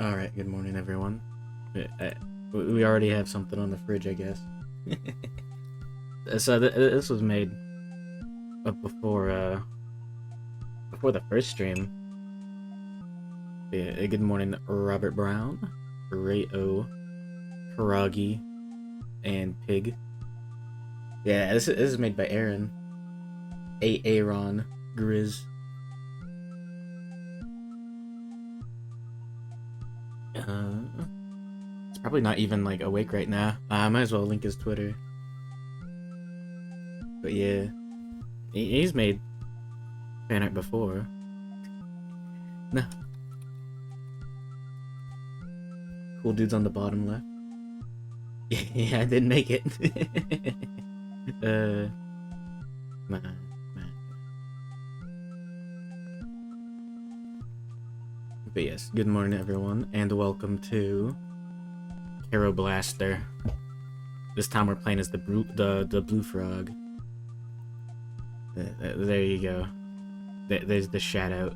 Alright, good morning, everyone. We already have something on the fridge, I guess. So this was made before the first stream. Yeah, good morning, Robert Brown, Ray O, Karagi, and Pig. Yeah, this is made by Aaron. Aaron Grizz. It's probably not even like awake right now. I might as well link his Twitter. But yeah, he's made fan art before. No, cool dudes on the bottom left. Yeah, I didn't make it. uh, man. But yes, good morning, everyone, and welcome to Kero Blaster. This time we're playing as the blue frog. There you go. There's the shout out.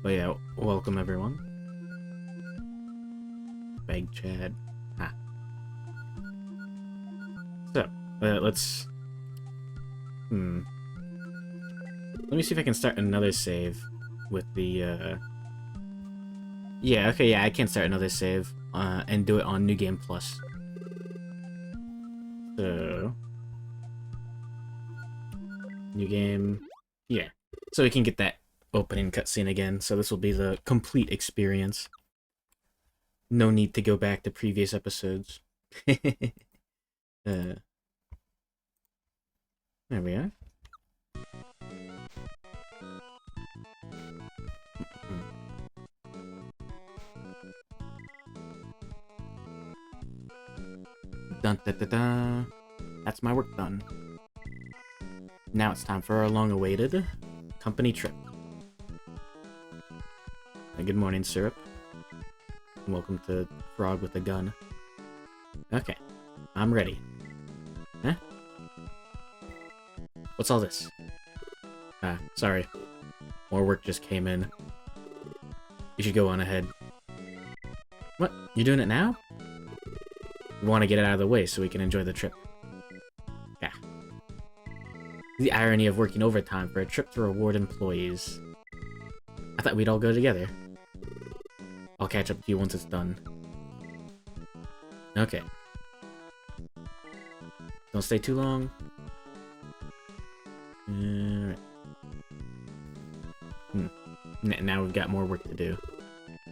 But yeah, welcome everyone. Beg Chad. So, let's... Let me see if I can start another save with the, Yeah, okay, yeah, I can start another save, and do it on New Game Plus. So... New game... Yeah. So we can get that opening cutscene again, so this will be the complete experience. No need to go back to previous episodes. There we are. Dun da da da. That's my work done. Now it's time for our long-awaited company trip. Good morning, Syrup. Welcome to Frog with a Gun. Okay, I'm ready. Huh? What's all this? Sorry. More work just came in. You should go on ahead. What? You're doing it now? We want to get it out of the way so we can enjoy the trip. Yeah. The irony of working overtime for a trip to reward employees. I thought we'd all go together. I'll catch up to you once it's done. Okay. Don't stay too long. Alright. Now we've got more work to do.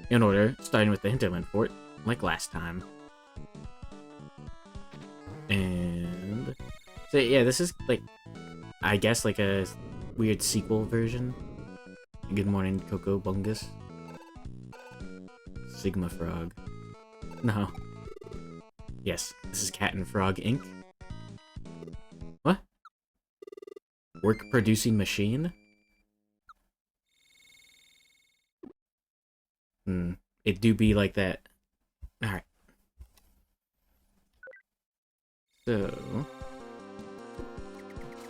In order, starting with the hinterland fort, like last time. And... So yeah, this is like... I guess like a weird sequel version. Good morning, Coco Bungus. Sigma Frog. No. Yes, this is Cat and Frog Inc. What? Work producing machine? It do be like that. Alright. So...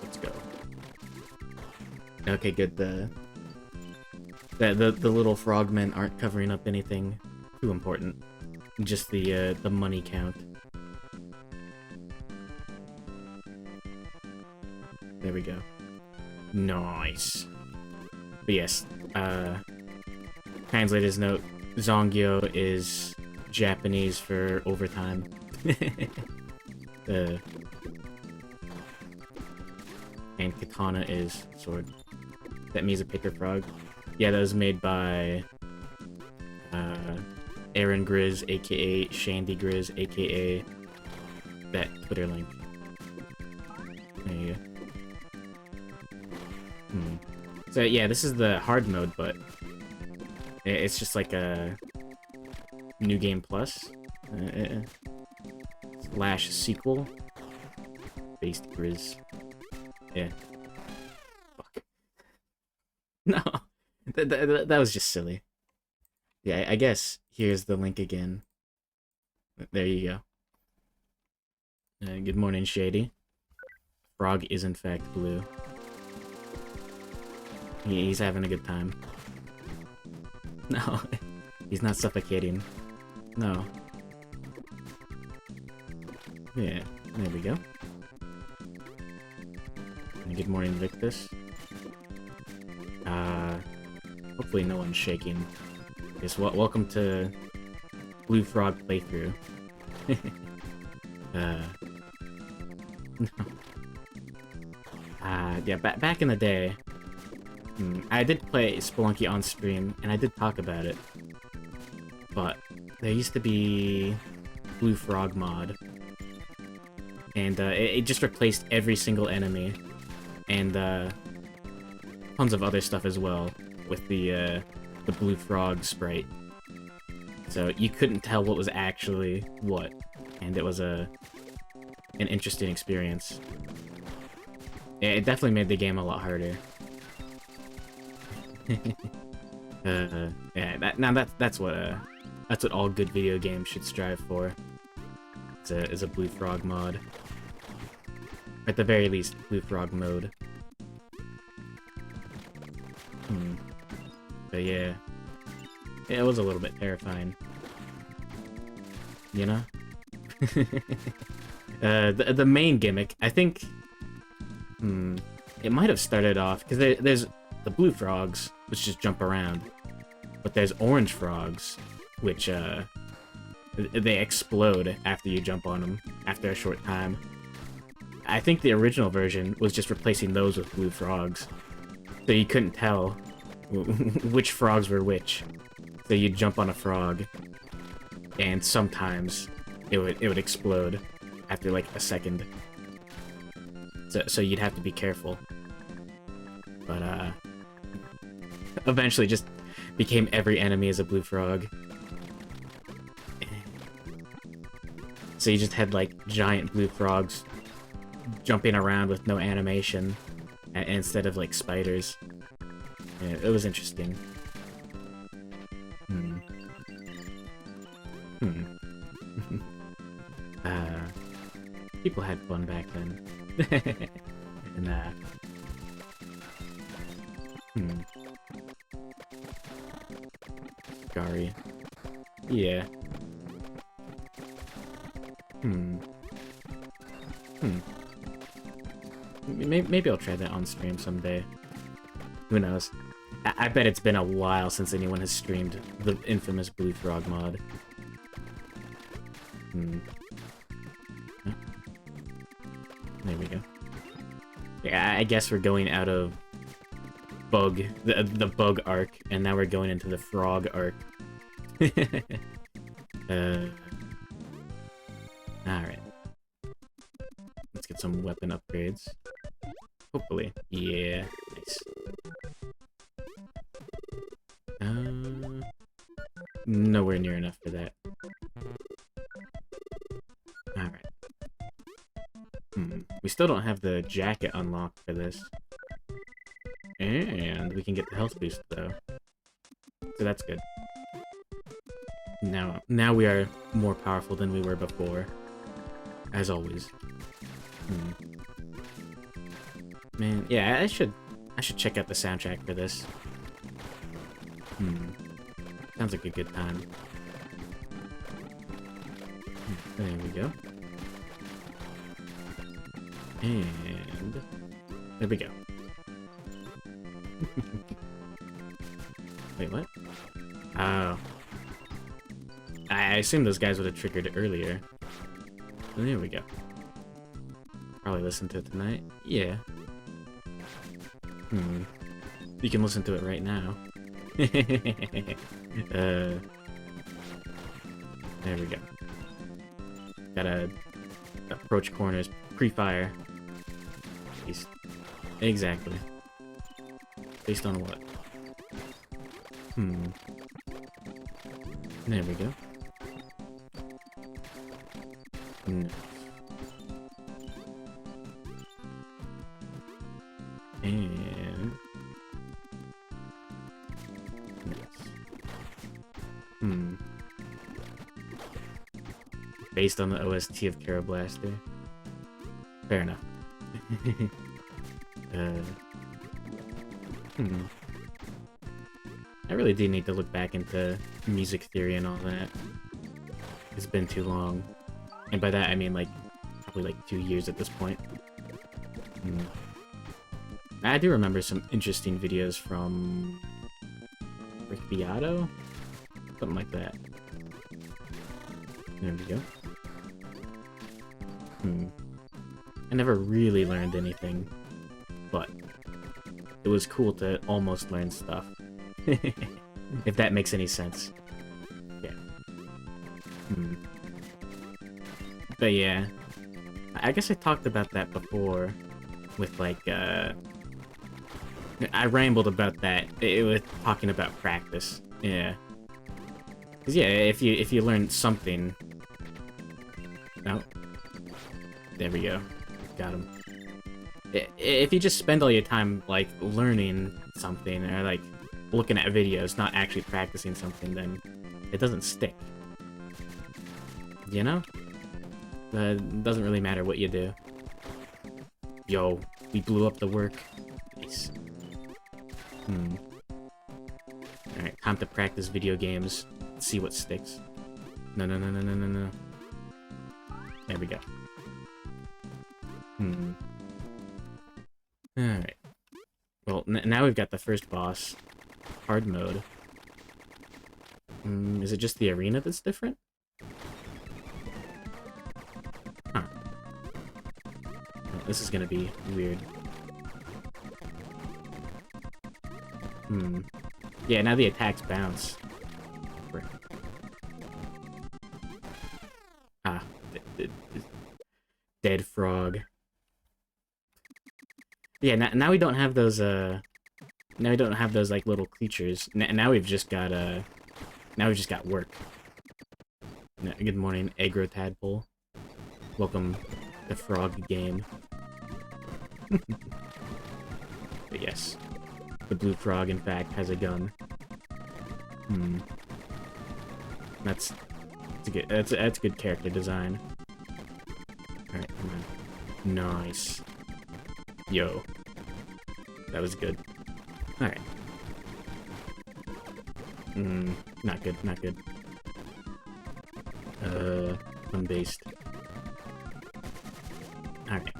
Let's go. Okay, good. The little frogmen aren't covering up anything too important. Just the money count. There we go. Nice. But yes, translator's note, Zongyo is Japanese for overtime. And katana is sword. That means a picker frog. Yeah, that was made by Aaron Grizz, aka Shandy Grizz, aka that Twitter link. There you go. So yeah, this is the hard mode, but it's just like a New Game Plus slash sequel based Grizz. Yeah. Fuck. No, that was just silly. Yeah, I guess here's the link again. There you go. Good morning, Shady. Frog is in fact blue. He's having a good time. No. He's not suffocating. No. Yeah, there we go. Good morning, Victus. Hopefully no one's shaking. Yes, welcome to Blue Frog playthrough. No. Yeah, back in the day, I did play Spelunky on stream, and I did talk about it. But there used to be Blue Frog mod, and it just replaced every single enemy, and tons of other stuff as well with the Blue Frog sprite. So you couldn't tell what was actually what, and it was an interesting experience. It definitely made the game a lot harder. Yeah, that's what all good video games should strive for. Is a Blue Frog mod. At the very least, Blue Frog mode. But yeah, it was a little bit terrifying. You know? The main gimmick, I think. It might have started off because there's the blue frogs, which just jump around, but there's orange frogs, which they explode after you jump on them after a short time. I think the original version was just replacing those with blue frogs, so you couldn't tell which frogs were which. So you'd jump on a frog, and sometimes it would explode after like a second. So you'd have to be careful. But eventually just became every enemy as a blue frog. So you just had like giant blue frogs jumping around with no animation instead of like spiders. Yeah, it was interesting. People had fun back then. And Gary. Yeah. Maybe I'll try that on stream someday. Who knows? I bet it's been a while since anyone has streamed the infamous Blue Frog mod. There we go. Yeah, I guess we're going out of bug, the bug arc, and now we're going into the frog arc. Alright. Let's get some weapon upgrades. Hopefully. Yeah, nice. Nowhere near enough for that. Alright. We still don't have the jacket unlocked for this. And we can get the health boost, though. So that's good. Now we are more powerful than we were before. As always. Man, yeah, I should check out the soundtrack for this. Sounds like a good time. There we go. And there we go. Wait, what? Oh. I assume those guys would have triggered it earlier. So there we go. Probably listen to it tonight. Yeah. You can listen to it right now. There we go. Gotta approach corners pre-fire. Exactly. Based on what? There we go. And... Based on the OST of Kero Blaster. Fair enough. I really do need to look back into music theory and all that. It's been too long. And by that, I mean, like, probably like 2 years at this point. I do remember some interesting videos from Rick Beato? Something like that. There we go. I never really learned anything, but it was cool to almost learn stuff. If that makes any sense. Yeah. But yeah, I guess I talked about that before with like, I rambled about that. It was talking about practice. Yeah. Cause yeah, if you learn something. No. There we go. Got him. If you just spend all your time like learning something or like looking at videos, not actually practicing something, then it doesn't stick. You know? It doesn't really matter what you do. Yo, we blew up the work. Nice. Alright, time to practice video games. Let's see what sticks. No. There we go. Alright. Well, now we've got the first boss. Hard mode. Is it just the arena that's different? Huh. Well, this is gonna be weird. Yeah, now the attacks bounce. Ah. Dead frog. Yeah, now we don't have those, now we don't have those, like, little creatures. Now we've just got, now we've just got work. Good morning, Agro Tadpole. Welcome to Frog Game. But yes, the blue frog, in fact, has a gun. That's a good character design. Alright, come on. Nice. Yo. That was good. Alright. Not good, not good. Unbased. Alright.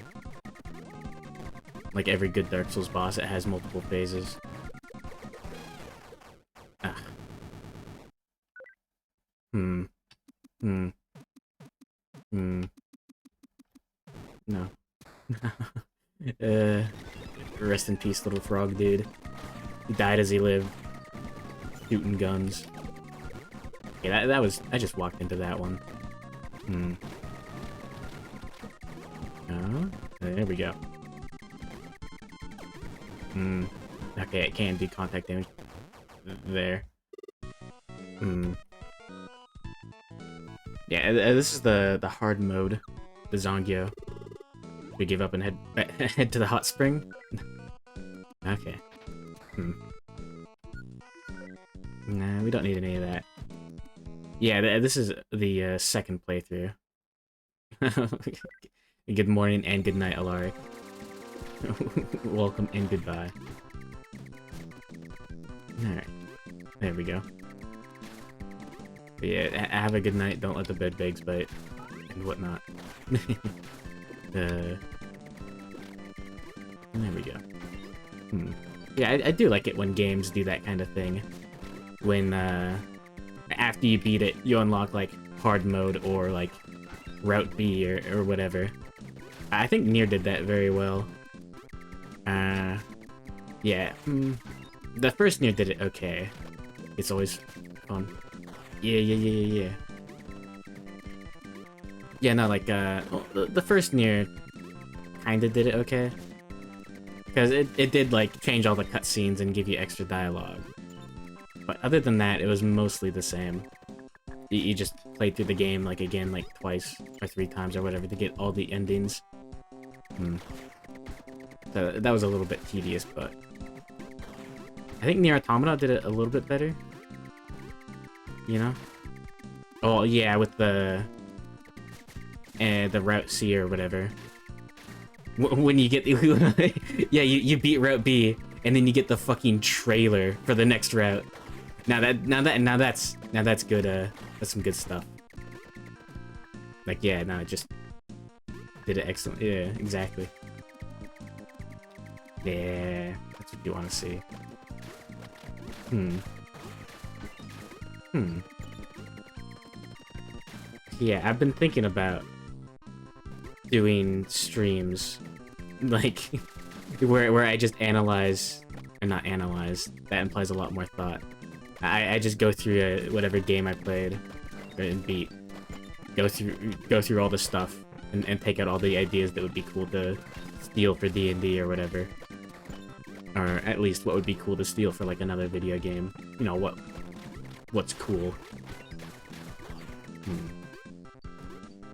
Like every good Dark Souls boss, it has multiple phases. Ah. No. Rest in peace, little frog dude. He died as he lived. Shooting guns. Yeah, that was... I just walked into that one. Oh, there we go. Okay, it can do contact damage. There. Yeah, this is the hard mode. The Zongyo. We give up and head to the hot spring? Okay. Nah, we don't need any of that. Yeah, this is the second playthrough. Good morning and good night, Alaric. Welcome and goodbye. Alright. There we go. But yeah, have a good night, don't let the bed bugs bite. And whatnot. There we go. Yeah, I do like it when games do that kind of thing. When, after you beat it, you unlock, like, hard mode or, like, Route B or whatever. I think Nier did that very well. Yeah. The first Nier did it okay. It's always fun. Yeah. Yeah, no, like, well, the first Nier kinda did it okay. Because it did, like, change all the cutscenes and give you extra dialogue. But other than that, it was mostly the same. You just played through the game, like, again, like, twice or 3 times or whatever to get all the endings. So that was a little bit tedious, but... I think Nier Automata did it a little bit better. You know? Oh, yeah, with the Route C or whatever. When you get... yeah, you beat Route B, and then you get the fucking trailer for the next route. Now that's good, that's some good stuff. Like, yeah, no, it just did it excellent. Yeah, exactly. Yeah, that's what you want to see. Yeah, I've been thinking about doing streams, like, where I just analyze, or not analyze, that implies a lot more thought. I just go through whatever game I played and beat, go through all the stuff and take out all the ideas that would be cool to steal for D&D or whatever, or at least what would be cool to steal for like another video game. You know what's cool.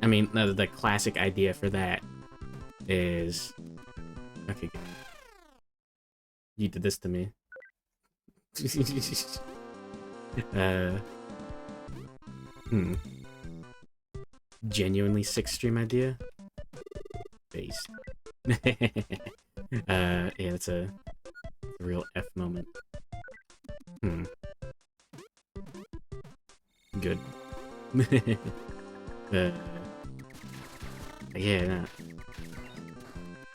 I mean, the classic idea for that is, okay, good. You did this to me. Genuinely sick stream idea? Based. Yeah, it's a real F moment. Good. Yeah, no.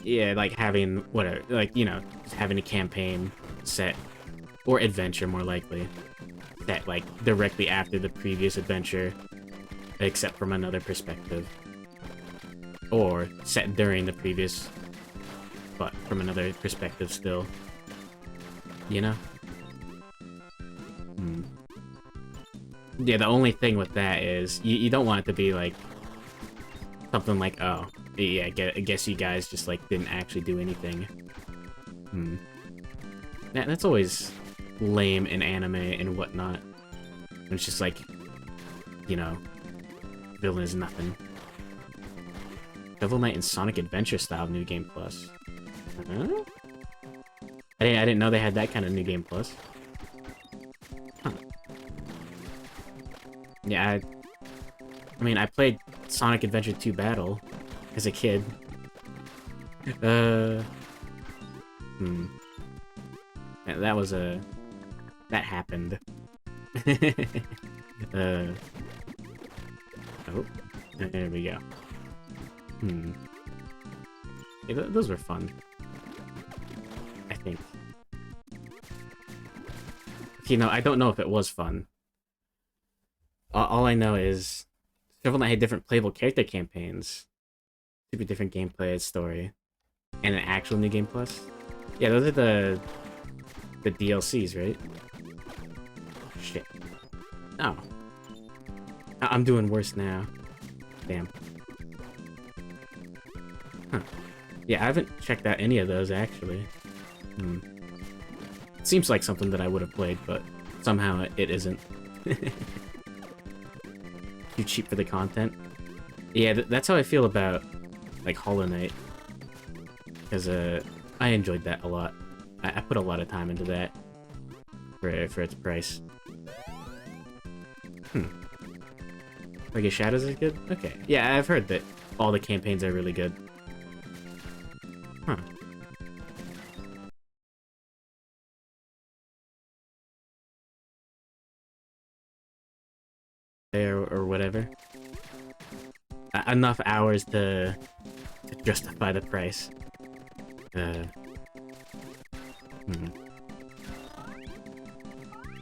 Yeah, like having, whatever, like, you know, just having a campaign set, or adventure more likely, that, like, directly after the previous adventure, except from another perspective. Or set during the previous, but from another perspective still. You know? Yeah, the only thing with that is, you don't want it to be, like, something like, oh, yeah, I guess you guys just, like, didn't actually do anything. That's always lame in anime and whatnot. It's just like, you know, villain is nothing. Shovel Knight and Sonic Adventure style New Game Plus. Huh? I didn't know they had that kind of New Game Plus. Huh. Yeah, I mean, I played Sonic Adventure 2 Battle as a kid. That was that happened. Oh, there we go. Yeah, those were fun. I think. You know, I don't know if it was fun. All I know is Shovel Knight had different playable character campaigns, super different gameplay story, and an actual New Game Plus. Yeah, those are the DLCs, right? Shit. Oh. I'm doing worse now. Damn. Huh. Yeah, I haven't checked out any of those, actually. It seems like something that I would have played, but somehow it isn't. Too cheap for the content. Yeah, that's how I feel about, like, Hollow Knight. Because, I enjoyed that a lot. I put a lot of time into that for its price. Like, Shadows is good? Okay. Yeah, I've heard that all the campaigns are really good. Huh. Or whatever. Enough hours to justify the price.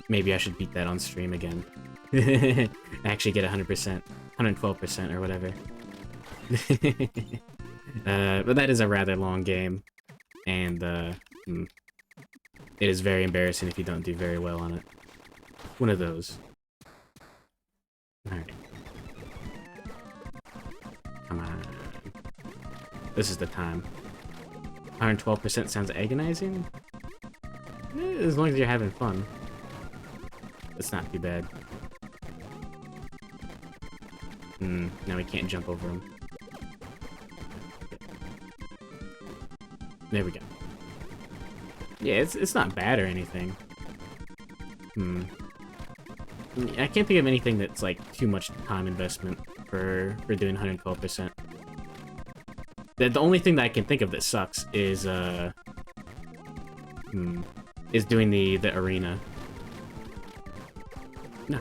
Maybe I should beat that on stream again. Actually get 100%, 112% or whatever. But that is a rather long game, and it is very embarrassing if you don't do very well on it. One of those. Alright. Come on. This is the time. 112% sounds agonizing? As long as you're having fun. It's not too bad. Now we can't jump over him. There we go. Yeah, it's not bad or anything. I can't think of anything that's like too much time investment for doing 112%. The only thing that I can think of that sucks is doing the arena. No.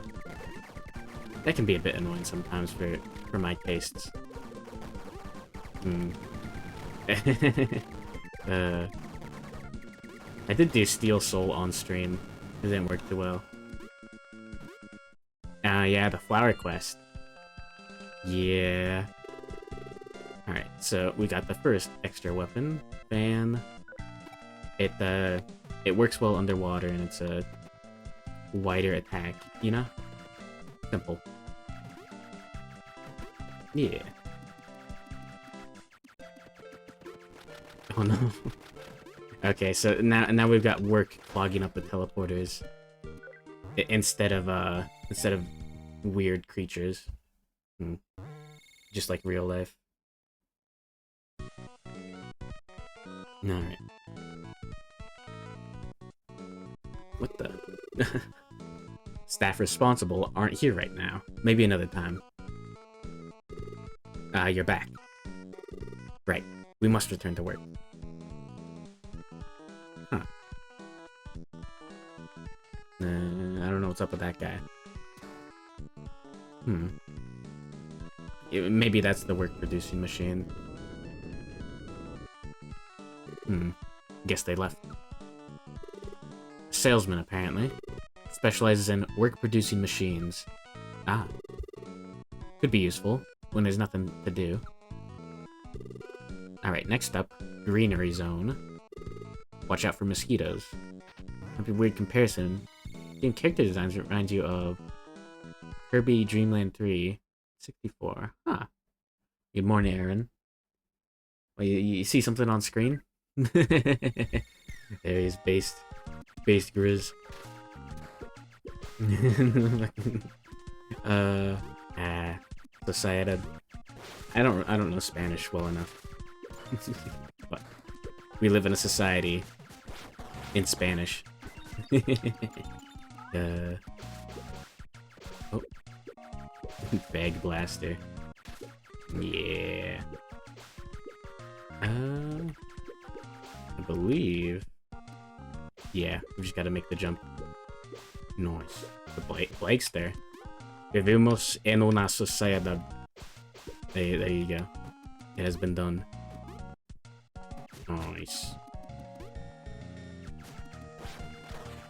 That can be a bit annoying sometimes for my tastes. I did do Steel Soul on stream. It didn't work too well. Yeah, the flower quest. Yeah. Alright, so we got the first extra weapon. Fan. It works well underwater, and it's a wider attack, you know? Simple. Yeah. Oh no. Okay, so now we've got work clogging up the teleporters. Instead of weird creatures. Just like real life. Alright. What the? Staff responsible aren't here right now. Maybe another time. You're back. Right. We must return to work. Huh. I don't know what's up with that guy. Maybe that's the work-producing machine. Guess they left. Salesman, apparently. Specializes in work-producing machines. Ah. Could be useful when there's nothing to do. Alright, next up, Greenery Zone. Watch out for mosquitoes. Might be a weird comparison. Game character designs remind you of Kirby Dream Land 3 64. Huh. Good morning, Aaron. Well, you see something on screen? There he's based Grizz. Sociedad. I don't know Spanish well enough. But we live in a society in Spanish. Oh. Bag blaster. Yeah. I believe. Yeah, we just gotta make the jump. Nice. The Blake's there. Vivimos en una sociedad. There you go. It has been done. Nice.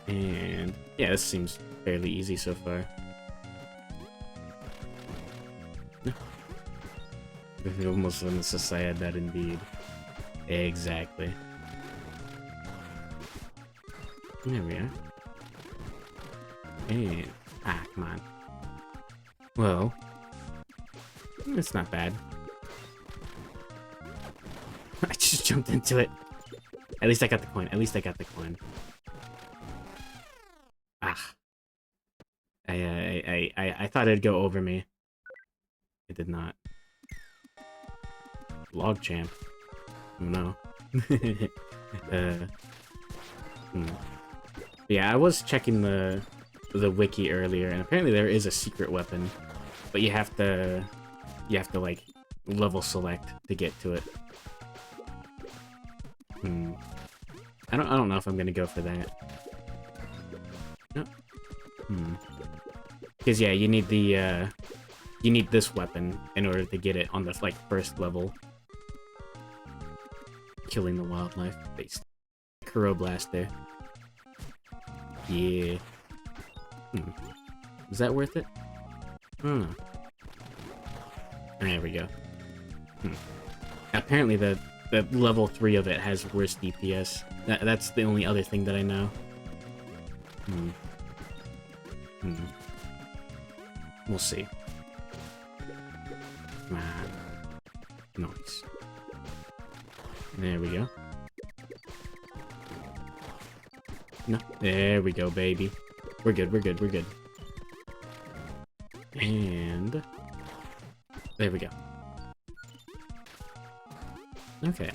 And yeah, this seems fairly easy so far. Almost in the sociedad indeed. Exactly. There we are. And come on. Well, it's not bad. I just jumped into it. At least I got the coin. I thought it'd go over me. It did not. Log champ. Oh, no. Yeah, I was checking the wiki earlier, and apparently there is a secret weapon, but you have to like level select to get to it. I don't know if I'm gonna go for that. No. Because yeah, you need this weapon in order to get it on the like first level. Killing the wildlife based Kero blaster. Yeah. Is that worth it? There we go. Apparently the level 3 of it has worse DPS. That's the only other thing that I know. We'll see. Nice. There we go. No, there we go, baby. We're good. And there we go. Okay.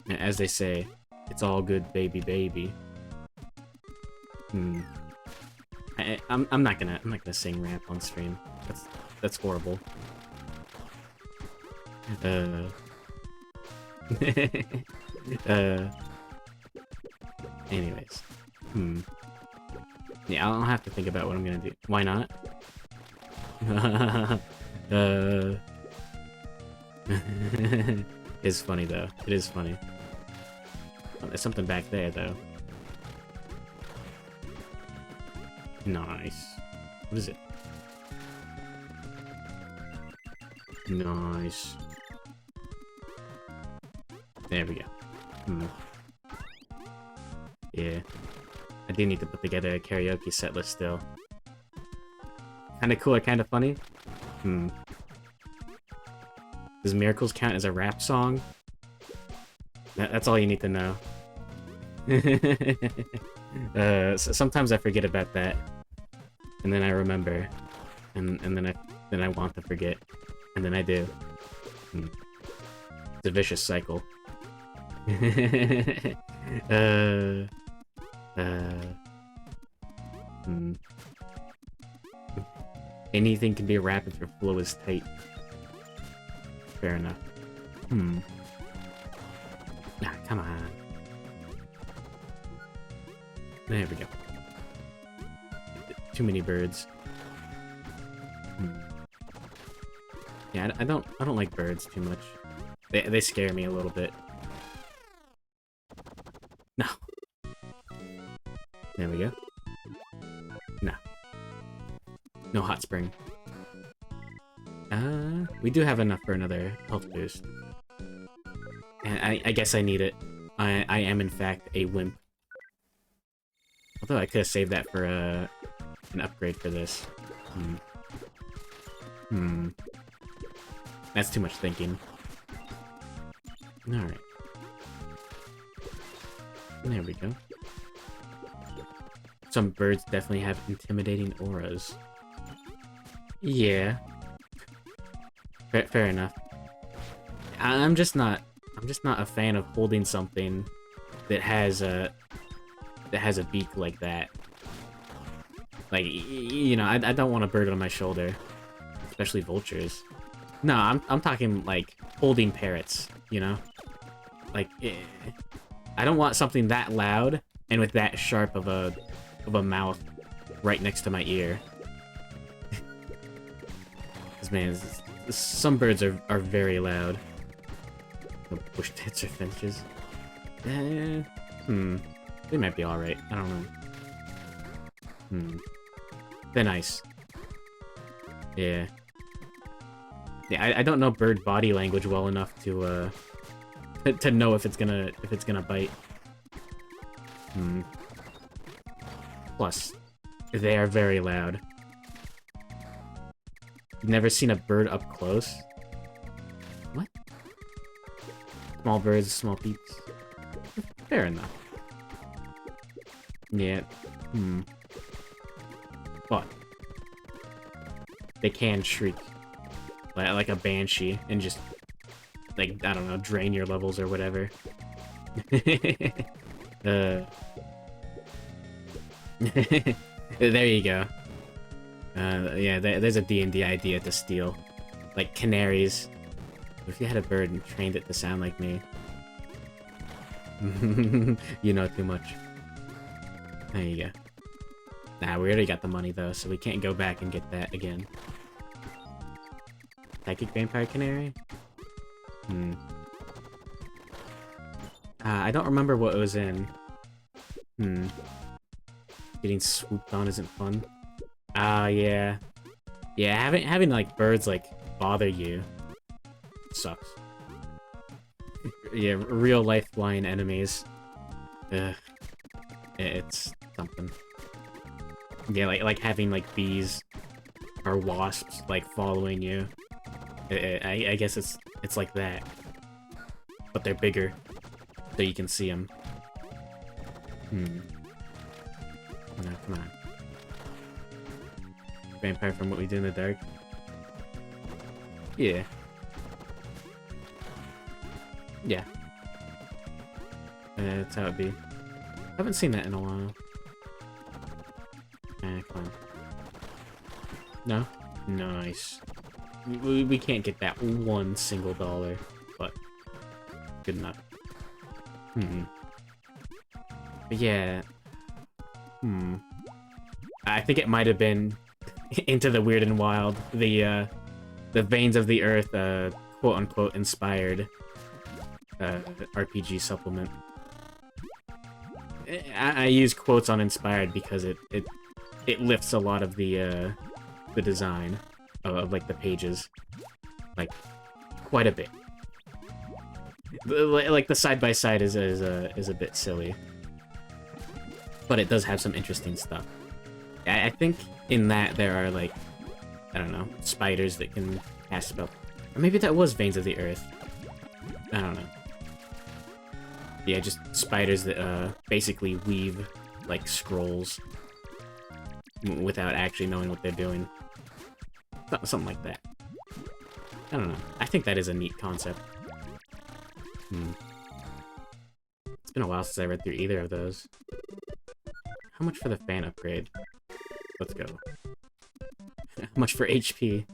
As they say, it's all good, baby. I'm not gonna sing rap on stream. That's horrible. Anyways. Yeah, I'll have to think about what I'm gonna do. Why not? It's funny though. It is funny. Oh, there's something back there though. Nice. What is it? Nice. There we go. Yeah. I do need to put together a karaoke set list still. Kinda cool or kinda funny? Does Miracles count as a rap song? That's all you need to know. Sometimes I forget about that. And then I remember. And then I want to forget. And then I do. It's a vicious cycle. Anything can be a rap if your flow is tight. Fair enough. Ah, come on. There we go. Too many birds. Yeah, I don't like birds too much. They scare me a little bit. No. There we go. No. No hot spring. We do have enough for another health boost. And I guess I need it. I am in fact a wimp. Although I could have saved that for an upgrade for this. That's too much thinking. Alright. There we go. Some birds definitely have intimidating auras. Yeah. Fair enough. I'm just not a fan of holding something that has a beak like that. Like, you know, I don't want a bird on my shoulder, especially vultures. No, I'm talking like holding parrots, you know? Like, I don't want something that loud and with that sharp of a mouth right next to my ear. Cause man, some birds are very loud. Bush tits or finches. They might be alright. I don't know. They're nice. Yeah. Yeah, I don't know bird body language well enough to to know if it's gonna bite. Plus, they are very loud. You've never seen a bird up close? What? Small birds, small peeps. Fair enough. Yeah. But they can shriek like a banshee and just, like, I don't know, drain your levels or whatever. There you go. Yeah, there's a D&D idea to steal. Like canaries. If you had a bird and trained it to sound like me. You know too much. There you go. Nah, we already got the money though, so we can't go back and get that again. Psychic Vampire Canary? I don't remember what it was in. Getting swooped on isn't fun. Yeah. Yeah, having like birds like bother you sucks. Yeah, real life flying enemies. Ugh. It's something. Yeah, like having like bees or wasps like following you. I guess it's like that, but they're bigger, so you can see them. No, come on. Vampire from What We Do in the Dark. Yeah. Yeah. That's how it be. I haven't seen that in a while. Come on. No? Nice. We can't get that one single dollar, but good enough. But yeah. I think it might have been Into the Weird and Wild, the Veins of the Earth, quote-unquote, inspired RPG supplement. I use quotes on inspired because it lifts a lot of the design of like the pages, like quite a bit. Like the side by side is a bit silly, but it does have some interesting stuff. I think in that there are like, I don't know, spiders that can cast spells, or maybe that was Veins of the Earth. I don't know. Yeah, just spiders that basically weave like scrolls without actually knowing what they're doing. Something like that. I don't know. I think that is a neat concept. It's been a while since I read through either of those. How much for the fan upgrade? Let's go. How much for HP?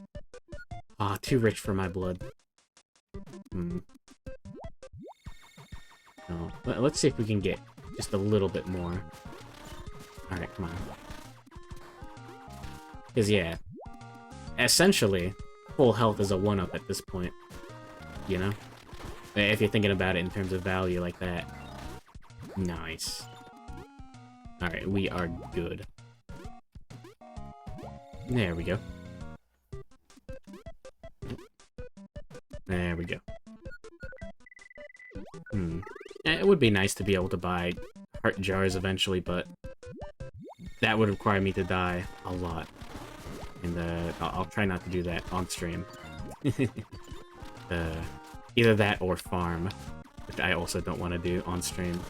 Ah, too rich for my blood. No. Let's see if we can get just a little bit more. Alright, come on. Because, yeah, essentially, full health is a 1-up at this point. You know? If you're thinking about it in terms of value like that. Nice. Alright, we are good. There we go. There we go. It would be nice to be able to buy heart jars eventually, but that would require me to die a lot. And I'll try not to do that on stream. Either that or farm, which I also don't want to do on stream.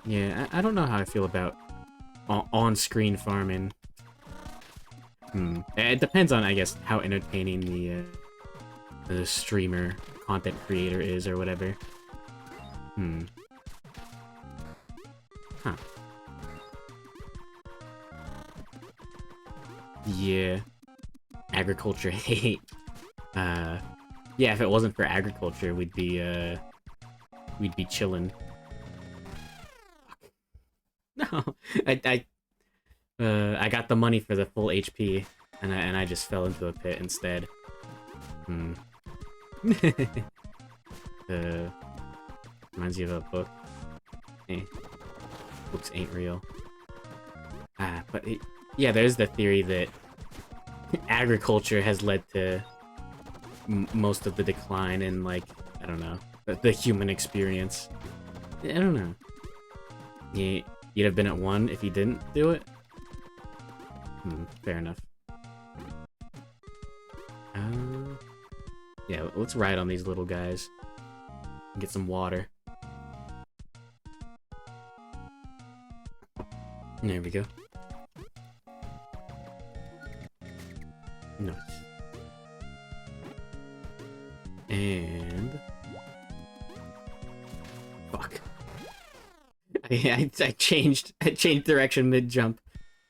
Yeah, I don't know how I feel about on-screen farming. It depends on, I guess, how entertaining the streamer, content creator is or whatever. Huh. Yeah. Agriculture hate. Yeah, if it wasn't for agriculture, we'd be chilling. No, I got the money for the full HP, and I just fell into a pit instead. Reminds you of a book. Books ain't real. But yeah, there's the theory that agriculture has led to most of the decline in, like, I don't know, the human experience. I don't know. You'd have been at 1 if you didn't do it? Fair enough. Yeah, let's ride on these little guys. And get some water. There we go. Nice. And... fuck. I changed direction mid-jump.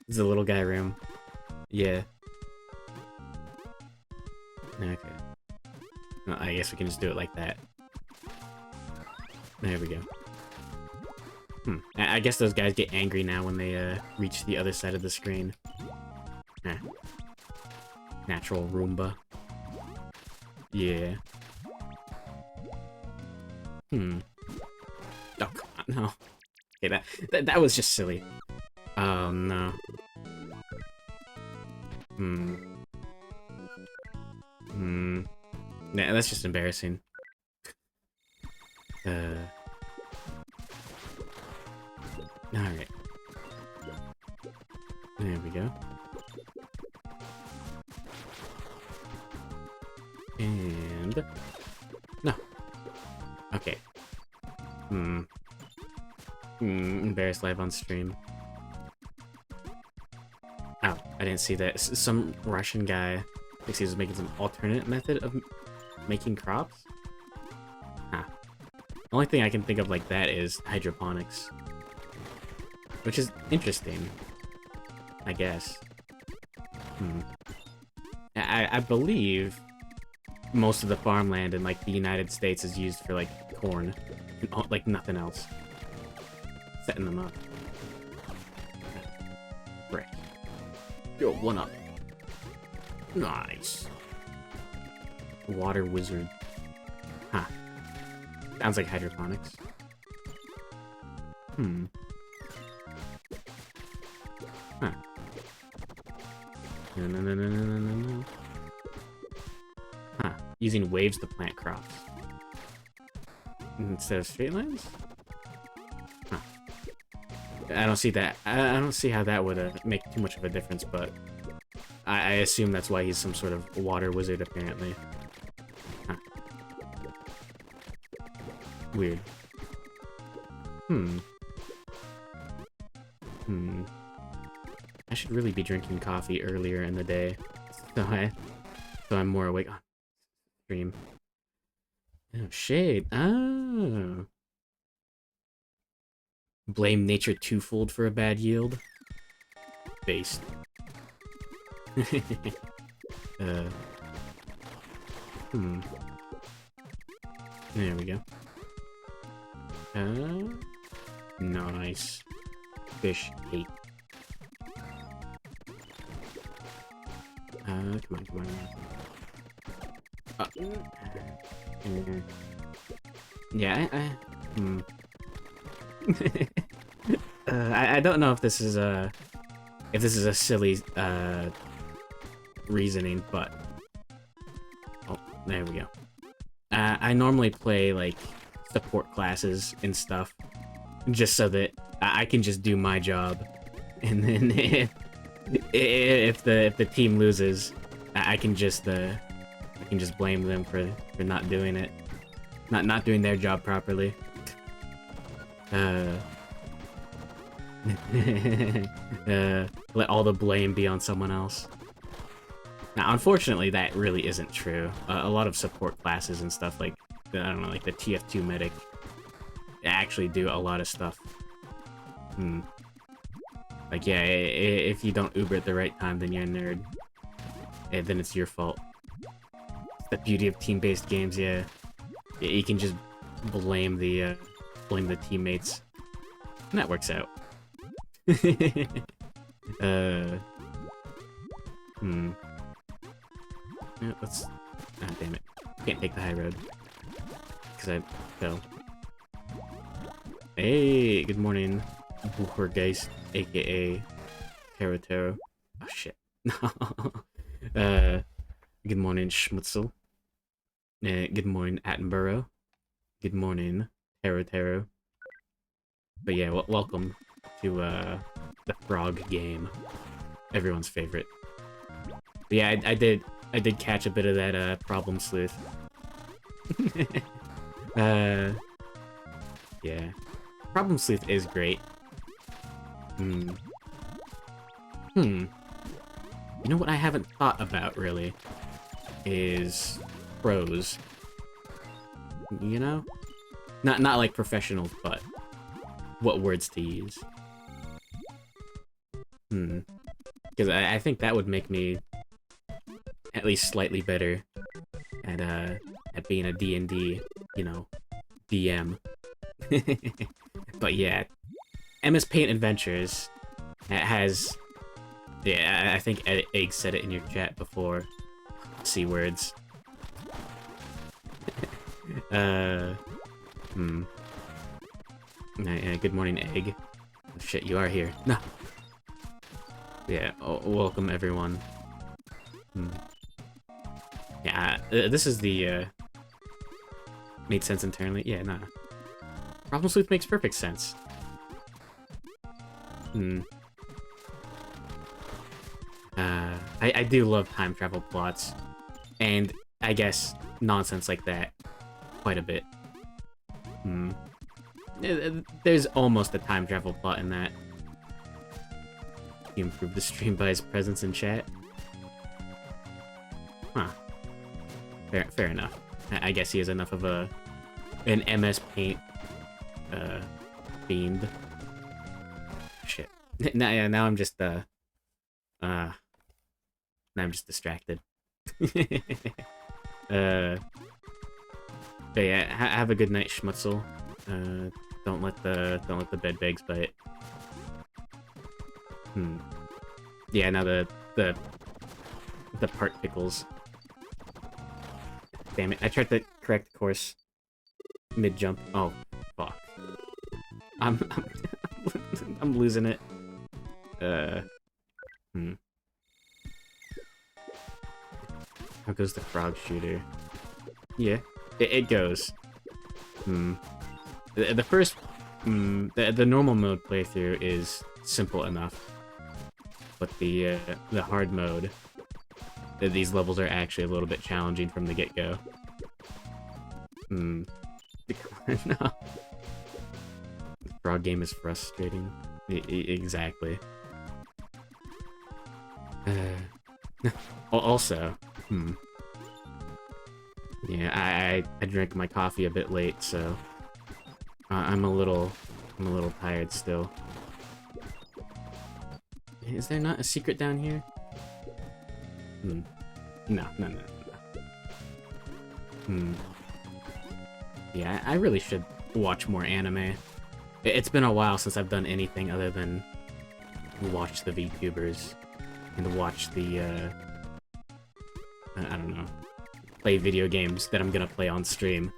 It's a little guy room. Yeah. Okay. Well, I guess we can just do it like that. There we go. I guess those guys get angry now when they reach the other side of the screen. Natural Roomba. Yeah. Oh, come on, no. Okay, that was just silly. Oh, no. Nah, that's just embarrassing. Alright. There we go. And... no. Okay. Embarrassed live on stream. Oh, I didn't see that. Some Russian guy thinks he was making some alternate method of making crops? Huh. The only thing I can think of like that is hydroponics. Which is interesting, I guess. I believe most of the farmland in, like, the United States is used for, like, corn. Like, nothing else. setting them up. Frick. Yo, one up. Nice. Water wizard. Huh. Sounds like hydroponics. Hmm. Huh. No. Huh. Using waves to plant crops. Instead of straight lines? Huh. I don't see that. I don't see how that would make too much of a difference, but I assume that's why he's some sort of water wizard, apparently. Huh. Weird. I should really be drinking coffee earlier in the day, so I'm more awake on stream. Oh, shade. Oh. Blame nature twofold for a bad yield. Based. There we go. Nice. Fish hate. Come on. Yeah, I don't know if this is a silly reasoning, but oh, there we go. I normally play like support classes and stuff just so that I can just do my job, and then if the team loses, I can just blame them for not doing it, not doing their job properly. Let all the blame be on someone else. Now, unfortunately, that really isn't true. A lot of support classes and stuff, like, I don't know, like the TF2 medic, actually do a lot of stuff. Like, yeah, if you don't Uber at the right time, then you're a nerd. Then it's your fault. It's the beauty of team-based games, yeah. You can just blame the teammates. And that works out. Yeah, let's... Ah, damn it. Can't take the high road. Because I fell. Hey, good morning, Buchergeist, aka Kero. Oh, shit. Good morning, Schmutzel. Good morning, Attenborough. Good morning, Taro. But yeah, welcome to the frog game, everyone's favorite. But yeah, I did catch a bit of that problem sleuth. Yeah, problem sleuth is great. You know what I haven't thought about really is pros. You know, not like professionals, but what words to use. Because I think that would make me at least slightly better at being a D&D, you know, DM. But yeah, MS Paint Adventures has, yeah, I think Egg said it in your chat before. C words. Good morning, Egg. Oh, shit, you are here. No. Yeah, welcome everyone. Yeah, this is the, made sense internally? Yeah, nah. Problem Sleuth makes perfect sense. I do love time travel plots, and I guess nonsense like that quite a bit. There's almost a time travel plot in that. He improved the stream by his presence in chat. Huh. Fair enough. I guess he has enough of an MS Paint fiend. Shit. Now I'm just now I'm just distracted. But yeah, have a good night, Schmutzel. Don't let the bed bugs bite. Yeah, now the part pickles. Damn it! I tried to correct course mid jump. Oh, fuck! I'm I'm losing it. How goes the frog shooter? Yeah, it goes. The first, the normal mode playthrough is simple enough, but the hard mode, these levels are actually a little bit challenging from the get-go. No. The frog game is frustrating. Exactly. Also, yeah, I drank my coffee a bit late, so I'm a little tired still. Is there not a secret down here? No. Yeah, I really should watch more anime. It's been a while since I've done anything other than watch the VTubers and watch the, I don't know, play video games that I'm gonna play on stream.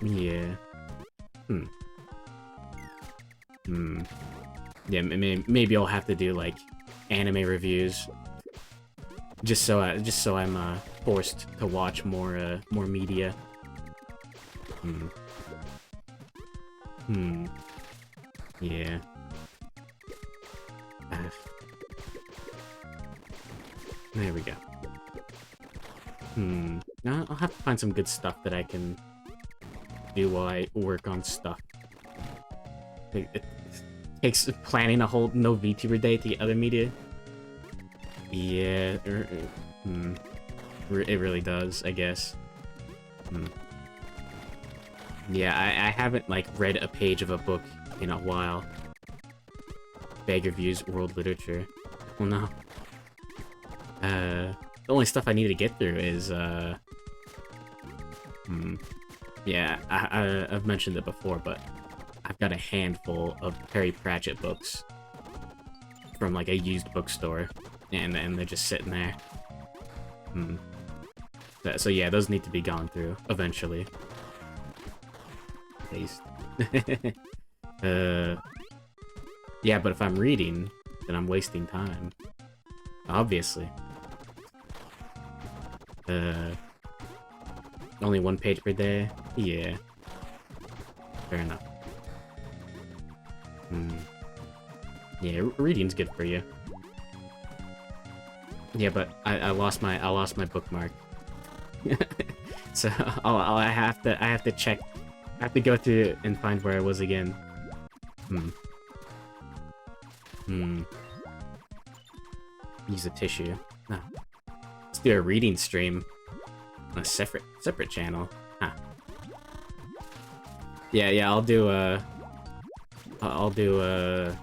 Yeah. Yeah, maybe I'll have to do, like, anime reviews. Just so I'm forced to watch more media. Yeah. There we go. Now I'll have to find some good stuff that I can do while I work on stuff. It takes planning a whole no VTuber day to get other media. Yeah, it really does, I guess. Yeah, I haven't, like, read a page of a book in a while. Bag reviews, world literature. Well, no. The only stuff I need to get through is, yeah, I've mentioned it before, but I've got a handful of Terry Pratchett books from, like, a used bookstore, and they're just sitting there. So yeah, those need to be gone through eventually. At least. Yeah, but if I'm reading, then I'm wasting time. Obviously. Only one page per day? Yeah. Fair enough. Yeah, reading's good for you. Yeah, but I lost my bookmark. So I have to check. I have to go through and find where I was again. Use a tissue. Oh. Let's do a reading stream on a separate channel. Huh. Yeah, I'll do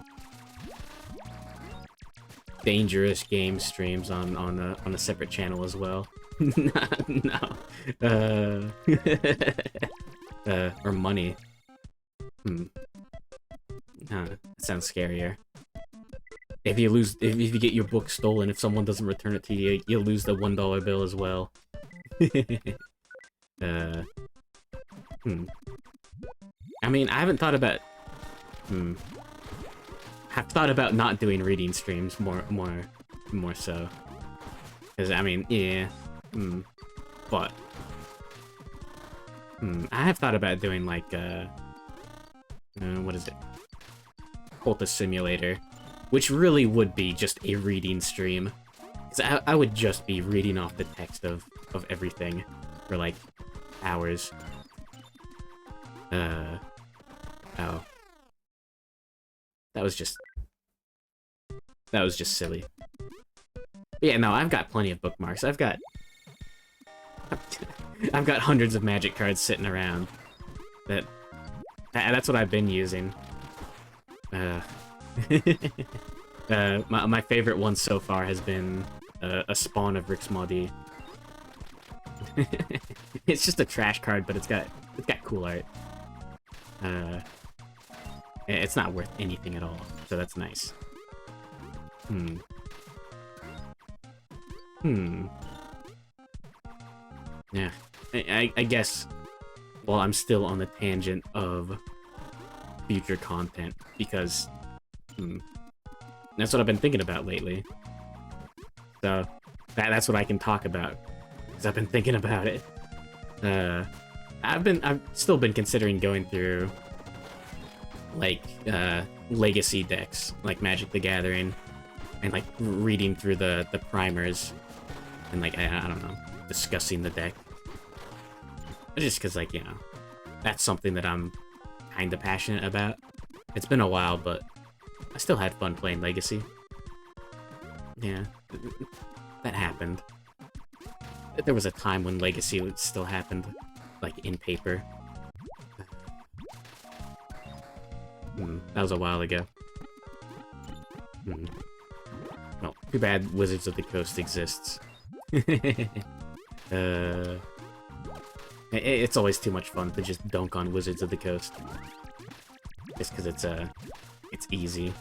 dangerous game streams on a separate channel as well. No. Or money. That sounds scarier. If you get your book stolen, if someone doesn't return it to you, you'll lose the $1 bill as well. I mean, I haven't thought about... I've thought about not doing reading streams more so. Because, I mean, yeah. But... I have thought about doing, like, what is it? Cultist Simulator. Which really would be just a reading stream. Because I would just be reading off the text of everything for, like, hours. Oh. That was just silly. But yeah, no, I've got plenty of bookmarks. I've got hundreds of magic cards sitting around. That's what I've been using. My favorite one so far has been a spawn of Rick's Maudie. It's just a trash card, but it's got cool art. It's not worth anything at all, so that's nice. Yeah, I guess, well, I'm still on the tangent of future content, because that's what I've been thinking about lately. So, that's what I can talk about, because I've been thinking about it. I've still been considering going through, like, legacy decks, like Magic the Gathering, and, like, reading through the primers, and, like, I don't know, discussing the deck. Just because, like, you know, that's something that I'm kind of passionate about. It's been a while, but I still had fun playing Legacy. Yeah, that happened. There was a time when Legacy still happened, like, in paper. That was a while ago. Well, too bad Wizards of the Coast exists. It's always too much fun to just dunk on Wizards of the Coast. Just because it's easy.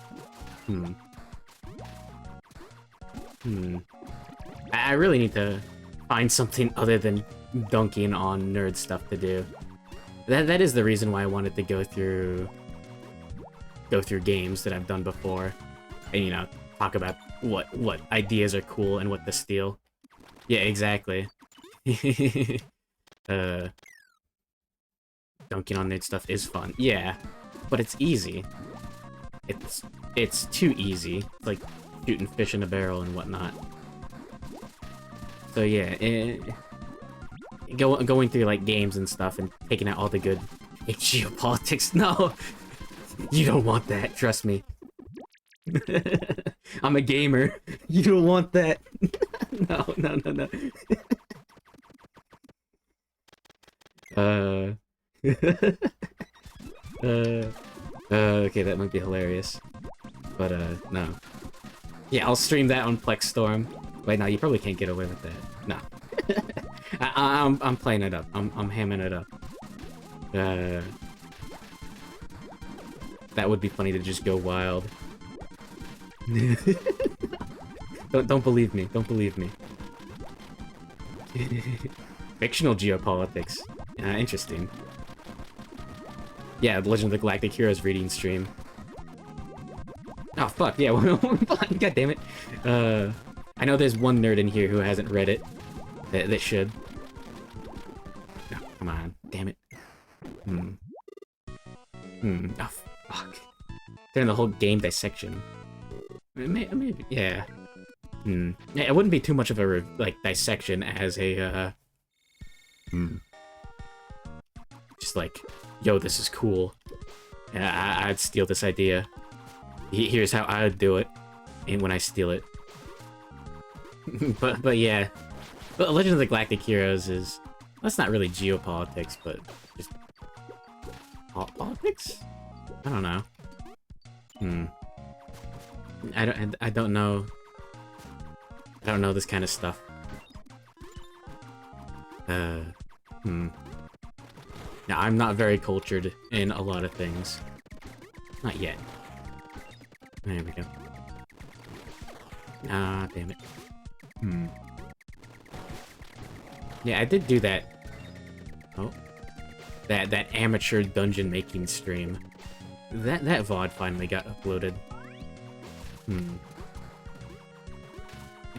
I really need to find something other than dunking on nerd stuff to do. That is the reason why I wanted to go through games that I've done before, and, you know, talk about what ideas are cool and what to steal. Yeah, exactly. Dunking on nerd stuff is fun. Yeah, but it's easy. It's too easy. It's like shooting fish in a barrel and whatnot. So yeah, going through, like, games and stuff and taking out all the good geopolitics. No, you don't want that. Trust me. I'm a gamer. You don't want that. No. Okay, that might be hilarious. But, no. Yeah, I'll stream that on Plex Storm. Wait, no, you probably can't get away with that. No. I'm playing it up. I'm hamming it up. That would be funny to just go wild. Don't believe me. Don't believe me. Fictional geopolitics. Interesting. Yeah, the Legend of the Galactic Heroes reading stream. Oh, fuck, yeah, god damn it. I know there's one nerd in here who hasn't read it. That should. No, come on, damn it. Oh, fuck. They're in the whole game dissection. Maybe, yeah. Yeah, it wouldn't be too much of a, like, dissection as a, just like, yo, this is cool. Yeah, I'd steal this idea. Here's how I would do it, and when I steal it. but yeah. But Legend of the Galactic Heroes is... That's not really geopolitics, but just... Politics? I don't know. I don't know... I don't know this kind of stuff. Now, I'm not very cultured in a lot of things. Not yet. There we go. Ah, damn it. Yeah, I did do that. Oh. That amateur dungeon making stream. That VOD finally got uploaded.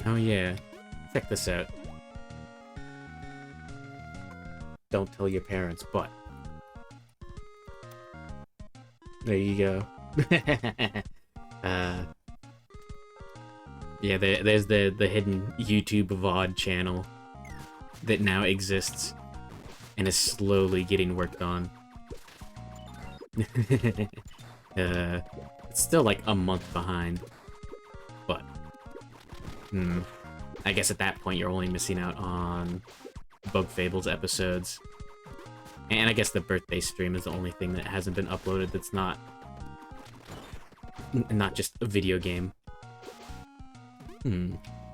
Oh yeah. Check this out. Don't tell your parents, but... There you go. Yeah, there's the hidden YouTube VOD channel that now exists and is slowly getting worked on. It's still like a month behind, but I guess at that point you're only missing out on Bug Fables episodes, and I guess the birthday stream is the only thing that hasn't been uploaded that's not just a video game.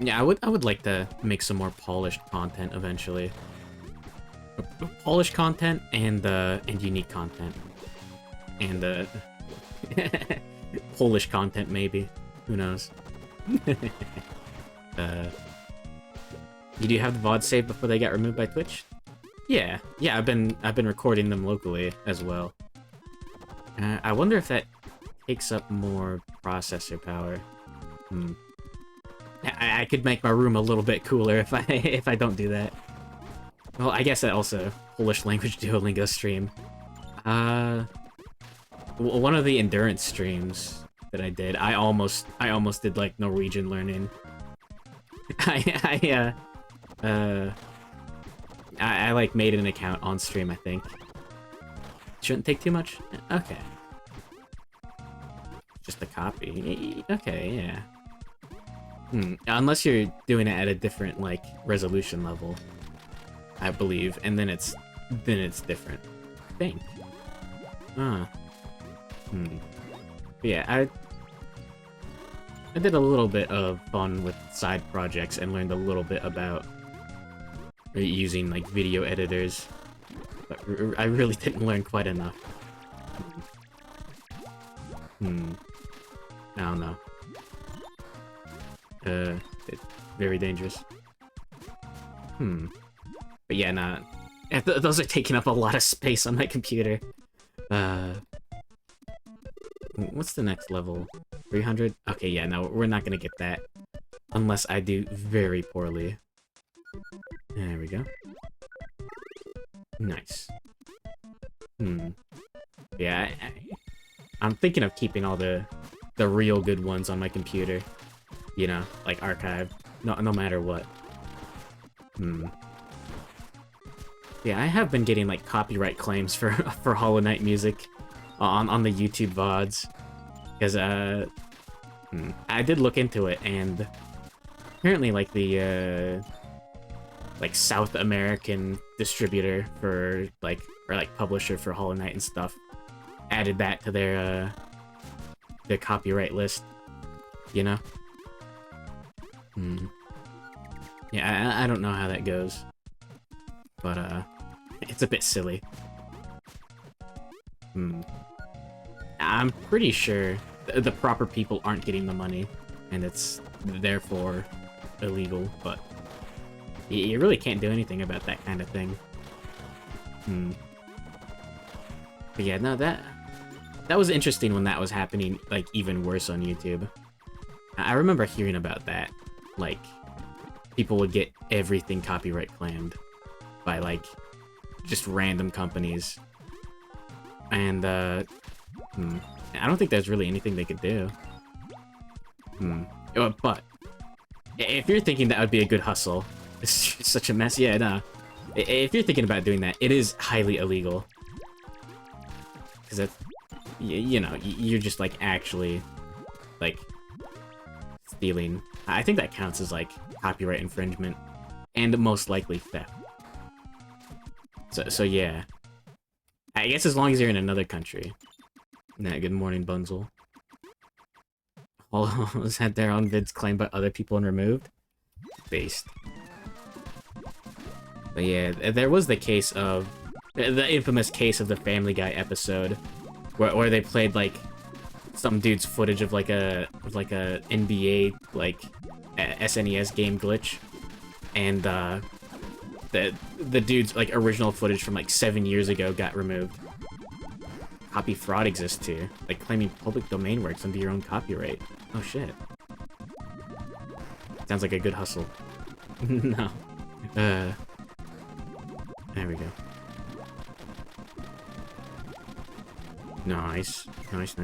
Yeah, I would like to make some more polished content eventually. Polish content and unique content. And Polish content, maybe. Who knows? Did you have the VOD saved before they got removed by Twitch? Yeah, I've been recording them locally as well. I wonder if that takes up more processor power. I could make my room a little bit cooler if I don't do that. Well, I guess that also Polish language Duolingo stream. One of the endurance streams that I did, I almost did like Norwegian learning. I like made an account on stream, I think. Shouldn't take too much? Okay. Just a copy. Okay, yeah. Unless you're doing it at a different, like, resolution level, I believe, and then it's different. I think. Yeah, I did a little bit of fun with side projects and learned a little bit about using, like, video editors, but I really didn't learn quite enough. I don't know. It's very dangerous. But yeah, nah. Those are taking up a lot of space on my computer. What's the next level? 300? Okay, yeah, no, we're not gonna get that. Unless I do very poorly. There we go. Nice. Yeah, I'm thinking of keeping all the real good ones on my computer. You know, like archived. No matter what. Yeah, I have been getting, like, copyright claims for Hollow Knight music on the YouTube VODs. Because, I did look into it, and apparently, like, the, like, South American distributor for, like, or, like, publisher for Hollow Knight and stuff added that to their copyright list, you know? Yeah, I don't know how that goes. But, it's a bit silly. I'm pretty sure the proper people aren't getting the money, and it's therefore illegal, but you really can't do anything about that kind of thing. But yeah, no, that was interesting when that was happening, like, even worse on YouTube. I remember hearing about that. Like, people would get everything copyright claimed by, like, just random companies. And, I don't think there's really anything they could do. But, if you're thinking that would be a good hustle, it's just such a mess, yeah, no. If you're thinking about doing that, it is highly illegal. Because that's, you know, you're just, like, actually, like, stealing. I think that counts as, like, copyright infringement, and most likely theft. So yeah. I guess as long as you're in another country. Nah, good morning, Bunzel. Hollows had their own vids claimed by other people and removed? Based. But yeah, there was the case of... the infamous case of the Family Guy episode, where they played, like, some dude's footage of, like, a NBA, like, SNES game glitch, and, the dude's, like, original footage from, like, 7 years ago got removed. Copy fraud exists too, like claiming public domain works under your own copyright. Oh shit. Sounds like a good hustle. No. There we go. Nice. Nice.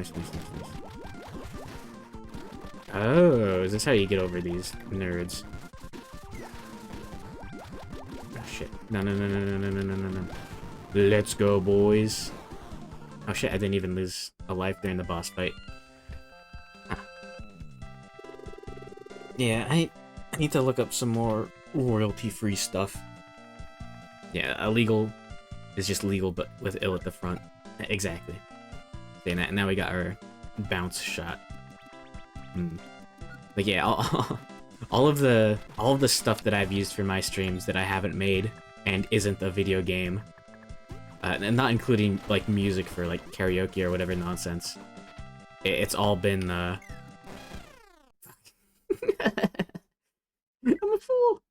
Oh, is this how you get over these nerds? Oh shit. No. Let's go, boys. Oh shit, I didn't even lose a life during the boss fight. Huh. Yeah, I need to look up some more royalty-free stuff. Yeah, illegal is just legal, but with ill at the front. Exactly. Saying that, now we got our bounce shot. But yeah, all of the stuff that I've used for my streams that I haven't made and isn't a video game. And not including, like, music for, like, karaoke or whatever nonsense. It's all been, I'm a fool!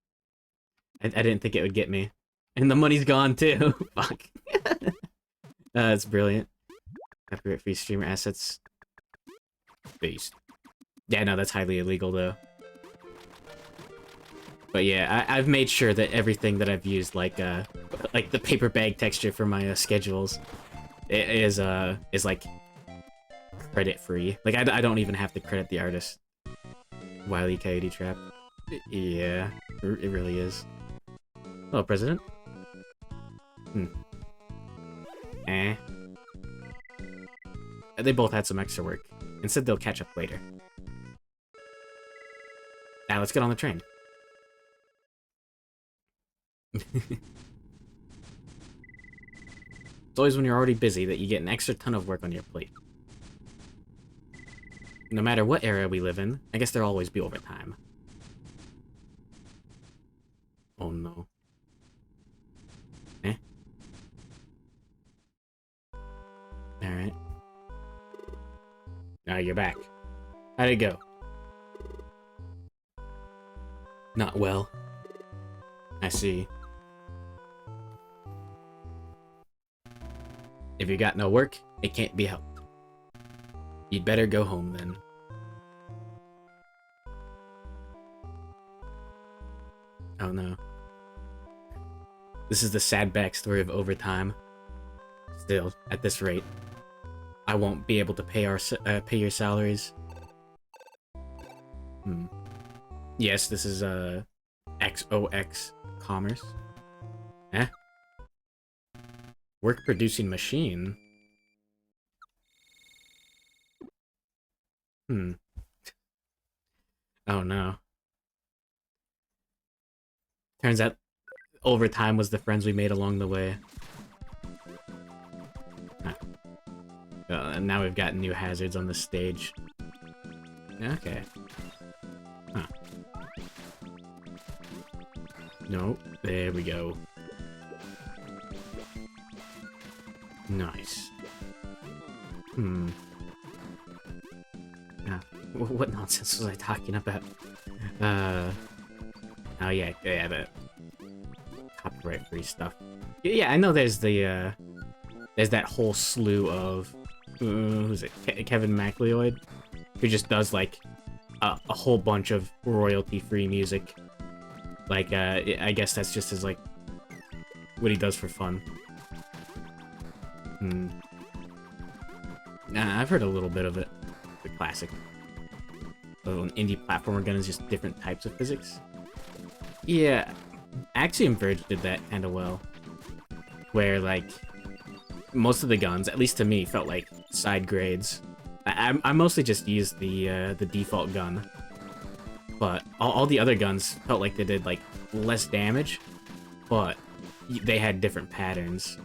I didn't think it would get me. And the money's gone, too! Fuck. That's brilliant. Copyright free streamer assets. Based. Yeah, no, that's highly illegal, though. But yeah, I've made sure that everything that I've used, like the paper bag texture for my schedules, is like credit free. Like I don't even have to credit the artist. Wile E. Coyote Trap. Yeah, it really is. Hello, President. Eh. They both had some extra work, and said they'll catch up later. Now let's get on the train. It's always when you're already busy that you get an extra ton of work on your plate. No matter what era we live in, I guess there'll always be overtime. Oh no. Eh? Alright. Now you're back. How'd it go? Not well. I see. If you got no work, it can't be helped. You'd better go home then. Oh no. This is the sad backstory of overtime. Still, at this rate, I won't be able to pay your salaries. Yes, this is XOX Commerce. Eh? Work producing machine? Oh no. Turns out overtime was the friends we made along the way. And now we've got new hazards on the stage. Okay. Huh. No, there we go. Nice. What nonsense was I talking about? Oh yeah, the copyright-free stuff. Yeah, I know there's the, there's that whole slew of, who's it, Kevin MacLeod? Who just does, like, a whole bunch of royalty-free music. Like, I guess that's just his, like, what he does for fun. Nah, I've heard a little bit of it. The classic. An indie platformer gun is just different types of physics. Yeah, Axiom Verge did that kind of well. Where, like, most of the guns, at least to me, felt like side grades. I mostly just used the default gun. But all the other guns felt like they did, like, less damage, but they had different patterns.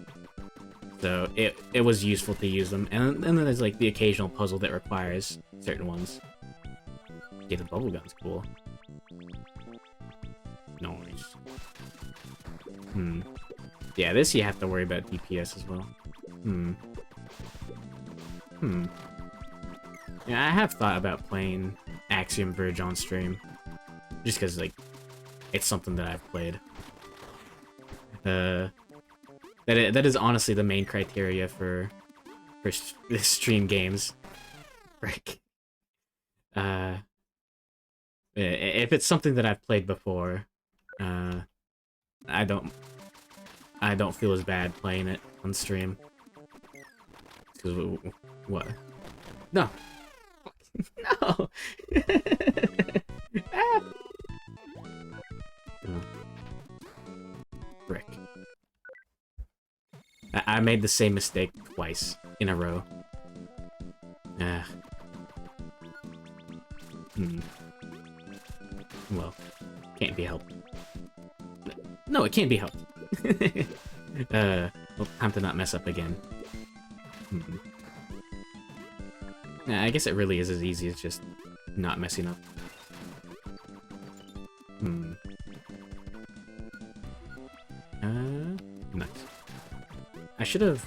So it was useful to use them. And then there's, like, the occasional puzzle that requires certain ones. Yeah, the bubble gun's cool. Nice. Yeah, this you have to worry about DPS as well. Yeah, I have thought about playing Axiom Verge on stream. Just because, like, it's something that I've played. That is honestly the main criteria for stream games. Frick. If it's something that I've played before, I don't feel as bad playing it on stream. What? No. No. Ah. Oh. Frick. I made the same mistake twice in a row. Well, can't be helped. No, it can't be helped. Well, time to not mess up again. I guess it really is as easy as just not messing up. I should have...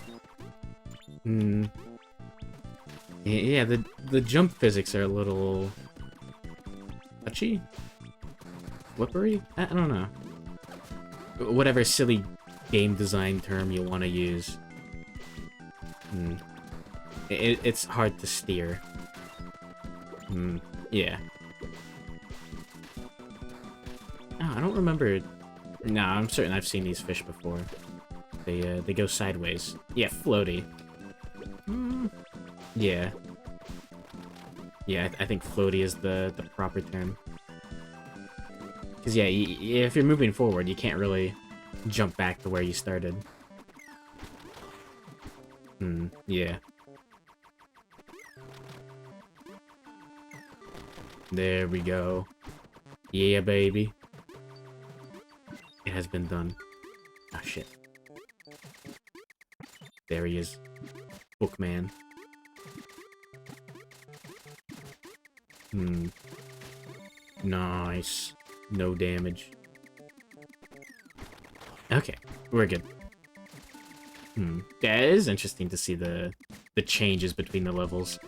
Hmm... Yeah, the jump physics are a little... touchy? Whippery? I don't know. Whatever silly game design term you want to use. It's hard to steer. Yeah. Oh, I don't remember... No, I'm certain I've seen these fish before. They go sideways. Yeah, floaty. Yeah. Yeah, I think floaty is the proper term. Because, yeah, if you're moving forward, you can't really jump back to where you started. Yeah. There we go. Yeah, baby. It has been done. Oh, shit. There he is. Bookman. Nice. No damage. Okay, we're good. Yeah, it is interesting to see the changes between the levels.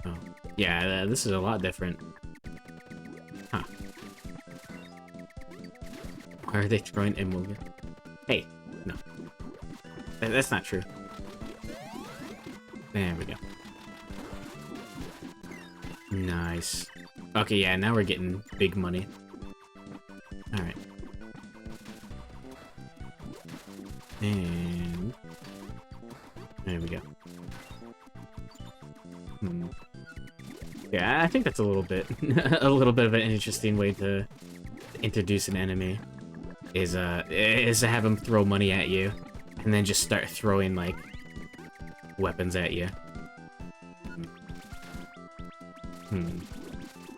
Oh, yeah, this is a lot different. Huh. Why are they throwing Emulga? Hey, no. That's not true. There we go. Nice. Okay, yeah, now we're getting big money. Alright. And... there we go. Yeah, I think that's a little bit... a little bit of an interesting way to introduce an enemy. Is to have him throw money at you, and then just start throwing, like, weapons at you.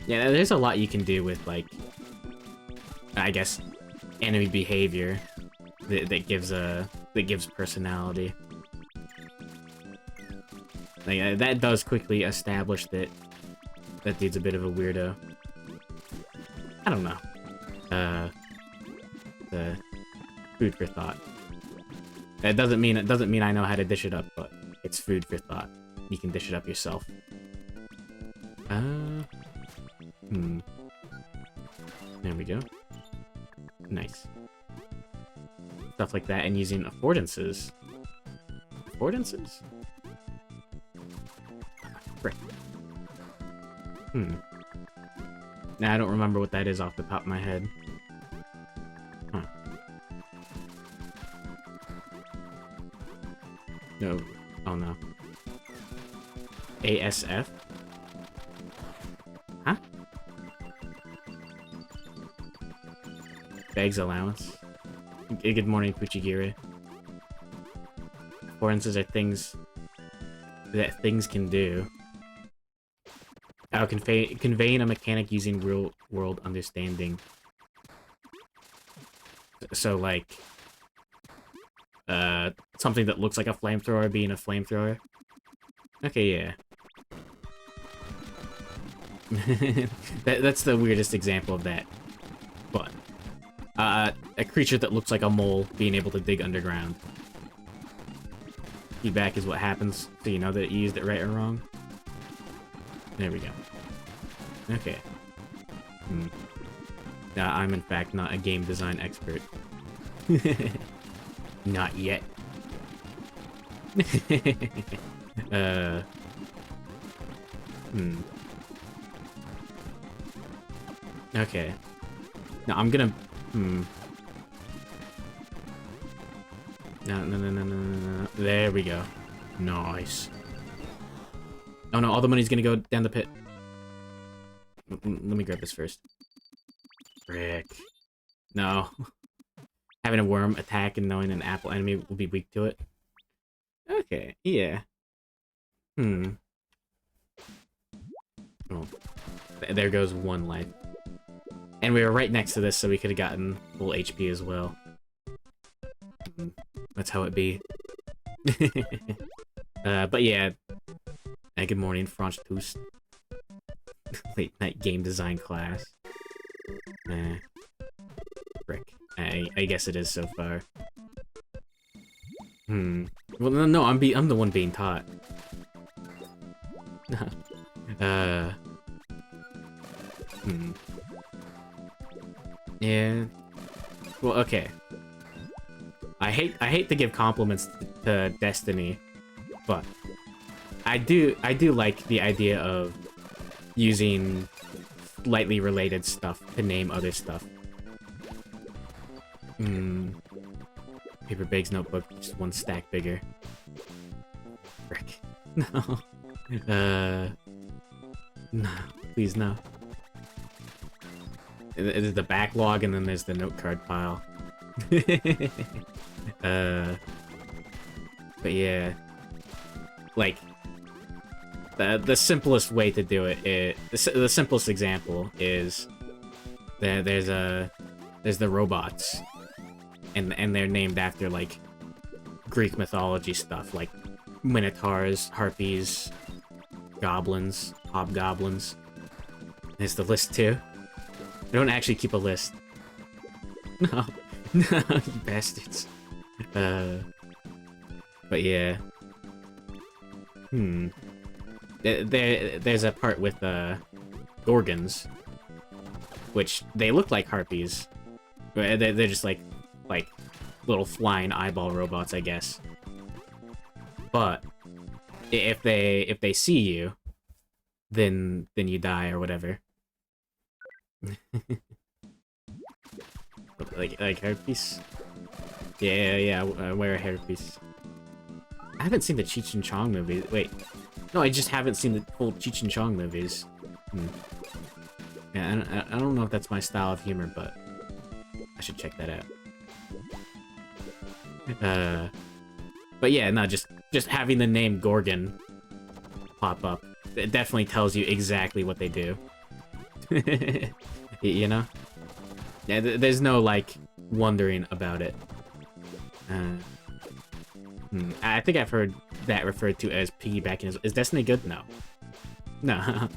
Yeah, there's a lot you can do with, like, I guess, enemy behavior that gives personality. Like, that does quickly establish that that dude's a bit of a weirdo. I don't know. The food for thought. It doesn't mean I know how to dish it up, but it's food for thought. You can dish it up yourself. There we go. Nice. Stuff like that, and using affordances. Affordances? Frick. Nah, I don't remember what that is off the top of my head. Huh. No. Oh no. ASF? Huh? Bags allowance. Good morning, Puchigiri. Affordances are things that things can do. Oh, conveying a mechanic using real-world understanding. So, like, something that looks like a flamethrower being a flamethrower. Okay, yeah. That's the weirdest example of that. But, a creature that looks like a mole being able to dig underground. Feedback is what happens, so you know that you used it right or wrong. There we go. Okay. I'm in fact not a game design expert. Not yet. Okay. No, I'm gonna... No. There we go. Nice. Oh no, all the money's gonna go down the pit. Let me grab this first. Frick. No. Having a worm attack and knowing an apple enemy will be weak to it. Okay, yeah. Oh. There goes one life. And we were right next to this, so we could have gotten full HP as well. That's how it be. But yeah. Good morning, Franz Toast. Late night game design class. Frick. I guess it is so far. Hmm. Well, no, I'm the one being taught. uh. Hmm. Yeah. Well, okay. I hate to give compliments to Destiny, but I do like the idea of using lightly related stuff to name other stuff. Hmm. Paper Bags notebook, just one stack bigger. Frick. No. No. Please, no. There's the backlog, and then there's the note card pile. But yeah. Like, the simplest way to do it is... The simplest example is... There's the robots. And they're named after, like, Greek mythology stuff, like minotaurs, harpies, goblins, hobgoblins. There's the list, too. I don't actually keep a list. No. No, you bastards. But yeah. Hmm. There's a part with, Gorgons. Which, they look like harpies. They're just like little flying eyeball robots, I guess. But if they see you, then you die or whatever. like hairpiece. Yeah. I wear a hairpiece. I haven't seen the Cheech and Chong movie. Wait, no, I just haven't seen the full Cheech and Chong movies. Yeah, I don't know if that's my style of humor, but I should check that out. But yeah, no, just having the name Gorgon pop up, it definitely tells you exactly what they do. You know? Yeah, there's no, like, wondering about it. I think I've heard that referred to as piggybacking. Is Destiny good? No. No.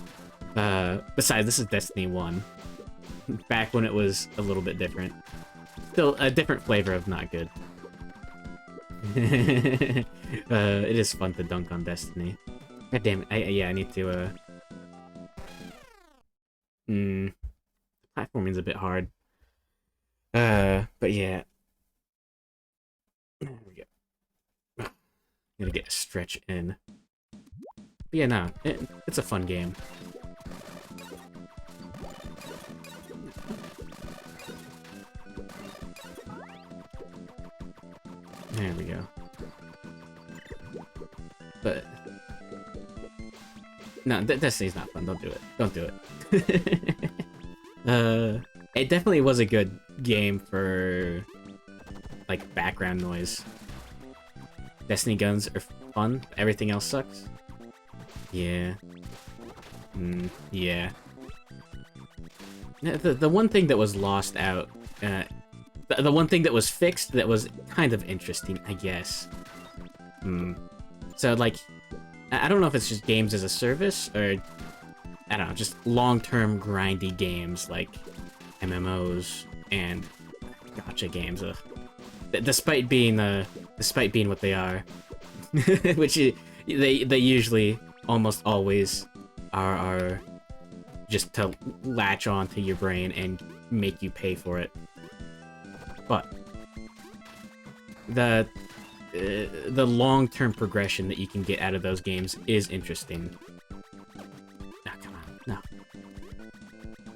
Besides, this is Destiny 1. Back when it was a little bit different. Still a different flavor of not good. It is fun to dunk on Destiny. God damn it. Yeah, I need to, platforming's a bit hard. But yeah. There we go. Gotta get a stretch in. But yeah, no, it's a fun game. There we go. But no, Destiny's not fun. Don't do it. Don't do it. It definitely was a good game for like background noise. Destiny guns are fun. Everything else sucks. Yeah. Yeah. The one thing that was lost out, the one thing that was fixed that was kind of interesting, I guess. So, like, I don't know if it's just games as a service, or, I don't know, just long-term grindy games like MMOs and gacha games. Despite being what they are, which they usually, almost always, are just to latch on to your brain and make you pay for it. But the long-term progression that you can get out of those games is interesting. Oh, come on, no.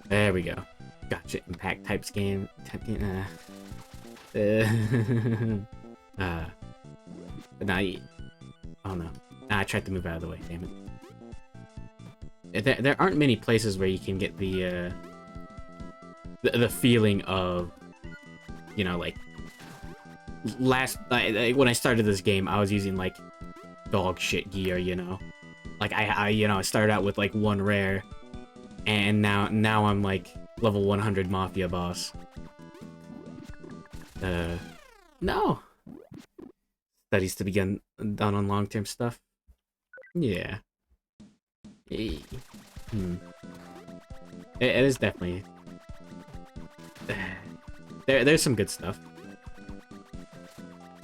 There we go. Gotcha. Impact types game. But now oh no. I tried to move out of the way, damn it. There aren't many places where you can get the feeling of, you know, like, when I started this game, I was using, like, dog shit gear, you know? Like, I started out with, like, 1 rare, and now I'm, like, level 100 Mafia boss. No! Studies to be done on long-term stuff? Yeah. It is definitely... There's some good stuff.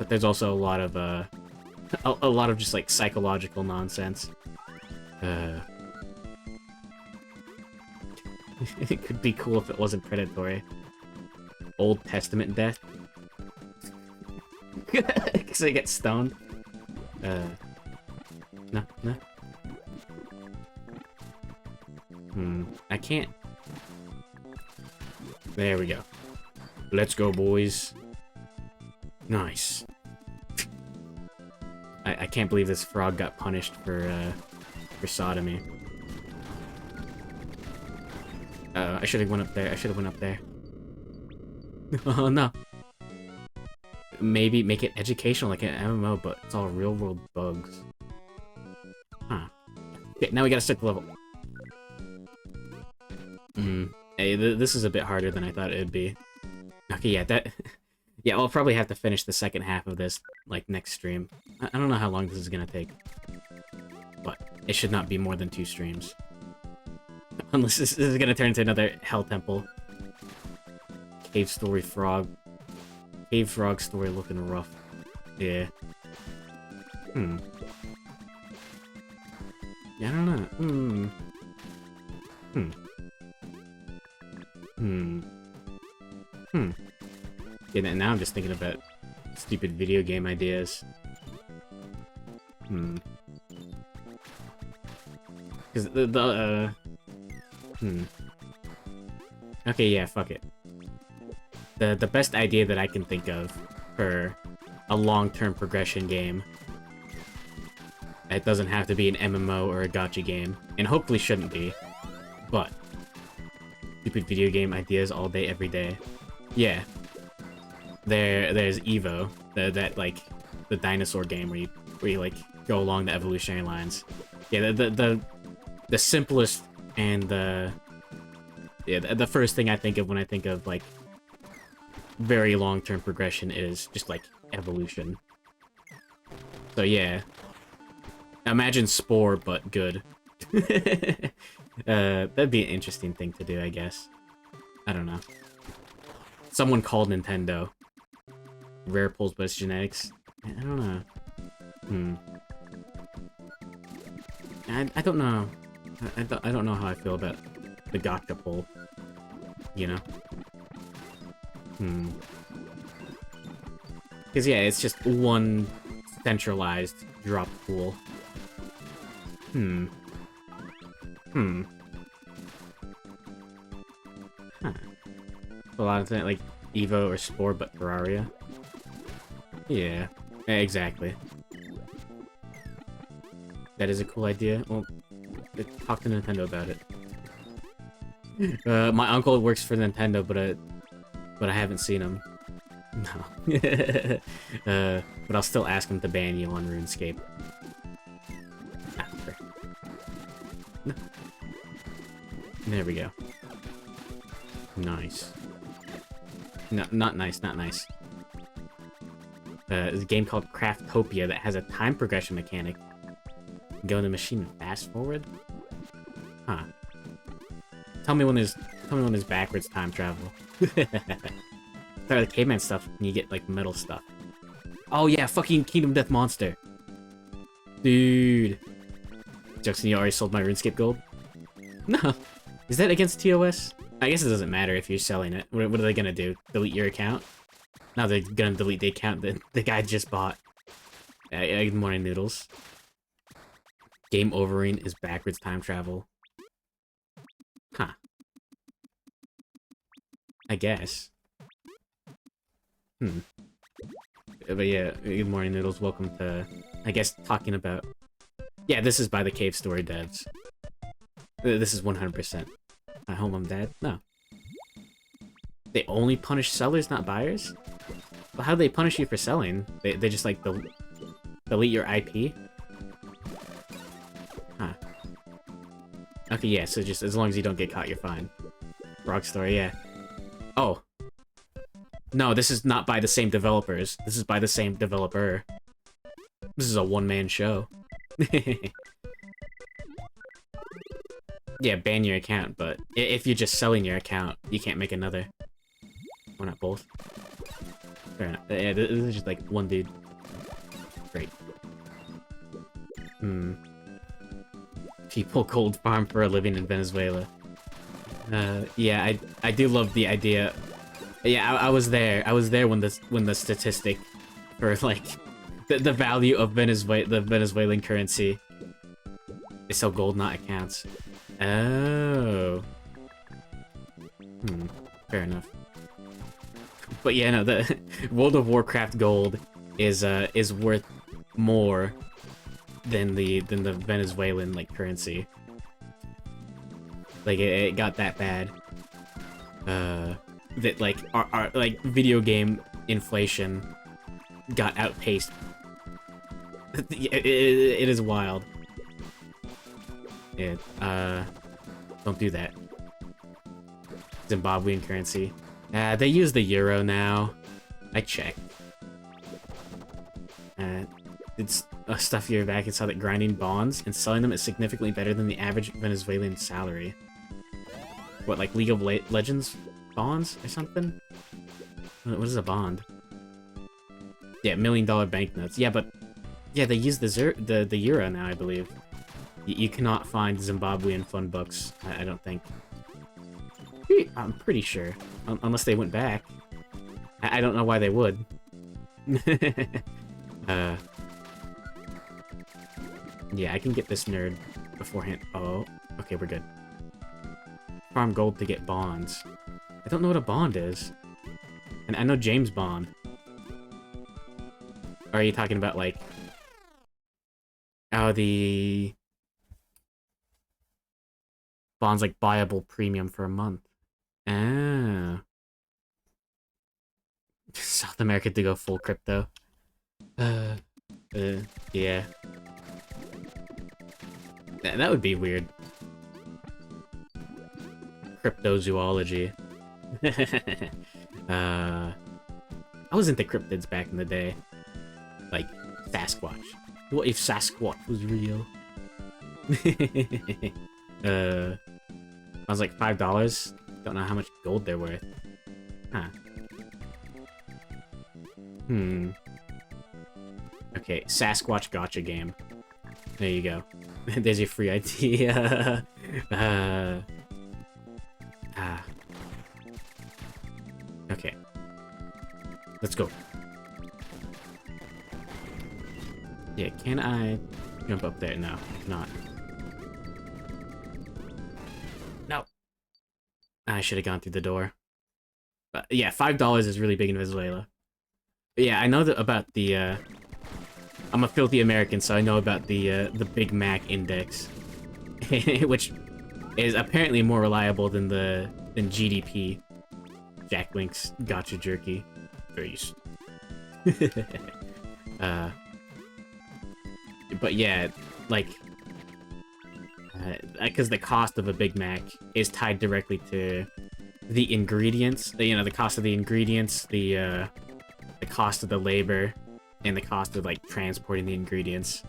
but there's also a lot of a lot of just like psychological nonsense. It could be cool if it wasn't predatory. Old Testament death. Because they get stoned. No. I can't. There we go. Let's go, boys. Nice. I can't believe this frog got punished for sodomy. I should have went up there. I should have went up there. Oh, no. Maybe make it educational like an MMO, but it's all real-world bugs. Huh. Okay, now we gotta stick the level. Hey, this is a bit harder than I thought it'd be. Okay, yeah, that... Yeah, I'll probably have to finish the second half of this, like, next stream. I don't know how long this is gonna take. But it should not be more than 2 streams. Unless this is gonna turn into another Hell Temple. Cave story frog. Cave frog story looking rough. Yeah. Yeah, I don't know. Yeah, now I'm just thinking about stupid video game ideas. Because Okay, yeah, fuck it. The best idea that I can think of for a long-term progression game. It doesn't have to be an MMO or a gacha game, and hopefully shouldn't be, but stupid video game ideas all day, every day. Yeah. There's Evo, that like the dinosaur game where you like go along the evolutionary lines. Yeah, the simplest and the first thing I think of when I think of like very long-term progression is just like evolution. So yeah, imagine Spore but good. That'd be an interesting thing to do, I guess. I don't know. Someone called Nintendo. Rare pulls, but it's genetics. I don't know. I don't know. I don't know how I feel about the gacha pull. You know? Because yeah, it's just one centralized drop pool. Huh. A lot of things like Evo or Spore, but Terraria. Yeah, exactly. That is a cool idea. Well, talk to Nintendo about it. My uncle works for Nintendo, but I haven't seen him. No. But I'll still ask him to ban you on RuneScape. No. There we go. Nice. No, not nice, not nice. There's a game called Craftopia that has a time progression mechanic. Go in the machine and fast forward? Huh. Tell me when there's backwards time travel. Start with caveman stuff and you get like metal stuff. Oh yeah, fucking Kingdom Death Monster. Dude. Jackson, you already sold my RuneScape gold? No. Is that against TOS? I guess it doesn't matter if you're selling it. What are they gonna do? Delete your account? No, they're gonna delete the account that the guy just bought. Good morning, Noodles. Game overing is backwards time travel. Huh. I guess. But yeah, good morning, Noodles. Welcome to, I guess, talking about... Yeah, this is by the Cave Story devs. This is 100%. My home, I'm dead? No. They only punish sellers, not buyers? Well, how do they punish you for selling? They just, like, delete your IP? Huh. Okay, yeah, so just as long as you don't get caught, you're fine. Frog Story, yeah. Oh. No, this is not by the same developers. This is by the same developer. This is a one-man show. Yeah, ban your account, but if you're just selling your account, you can't make another. Or not both. Fair enough. Yeah, this is just like one dude. Great. People cold farm for a living in Venezuela. Yeah, I do love the idea. Yeah, I was there. I was there when the statistic for like the value of the Venezuelan currency. They sell gold, not accounts. Oh. Fair enough. But yeah, no, the World of Warcraft gold is worth more than the Venezuelan like currency. Like it got that bad. That like our like video game inflation got outpaced. It is wild. Yeah, don't do that. Zimbabwean currency. They use the euro now. I checked. It's stuff your back and saw that grinding bonds and selling them is significantly better than the average Venezuelan salary. What, like League of Legends bonds or something? What is a bond? Yeah, $1 million banknotes. Yeah, but yeah, they use the euro now, I believe. You cannot find Zimbabwean fun books, I don't think. I'm pretty sure. Unless they went back. I don't know why they would. Yeah, I can get this nerd beforehand. Oh, okay, we're good. Farm gold to get bonds. I don't know what a bond is. And I know James Bond. Or are you talking about, like... Oh, the... Bonds, like, buyable premium for a month. Ah. South America to go full crypto. Yeah. That would be weird. Cryptozoology. I was into cryptids back in the day. Like, Sasquatch. What if Sasquatch was real? I was like $5. Don't know how much gold they're worth. Huh. Okay, Sasquatch gotcha game. There you go. There's your free idea. Okay. Let's go. Yeah, can I jump up there? No, not. No. I should have gone through the door. But yeah, $5 is really big in Venezuela. But yeah, I know about the, I'm a filthy American, so I know about the Big Mac index. Which is apparently more reliable than GDP. Jack Link's gotcha jerky. Face. But yeah, like, because the cost of a Big Mac is tied directly to the ingredients. You know, the cost of the ingredients, the cost of the labor, and the cost of like transporting the ingredients.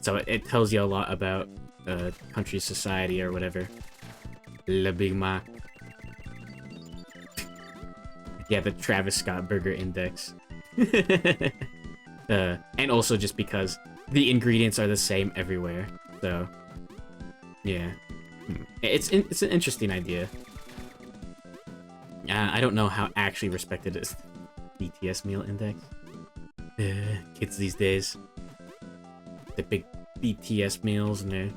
So it tells you a lot about the country's society or whatever. Le Big Mac. Yeah, the Travis Scott Burger Index. And also just because the ingredients are the same everywhere. So, yeah. It's an interesting idea. I don't know how actually respected it is. BTS meal index. Kids these days. The big BTS meals and their...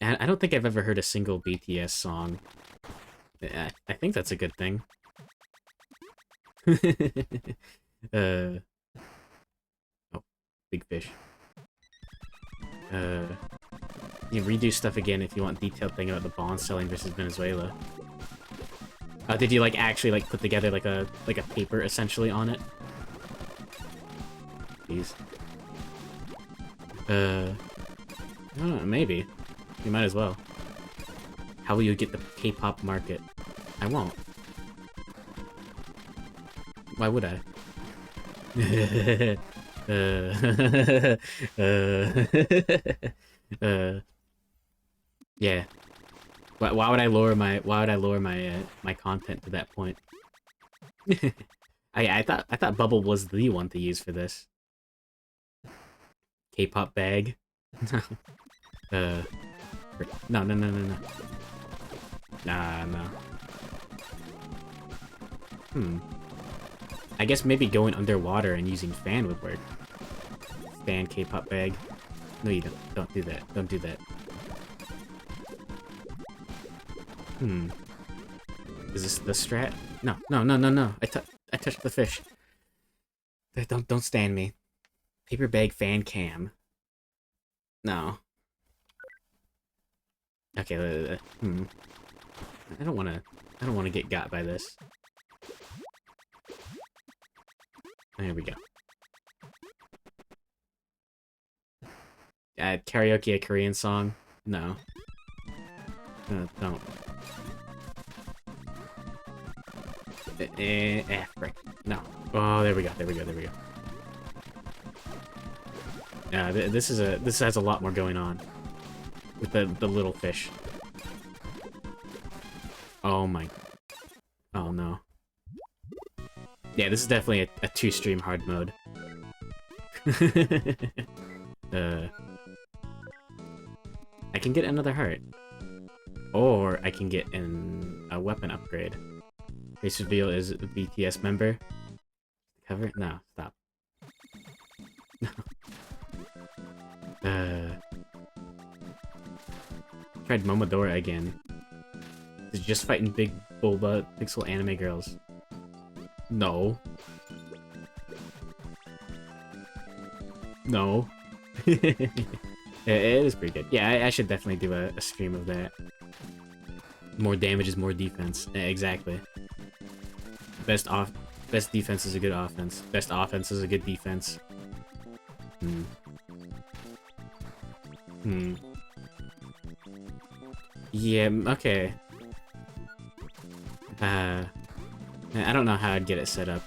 I don't think I've ever heard a single BTS song. I think that's a good thing. Oh, big fish. You redo stuff again if you want detailed thing about the bond selling versus Venezuela. Did you like actually like put together like a paper essentially on it? Please. I don't know, maybe. You might as well. How will you get the K-pop market? I won't. Why would I? Yeah. Why would I lower my my content to that point? I thought Bubble was the one to use for this. K-pop bag. uh, no. Nah, no. I guess maybe going underwater and using fan would work. Fan K-pop bag. No, you don't. Don't do that. Don't do that. Is this the strat? No. I touched the fish. Don't stand me. Paper bag fan cam. No. Okay. I don't wanna get got by this. There we go. Karaoke a Korean song? No. Don't. Frick. No. Oh, there we go. This has a lot more going on with the little fish. Oh my. Oh no. Yeah, this is definitely a two-stream hard mode. I can get another heart. Or I can get a weapon upgrade. Race reveal is a BTS member. Cover? No, stop. Tried Momodora again. Is just fighting big boba pixel anime girls. No. No. It is pretty good. Yeah, I should definitely do a stream of that. More damage is more defense. Exactly. Best defense is a good offense. Best offense is a good defense. Yeah, okay. I don't know how I'd get it set up.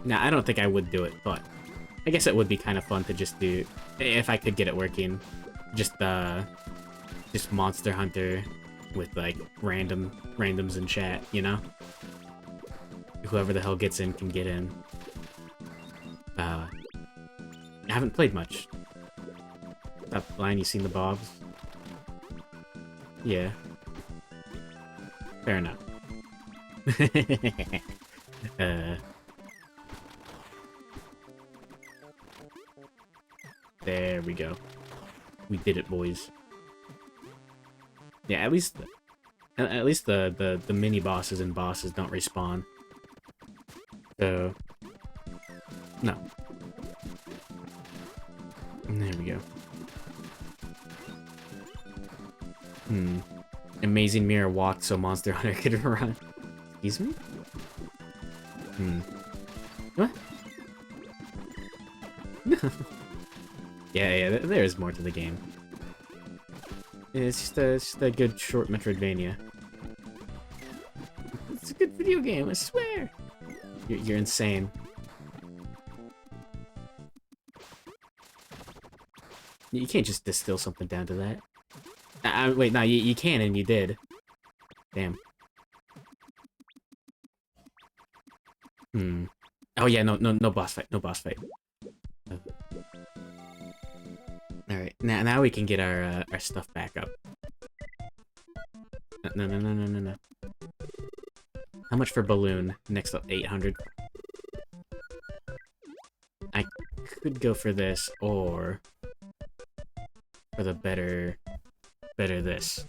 Nah, I don't think I would do it, but I guess it would be kind of fun to just do, if I could get it working. Just Monster Hunter with, like, randoms in chat, you know? Whoever the hell gets in can get in. I haven't played much. That line, you seen the bobs? Yeah. Fair enough. There we go. We did it, boys. Yeah, at least the mini bosses and bosses don't respawn. So no. There we go. Amazing Mirror walked so Monster Hunter could run. Excuse me? What? Yeah, there is more to the game. It's just a good short Metroidvania. It's a good video game, I swear! You're insane. You can't just distill something down to that. Wait, no, you can, and you did. Damn. Oh yeah, no boss fight, no boss fight. Alright, now we can get our stuff back up. No. How much for balloon? Next up, 800. I could go for this, or for the better this.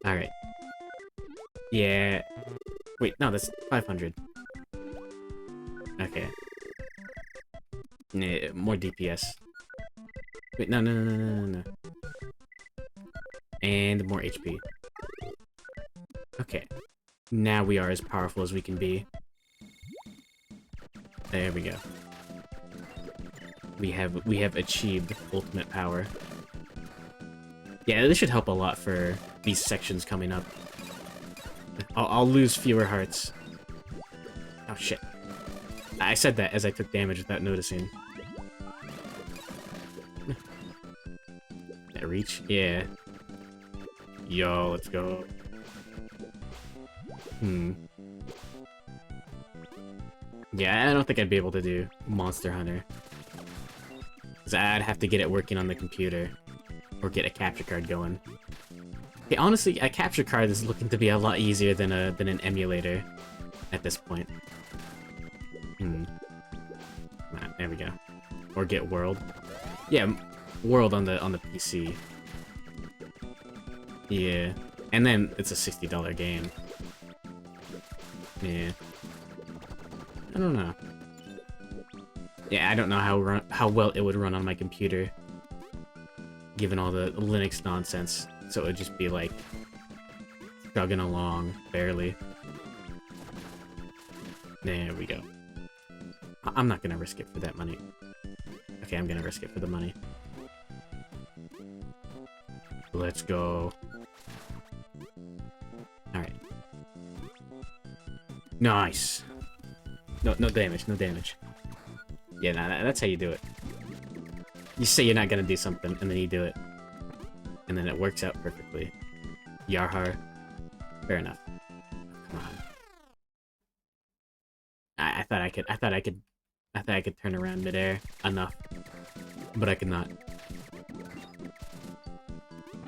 Alright. Yeah. Wait, no, that's 500. Okay. Nah, more DPS. Wait, no. And more HP. Okay. Now we are as powerful as we can be. There we go. We have achieved ultimate power. Yeah, this should help a lot for these sections coming up. I'll lose fewer hearts Oh, shit. I said that as I took damage without noticing. That reach? Yeah. Yo, let's go. Yeah, I don't think I'd be able to do Monster Hunter. Because I'd have to get it working on the computer. Or get a capture card going. Okay, honestly, a capture card is looking to be a lot easier than an emulator at this point. There we go. Or get World. Yeah, World on the PC. Yeah. And then it's a $60 game. Yeah. I don't know. Yeah, I don't know how well it would run on my computer, given all the Linux nonsense. So it would just be like chugging along, barely. There we go. I'm not gonna risk it for that money. Okay, I'm gonna risk it for the money. Let's go. Alright. Nice! No damage, no damage. Yeah, nah, that's how you do it. You say you're not gonna do something, and then you do it. And then it works out perfectly. Yarhar. Fair enough. Come on. I thought I could turn around midair enough. But I could not.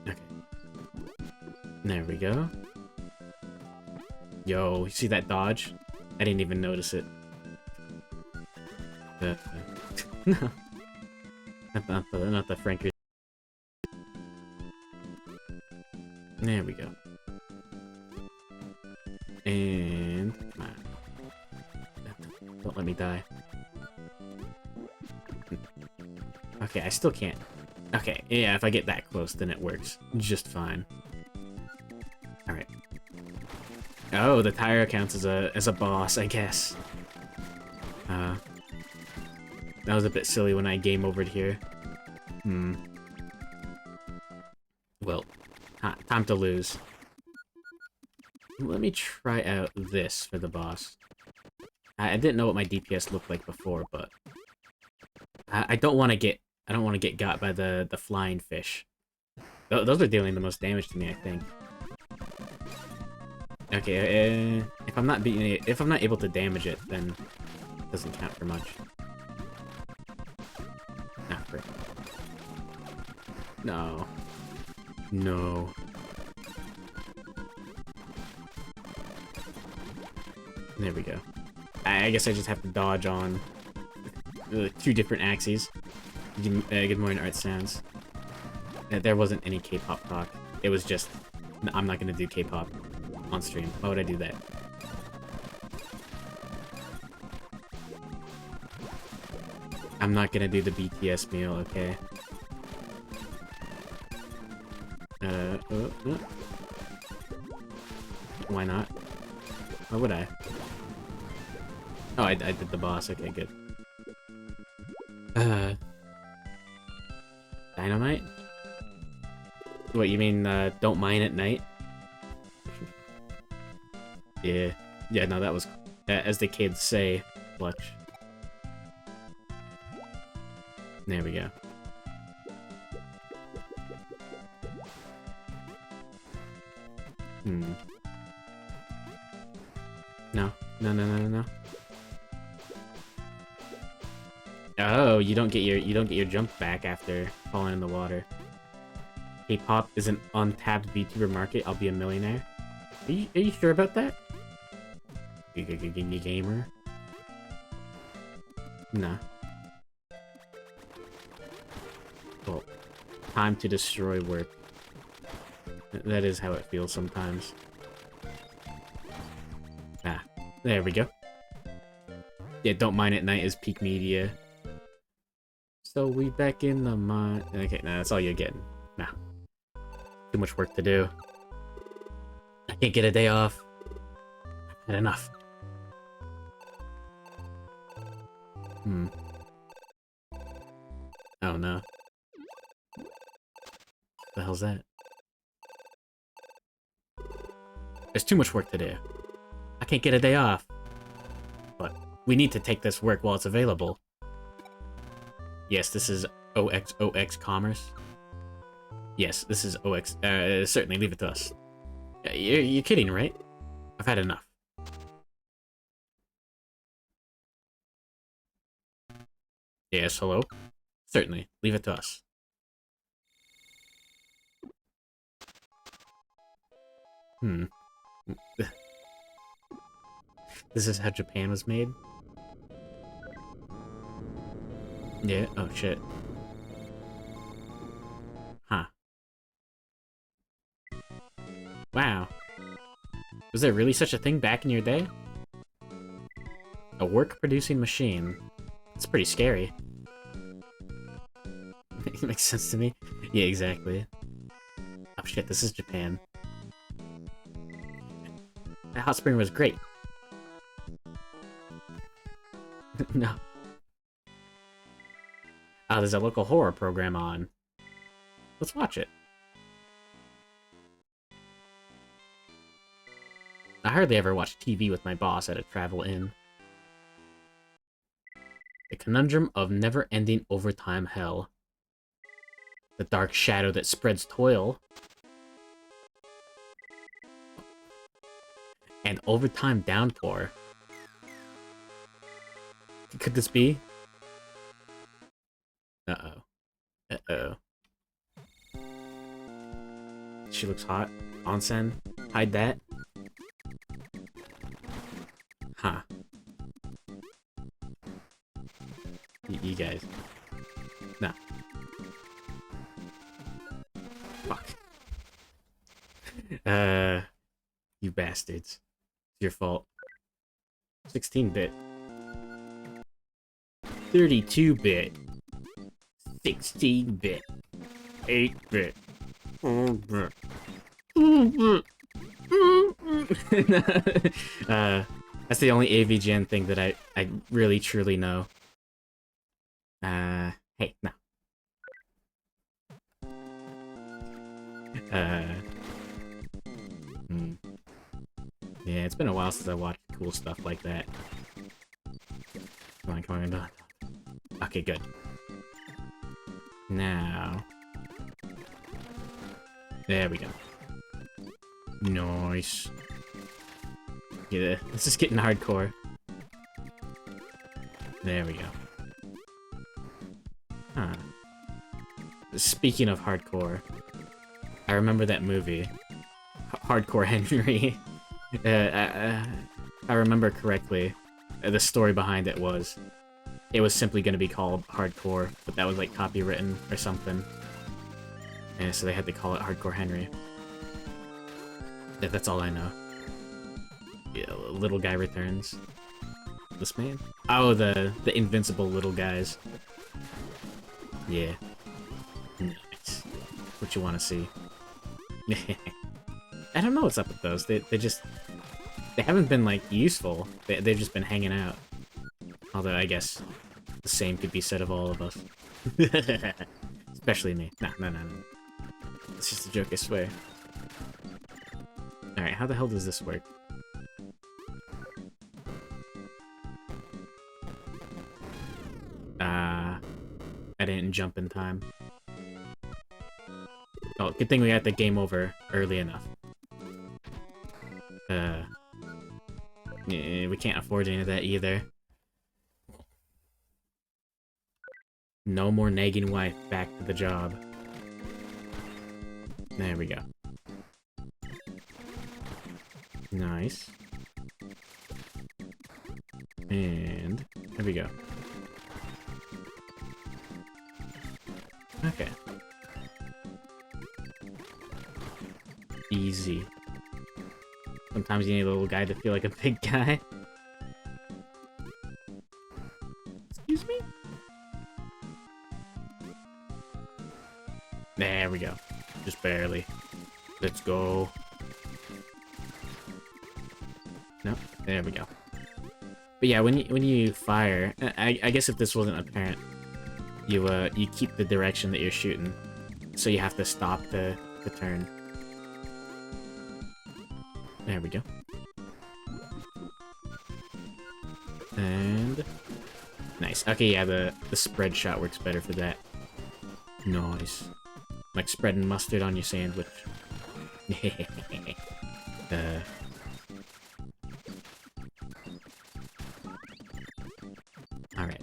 Okay. There we go. Yo, you see that dodge? I didn't even notice it. No. Not the Franker. There we go. And come on. Don't let me die. Okay, I still can't. Okay, yeah, if I get that close, then it works just fine. Alright. Oh, the tire counts as a boss, I guess. That was a bit silly when I game overed here. Well, time to lose. Let me try out this for the boss. I didn't know what my DPS looked like before, but I don't want to get got by the flying fish. Those are dealing the most damage to me, I think. Okay, if I'm not able to damage it, then it doesn't count for much. Ah, frick. No. No. There we go. I guess I just have to dodge on two different axes. Good morning, Art Sounds. There wasn't any K-pop talk. It was just, I'm not gonna do K-pop on stream. Why would I do that? I'm not gonna do the BTS meal, okay? Why not? Why would I? Oh, I did the boss. Okay, good. Dynamite? What, you mean, don't mine at night? Yeah. Yeah, no, that was, as the kids say, clutch. There we go. No. Oh, you don't get your jump back after falling in the water. K-pop is an untapped VTuber market. I'll be a millionaire. Are you sure about that? Gamer? Nah. Well, time to destroy work. That is how it feels sometimes. Ah, there we go. Yeah, don't mine at night is peak media. So we back in the mine. Okay, nah, that's all you're getting. Nah. Too much work to do. I can't get a day off. I've had enough. Oh no. What the hell's that? There's too much work to do. I can't get a day off. We need to take this work while it's available. Yes, this is OX Commerce. Yes, this is OX. Certainly, leave it to us. You're kidding, right? I've had enough. Yes, hello? Certainly, leave it to us. This is how Japan was made? Yeah, oh shit. Huh. Wow. Was there really such a thing back in your day? A work-producing machine. It's pretty scary. It makes sense to me. Yeah, exactly. Oh shit, this is Japan. That hot spring was great. No. Oh, there's a local horror program on. Let's watch it. I hardly ever watch TV with my boss at a travel inn. The conundrum of never-ending overtime hell. The dark shadow that spreads toil. And overtime downpour. Could this be? Uh-oh. Uh-oh. She looks hot. Onsen. Hide that. Huh. You guys. No. Fuck. You bastards. It's your fault. 16-bit. 32-bit. 16-bit. 8-bit. 4-bit. That's the only AVGN thing that I really truly know. Hey, no. Yeah, it's been a while since I watched cool stuff like that. Come on, come on, come on. Okay, good. Now... There we go. Nice. Yeah, this is getting hardcore. There we go. Huh. Speaking of hardcore, I remember that movie, Hardcore Henry. I remember correctly, the story behind it was simply going to be called Hardcore, but that was like copywritten or something. And so they had to call it Hardcore Henry. That's all I know. Yeah, little guy returns. This man? Oh, the invincible little guys. Yeah. Nice. What you want to see? I don't know what's up with those. They haven't been like useful. They've just been hanging out. Although I guess the same could be said of all of us. Especially me. No. It's just a joke, I swear. Alright, how the hell does this work? I didn't jump in time. Oh, good thing we got the game over early enough. Yeah, we can't afford any of that either. No more nagging wife, back to the job. There we go. Nice. And there we go. Okay. Easy. Sometimes you need a little guy to feel like a big guy. Excuse me? There we go. Just barely. Let's go. Nope. There we go. But yeah, when you fire, I guess if this wasn't apparent, you keep the direction that you're shooting, so you have to stop the turn. There we go. And... Nice. Okay, yeah, the spread shot works better for that. Nice. Like spreading mustard on your sandwich. uh... Alright.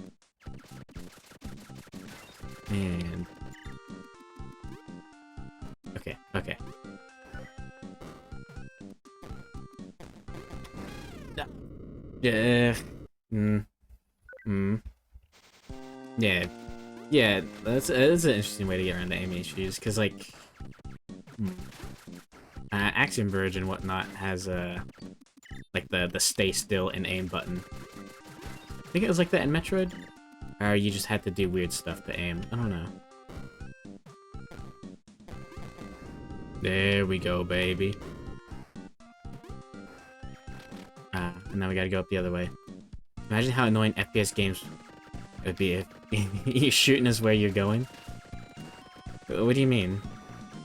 And... Okay, okay. Yeah. Yeah. Yeah, that's an interesting way to get around the aim issues, because, like... Axiom Verge and whatnot has, like, the stay still and aim button. I think it was like that in Metroid? Or you just had to do weird stuff to aim. I don't know. There we go, baby. And now we gotta go up the other way. Imagine how annoying FPS games would be if you're shooting us where you're going. What do you mean?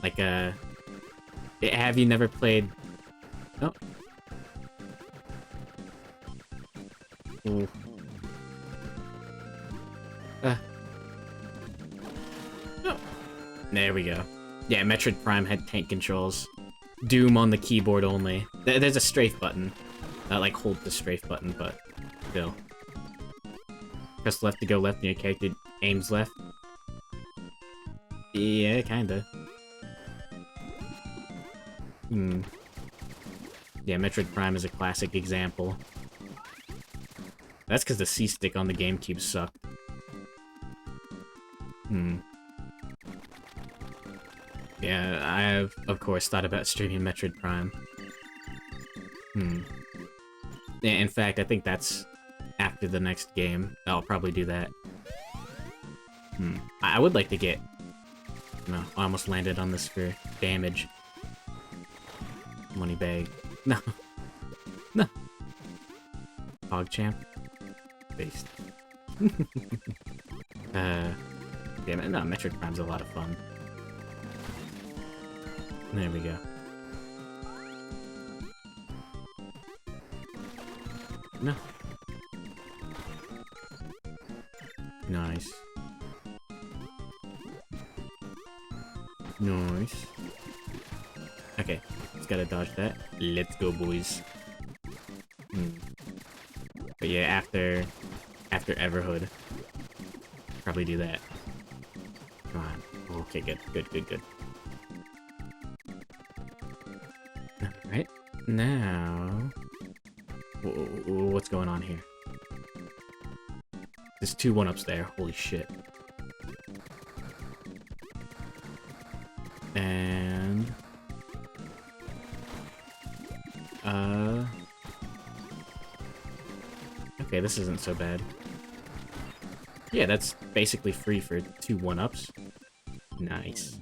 Like, have you never played... Oh. Ooh. Oh. There we go. Yeah, Metroid Prime had tank controls. Doom on the keyboard only. There's a strafe button. That, like, hold the strafe button, but still. Press left to go left and your character aims left. Yeah, kinda. Yeah, Metroid Prime is a classic example. That's because the C-stick on the GameCube sucked. Yeah, I have, of course, thought about streaming Metroid Prime. Yeah, in fact, I think that's after the next game. I'll probably do that. I would like to get... No, I almost landed on this for damage. Money bag. No. No. PogChamp. Based. Yeah, no, Metroid Prime's a lot of fun. There we go. No. Nice. Nice. Okay, just gotta dodge that. Let's go, boys. But yeah, after Everhood, probably do that. Come on. Okay, good. Alright, now... What's going on here? There's 2 1-ups there, holy shit. And... Okay, this isn't so bad. Yeah, that's basically free for 2 1-ups. Nice.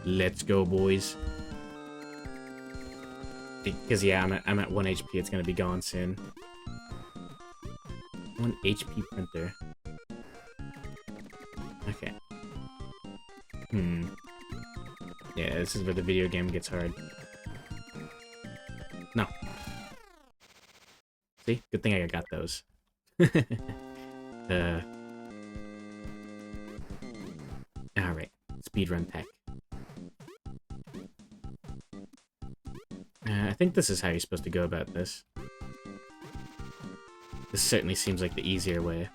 Let's go, boys. Because, yeah, I'm at 1 HP. It's gonna be gone soon. 1 HP printer. Okay. Yeah, this is where the video game gets hard. No. See? Good thing I got those. Alright. Speedrun tech. I think this is how you're supposed to go about this. This certainly seems like the easier way.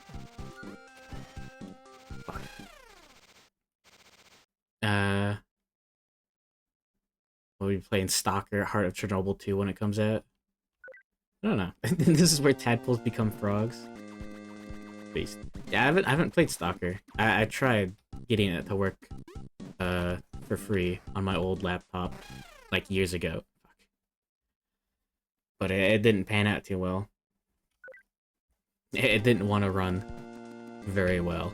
Fuck. We'll be playing Stalker Heart of Chernobyl 2 when it comes out. I don't know. This is where tadpoles become frogs. Beast. Yeah, I haven't played Stalker. I tried getting it to work for free on my old laptop like years ago. But it didn't pan out too well. It didn't want to run very well.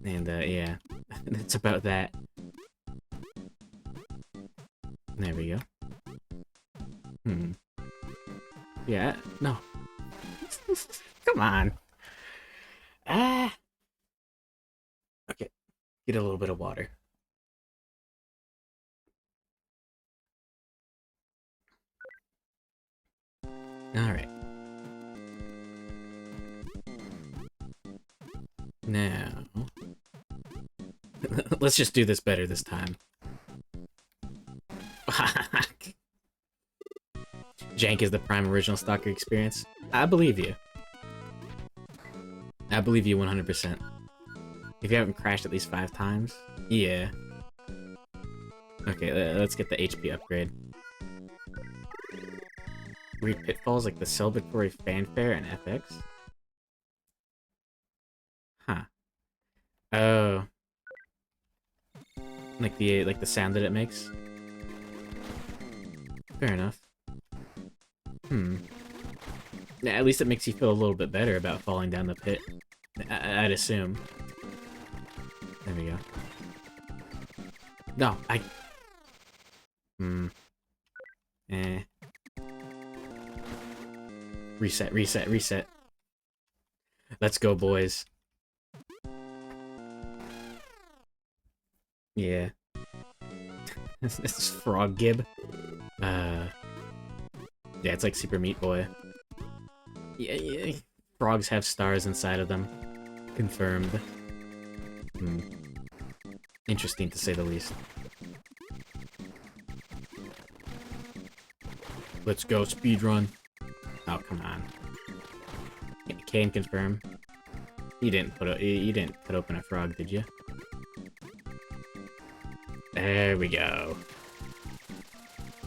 And, yeah. It's about that. There we go. Yeah, no. Come on. Okay. Get a little bit of water. Alright. Now... let's just do this better this time. Jank is the prime original stalker experience. I believe you. I believe you 100%. If you haven't crashed at least 5 times, yeah. Okay, let's get the HP upgrade. Weird pitfalls like the celebratory fanfare and FX. Huh. Oh. Like the sound that it makes. Fair enough. Yeah, at least it makes you feel a little bit better about falling down the pit. I'd assume. There we go. No, Eh. Reset, reset, reset. Let's go, boys. Yeah. This is Frog Gib. Yeah, it's like Super Meat Boy. Yeah. Frogs have stars inside of them. Confirmed. Interesting to say the least. Let's go, speedrun. Oh, come on. Can confirm. You didn't cut open a frog, did you? There we go.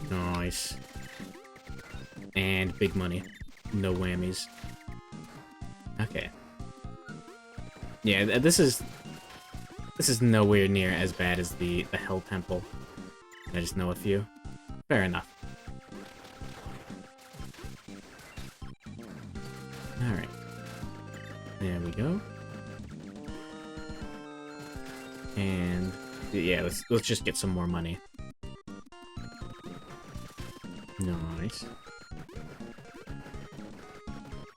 Nice. And big money. No whammies. Okay. Yeah, this is nowhere near as bad as the Hell Temple. I just know a few. Fair enough. Alright. There we go. And yeah, let's just get some more money. Nice.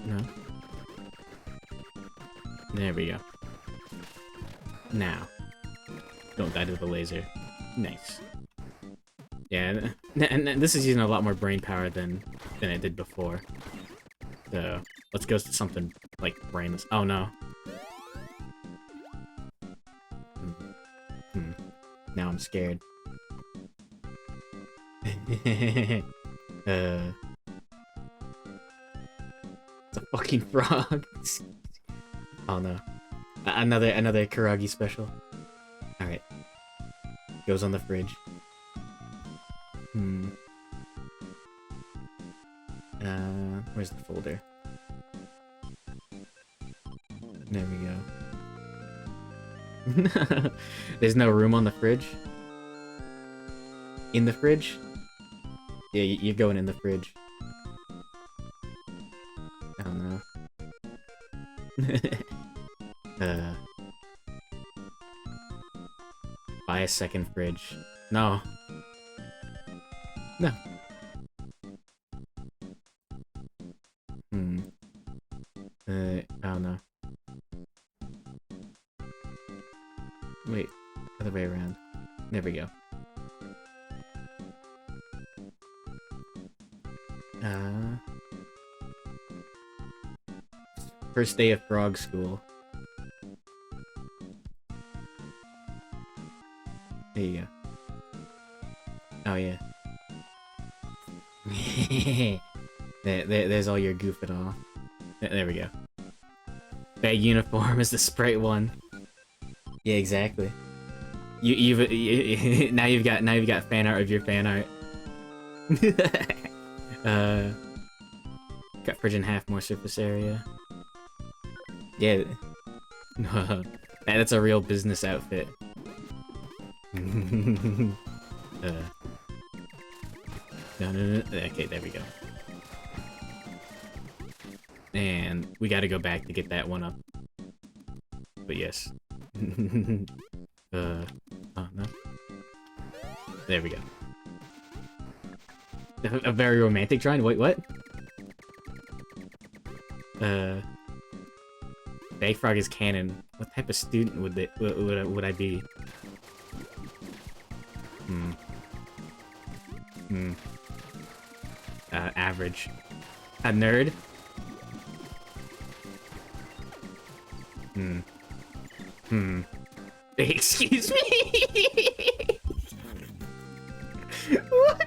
No. There we go. Now. Don't die to the laser. Nice. Yeah, and this is using a lot more brain power than it did before. So, let's go to something, like, brainless. Oh, no. Now I'm scared. It's a fucking frog. Oh, no. Another Karagi special. Alright. Goes on the fridge. Where's the folder? There we go. There's no room on the fridge? In the fridge? Yeah, you're going in the fridge. Oh no. Buy a second fridge. No. No. Oh no. Wait, other way around. There we go. First day of frog school. There you go. Oh yeah. There's all your goof and all. There we go. Bag uniform is the Sprite one. Yeah, exactly. Now you've got fan art of your fan art. Cut fridge in half, more surface area. Yeah. That's a real business outfit. No. Okay, there we go. And we gotta go back to get that one up. But yes. Oh no. There we go. A very romantic drawing? Wait, what? Bag Frog is canon. What type of student would I be? Average. A nerd? Excuse me? What?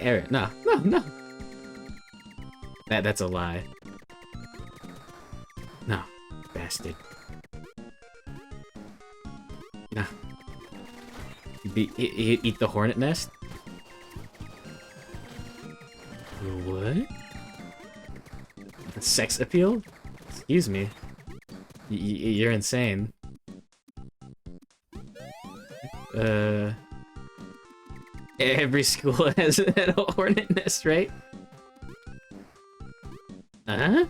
Eric, no. That's a lie. No, bastard. No. Eat the hornet nest? What? Sex appeal? Excuse me. You're insane. Every school has a hornet nest, right? Huh?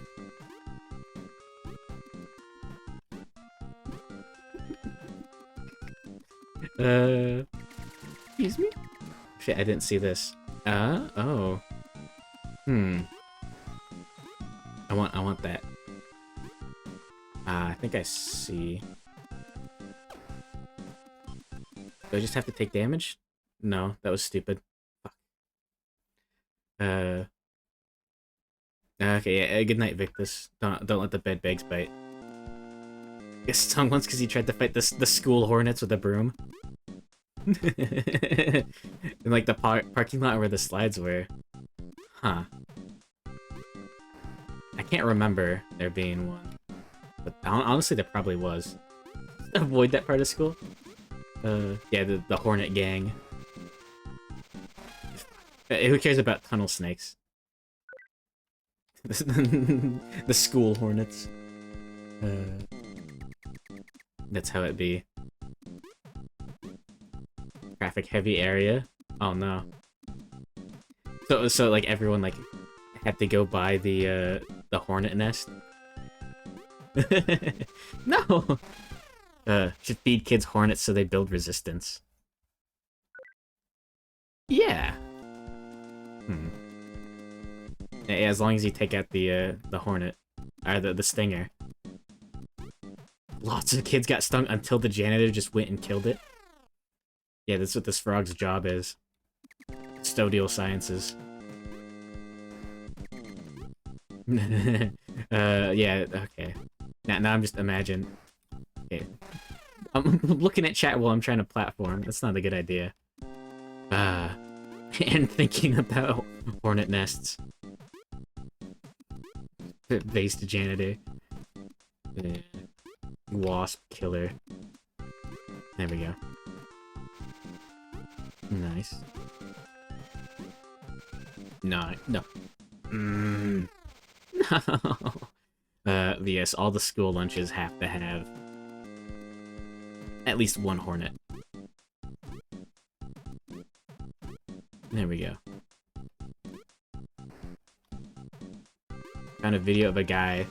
Excuse me? Shit, I didn't see this. Oh. I want that. I think I see. Do I just have to take damage? No, that was stupid. Fuck. Okay, yeah, good night, Victus. Don't let the bed bugs bite. Get stung once because he tried to fight the school hornets with a broom. In like the parking lot where the slides were. Huh. I can't remember there being one. But honestly, there probably was. Avoid that part of school. Yeah, the hornet gang. Who cares about tunnel snakes? The school hornets. That's how it be. Traffic heavy area? Oh no. So like everyone like had to go by the hornet nest? No! Should feed kids hornets so they build resistance. Yeah. Yeah, as long as you take out the hornet. Or the stinger. Lots of kids got stung until the janitor just went and killed it. Yeah, that's what this frog's job is. Custodial sciences. Yeah, okay. Now I'm just imagining. Okay. I'm looking at chat while I'm trying to platform. That's not a good idea. And thinking about hornet nests. Base to janitor. Wasp killer. There we go. Nice. No. No. Yes, all the school lunches have to have at least one hornet. There we go. Found a video of a guy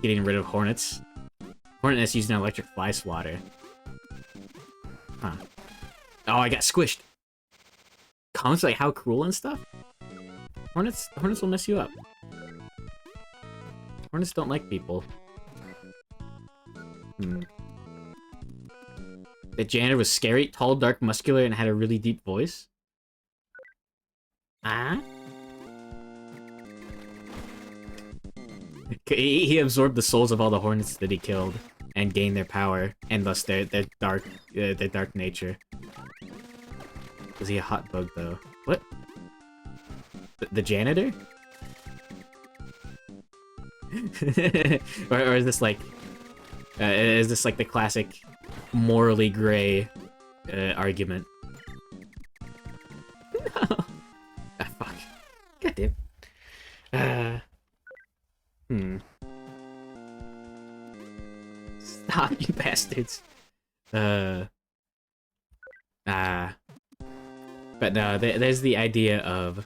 getting rid of hornets. Hornet nest using an electric fly swatter. Huh. Oh, I got squished. Comments like how cruel and stuff? Hornets will mess you up. Hornets don't like people. The janitor was scary, tall, dark, muscular, and had a really deep voice. He absorbed the souls of all the hornets that he killed and gained their power, and thus their dark nature. Was he a hot bug though? What? The janitor? or is this like the classic morally gray argument? No. Fuck. God damn. Stop, you bastards. But no, there's the idea of...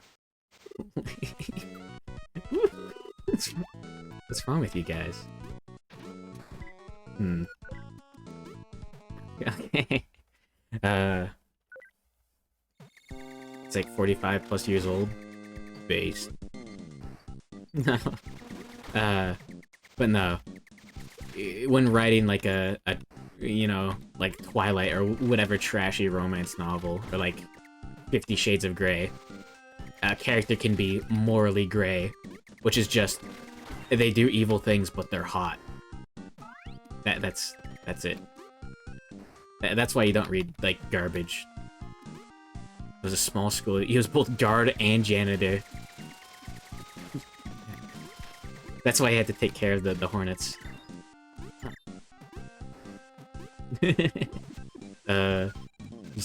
What's wrong with you guys? Okay. It's like 45 plus years old. Based. No. But no. When writing like a you know, like Twilight or whatever trashy romance novel, or like 50 Shades of Grey, a character can be morally gray, which is just they do evil things, but they're hot. That's it. That's why you don't read like garbage. It was a small school. He was both guard and janitor. That's why he had to take care of the Hornets. He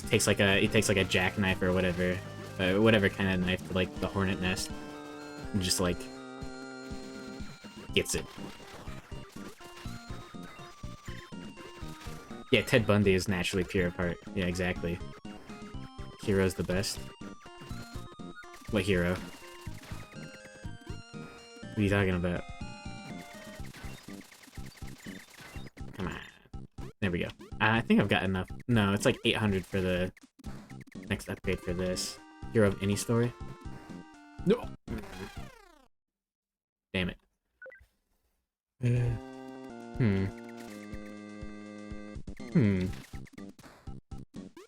takes like a jackknife or whatever, whatever kind of knife to like the hornet nest, and just like gets it. Yeah, Ted Bundy is naturally pure of heart. Yeah, exactly. Hero's the best. What hero? What are you talking about? Come on. There we go. I think I've got enough. No, it's like 800 for the next upgrade for this. Hero of any story? No! Damn it.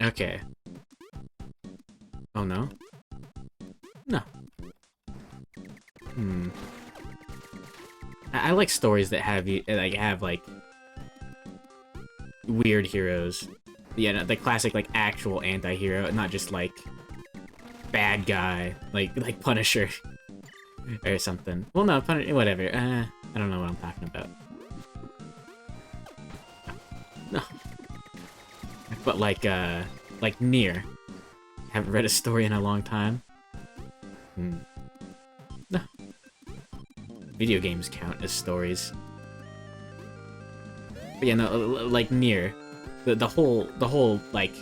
Okay. Oh no? No. I like stories that have you like weird heroes. Yeah, no, the classic like actual anti-hero, not just like bad guy, like Punisher or something. Well, no, whatever. I don't know what I'm talking about. No. But like Nier. Haven't read a story in a long time. No. Video games count as stories. But yeah, no, like Nier. The whole like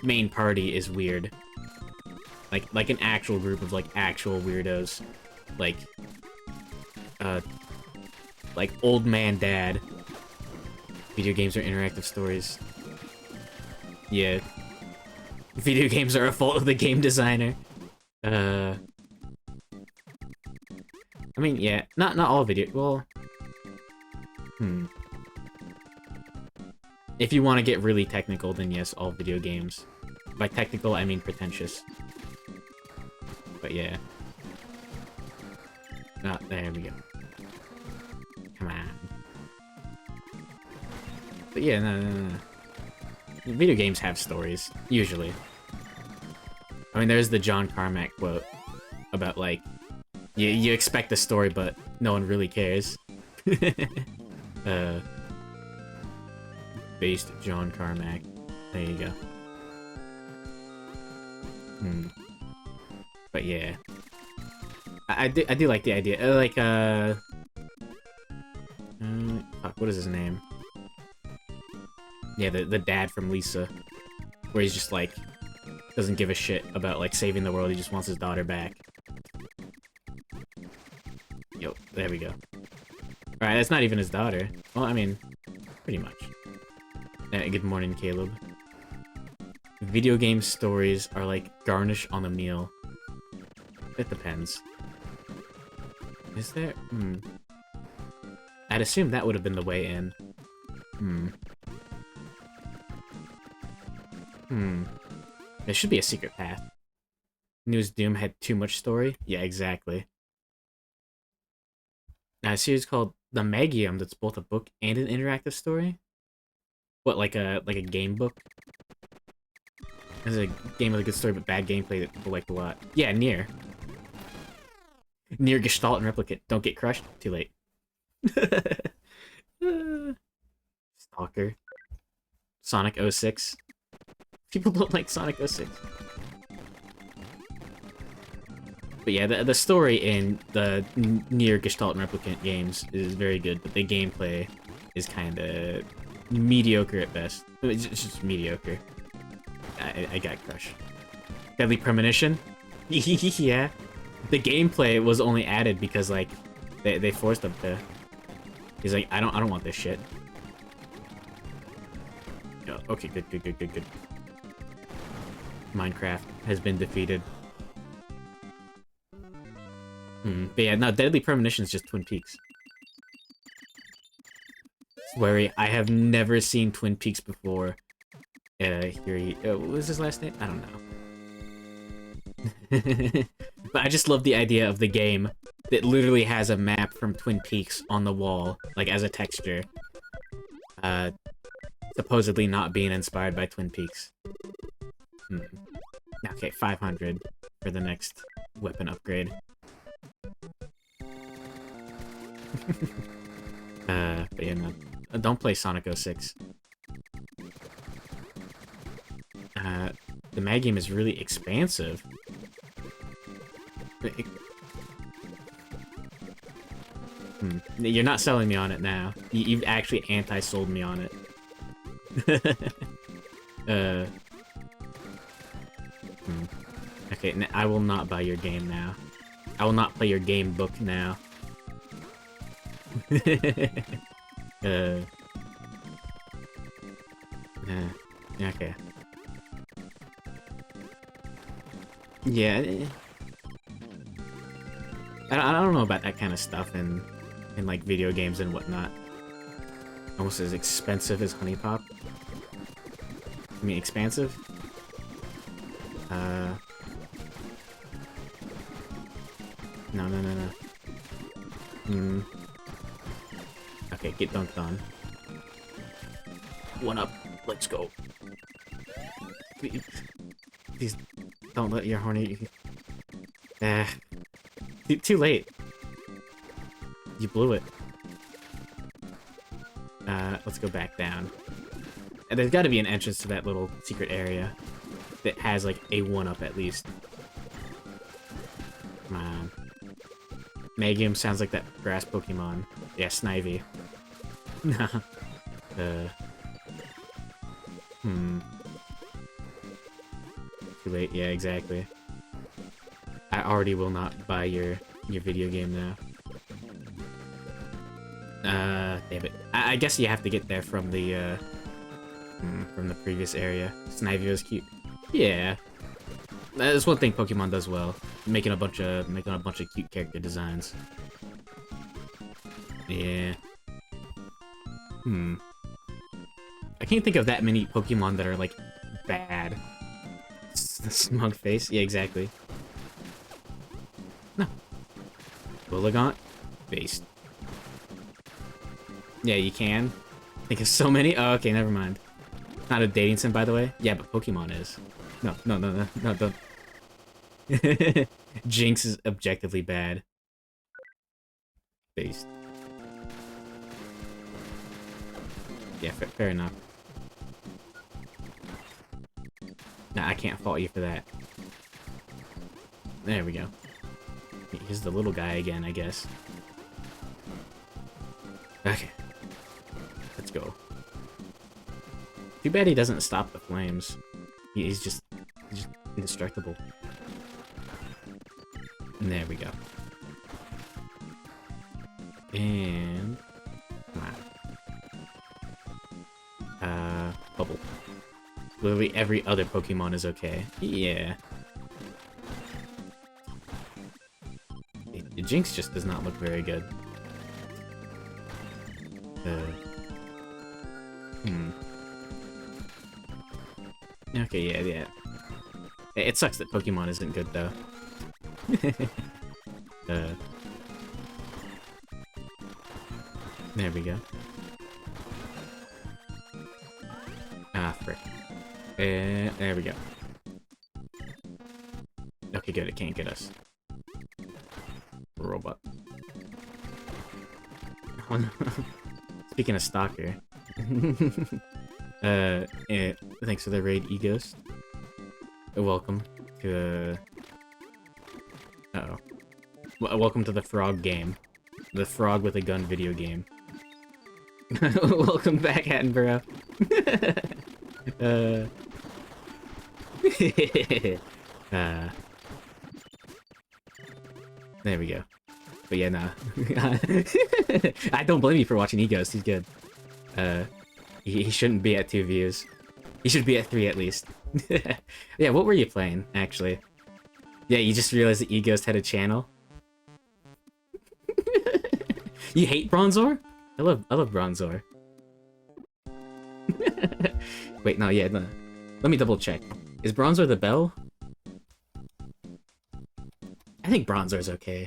main party is weird. Like an actual group of like actual weirdos. Like old man dad. Video games are interactive stories. Yeah. Video games are a fault of the game designer. I mean, yeah, not all video. Well, if you want to get really technical, then yes, all video games. By technical, I mean pretentious. But yeah. Oh, there we go. Come on. But yeah, no. Video games have stories, usually. I mean, there's the John Carmack quote about, like, you expect a story, but no one really cares. Based John Carmack. There you go. But yeah. I do like the idea. Fuck, what is his name? Yeah, the dad from Lisa. Where he's just like, doesn't give a shit about like saving the world, he just wants his daughter back. Yo, there we go. Alright, that's not even his daughter. Well, I mean, pretty much. Good morning, Caleb. Video game stories are like garnish on a meal. It depends. Is there? I'd assume that would have been the way in. There should be a secret path. News Doom had too much story? Yeah, exactly. A series called The Magium that's both a book and an interactive story? What, like a game book? It's a game with a good story but bad gameplay that people liked a lot. Yeah, Nier. Nier Gestalt and Replicant. Don't get crushed. Too late. Stalker. Sonic 06. People don't like Sonic 06. But yeah, the story in the Nier Gestalt and Replicant games is very good, but the gameplay is kind of mediocre at best. It's just mediocre. I got crushed. Deadly Premonition? Yeah. The gameplay was only added because, like, they forced them to. He's like, I don't want this shit. Oh, okay, good. Minecraft has been defeated. But yeah, no, Deadly Premonition is just Twin Peaks. Sweary, I have never seen Twin Peaks before. What was his last name? I don't know. But I just love the idea of the game that literally has a map from Twin Peaks on the wall, like as a texture. Supposedly not being inspired by Twin Peaks. Okay, 500 for the next weapon upgrade. But yeah, no. Don't play Sonic 06. The mag game is really expansive. You're not selling me on it now. You've actually anti-sold me on it. Okay, I will not buy your game now. I will not play your game book now. Okay. Yeah. I don't know about that kind of stuff in like video games and whatnot. Almost as expensive as Honey Pop. I mean, expansive? No. Okay, get dunked on. One up. Let's go. Please don't let your horny... Too late. You blew it. Let's go back down. And there's got to be an entrance to that little secret area that has, like, a 1-up at least. Come on. Magium sounds like that grass Pokemon. Yeah, Snivy. Too late. Yeah, exactly. I already will not buy your video game now. Damn it. I guess you have to get there from the previous area. Snivy was cute. Yeah. That's one thing Pokemon does well. Making a bunch of cute character designs. Yeah. I can't think of that many Pokemon that are, like, bad. The smug face? Yeah, exactly. No. Bulligant? Based. Yeah, you can. Think of so many? Oh, okay, never mind. Not a dating sim, by the way. Yeah, but Pokemon is. No, don't. Jinx is objectively bad. Based. Yeah, fair enough. Nah, I can't fault you for that. There we go. Here's the little guy again, I guess. Okay. Let's go. Too bad he doesn't stop the flames. He's just indestructible. And there we go. And... come on. Bubble. Literally every other Pokemon is okay. Yeah. The Jinx just does not look very good. Okay, yeah. It sucks that Pokemon isn't good, though. There we go. Ah, frick. There we go. Okay, good, it can't get us. Robot. Oh no. Speaking of Stalker. Thanks for the raid, Eghost. Welcome to, uh-oh. Welcome to the frog game. The frog with a gun video game. Welcome back, Attenborough. There we go. But yeah, nah. I don't blame you for watching Eghost, he's good. He shouldn't be at 2 views. He should be at 3 at least. Yeah, what were you playing, actually? Yeah, you just realized that Eghost had a channel? You hate Bronzor? I love Bronzor. Wait, no, yeah, no. Let me double check. Is Bronzor the bell? I think Bronzor's okay.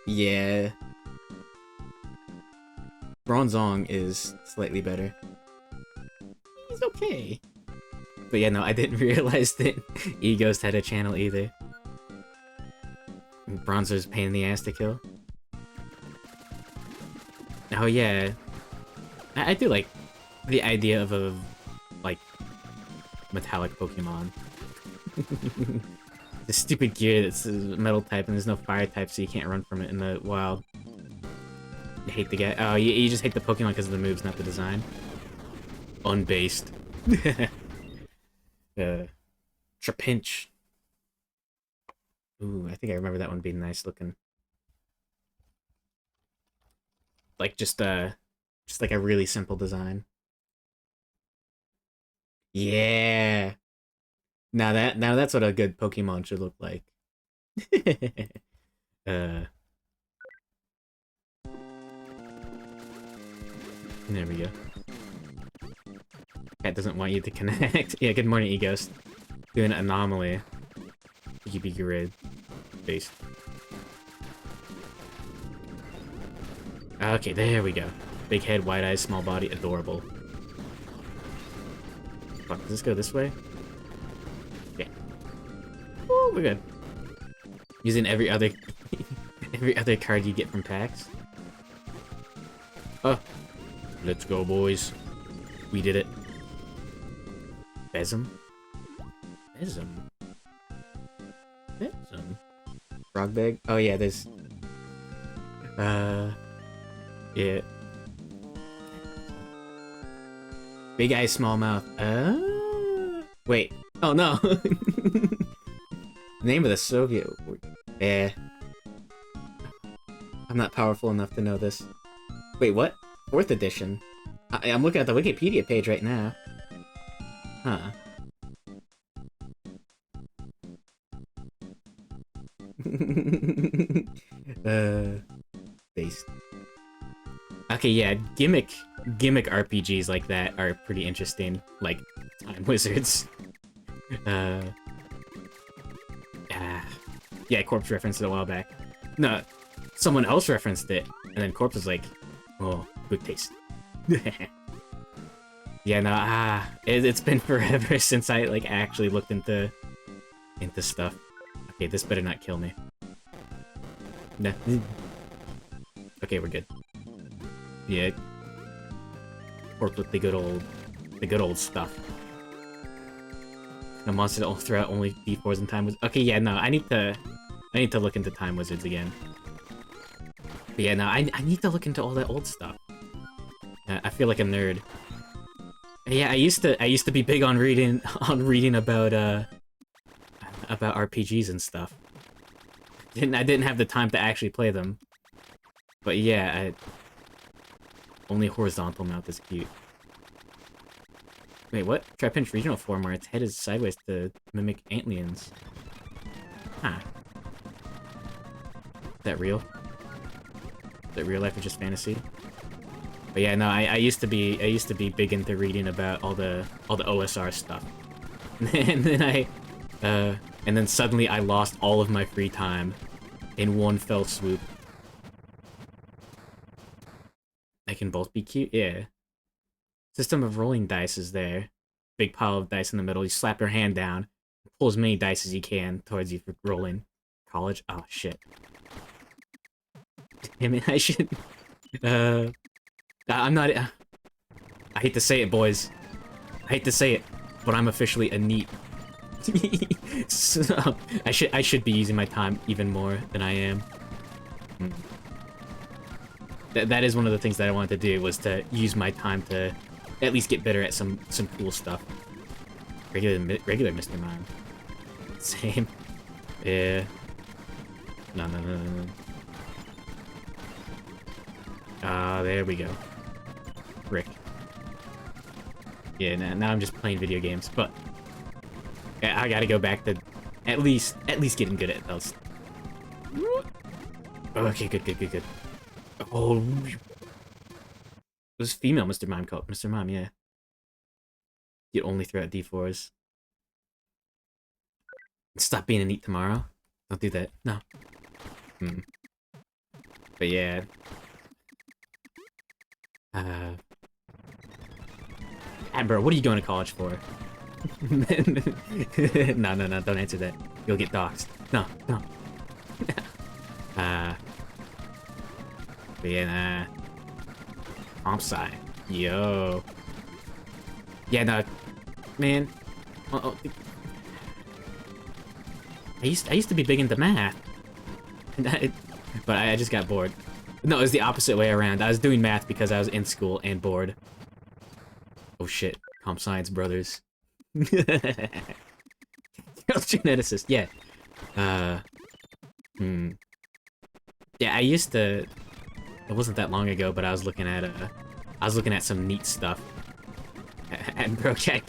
Yeah. Bronzong is slightly better. He's okay. But yeah, no, I didn't realize that E-Ghost had a channel either. Bronzor's a pain in the ass to kill. Oh yeah. I do like the idea of a, like, metallic Pokemon. The stupid gear that's a metal type and there's no fire type, so you can't run from it in the wild. You hate the guy. Oh, you just hate the Pokemon because of the moves, not the design. Unbased. Trapinch. Ooh, I think I remember that one being nice looking. Like just like a really simple design. Yeah. Now that's what a good Pokemon should look like. uh There we go. Cat doesn't want you to connect. Yeah, good morning, Egos. Doing an anomaly. You be grid based. Okay, there we go. Big head, wide eyes, small body, adorable. Fuck, does this go this way? Yeah. Ooh, we're good. Using every other every other card you get from packs. Oh. Let's go, boys. We did it. Besom? Besom? Besom? Frog bag? Oh yeah, there's... Yeah. Big eye, small mouth. Wait. Oh no! Name of the Soviet... Yeah. I'm not powerful enough to know this. Wait, what? 4th edition? I'm looking at the Wikipedia page right now. Huh. Based. Okay, yeah, gimmick RPGs like that are pretty interesting. Like, Time Wizards. Yeah, Corpse referenced it a while back. No, someone else referenced it, and then Corpse was like, oh, good taste. Yeah, no, it's been forever since I, like, actually looked into stuff. Okay, this better not kill me. Nah. Okay, we're good. Yeah. Corpse with the good old stuff. The monster that will throw out only D4s and Time Wizards. Okay, yeah, no, I need to look into Time Wizards again. But yeah, no, I need to look into all that old stuff. I feel like a nerd. Yeah, I used to be big on reading about RPGs and stuff. I didn't have the time to actually play them. But yeah, only horizontal mouth is cute. Wait, what? Trapinch regional form where its head is sideways to mimic antlions. Huh. Is that real? Is that real life or just fantasy? But yeah, no, I used to be big into reading about all the OSR stuff. And then suddenly I lost all of my free time in one fell swoop. They can both be cute? Yeah. System of rolling dice is there. Big pile of dice in the middle. You slap your hand down, pull as many dice as you can towards you for rolling. College? Oh, shit. Damn it, I should... I'm not... I hate to say it, boys. I hate to say it, but I'm officially a NEET. So, I should be using my time even more than I am. That is one of the things that I wanted to do, was to use my time to at least get better at some cool stuff. Regular Mr. Mime. Same. Yeah. No. Ah, there we go. Rick. Yeah, now I'm just playing video games, but I gotta go back to at least getting good at those. Okay, good. Oh, it was female Mr. Mime called Mr. Mime, yeah. You only throw out D4s. Stop being a NEET tomorrow. Don't do that. No. Hmm. But yeah. Bro, what are you going to college for? No, no, no, don't answer that. You'll get doxxed. No, no. But yeah, nah. Comp sci. Yo. Yeah, no. Man. I used to be big into math. But I just got bored. No, it was the opposite way around. I was doing math because I was in school and bored. Oh shit. Comp science brothers. Geneticist, yeah. Yeah, I used to... It wasn't that long ago, but I was looking at some neat stuff. And bro, check.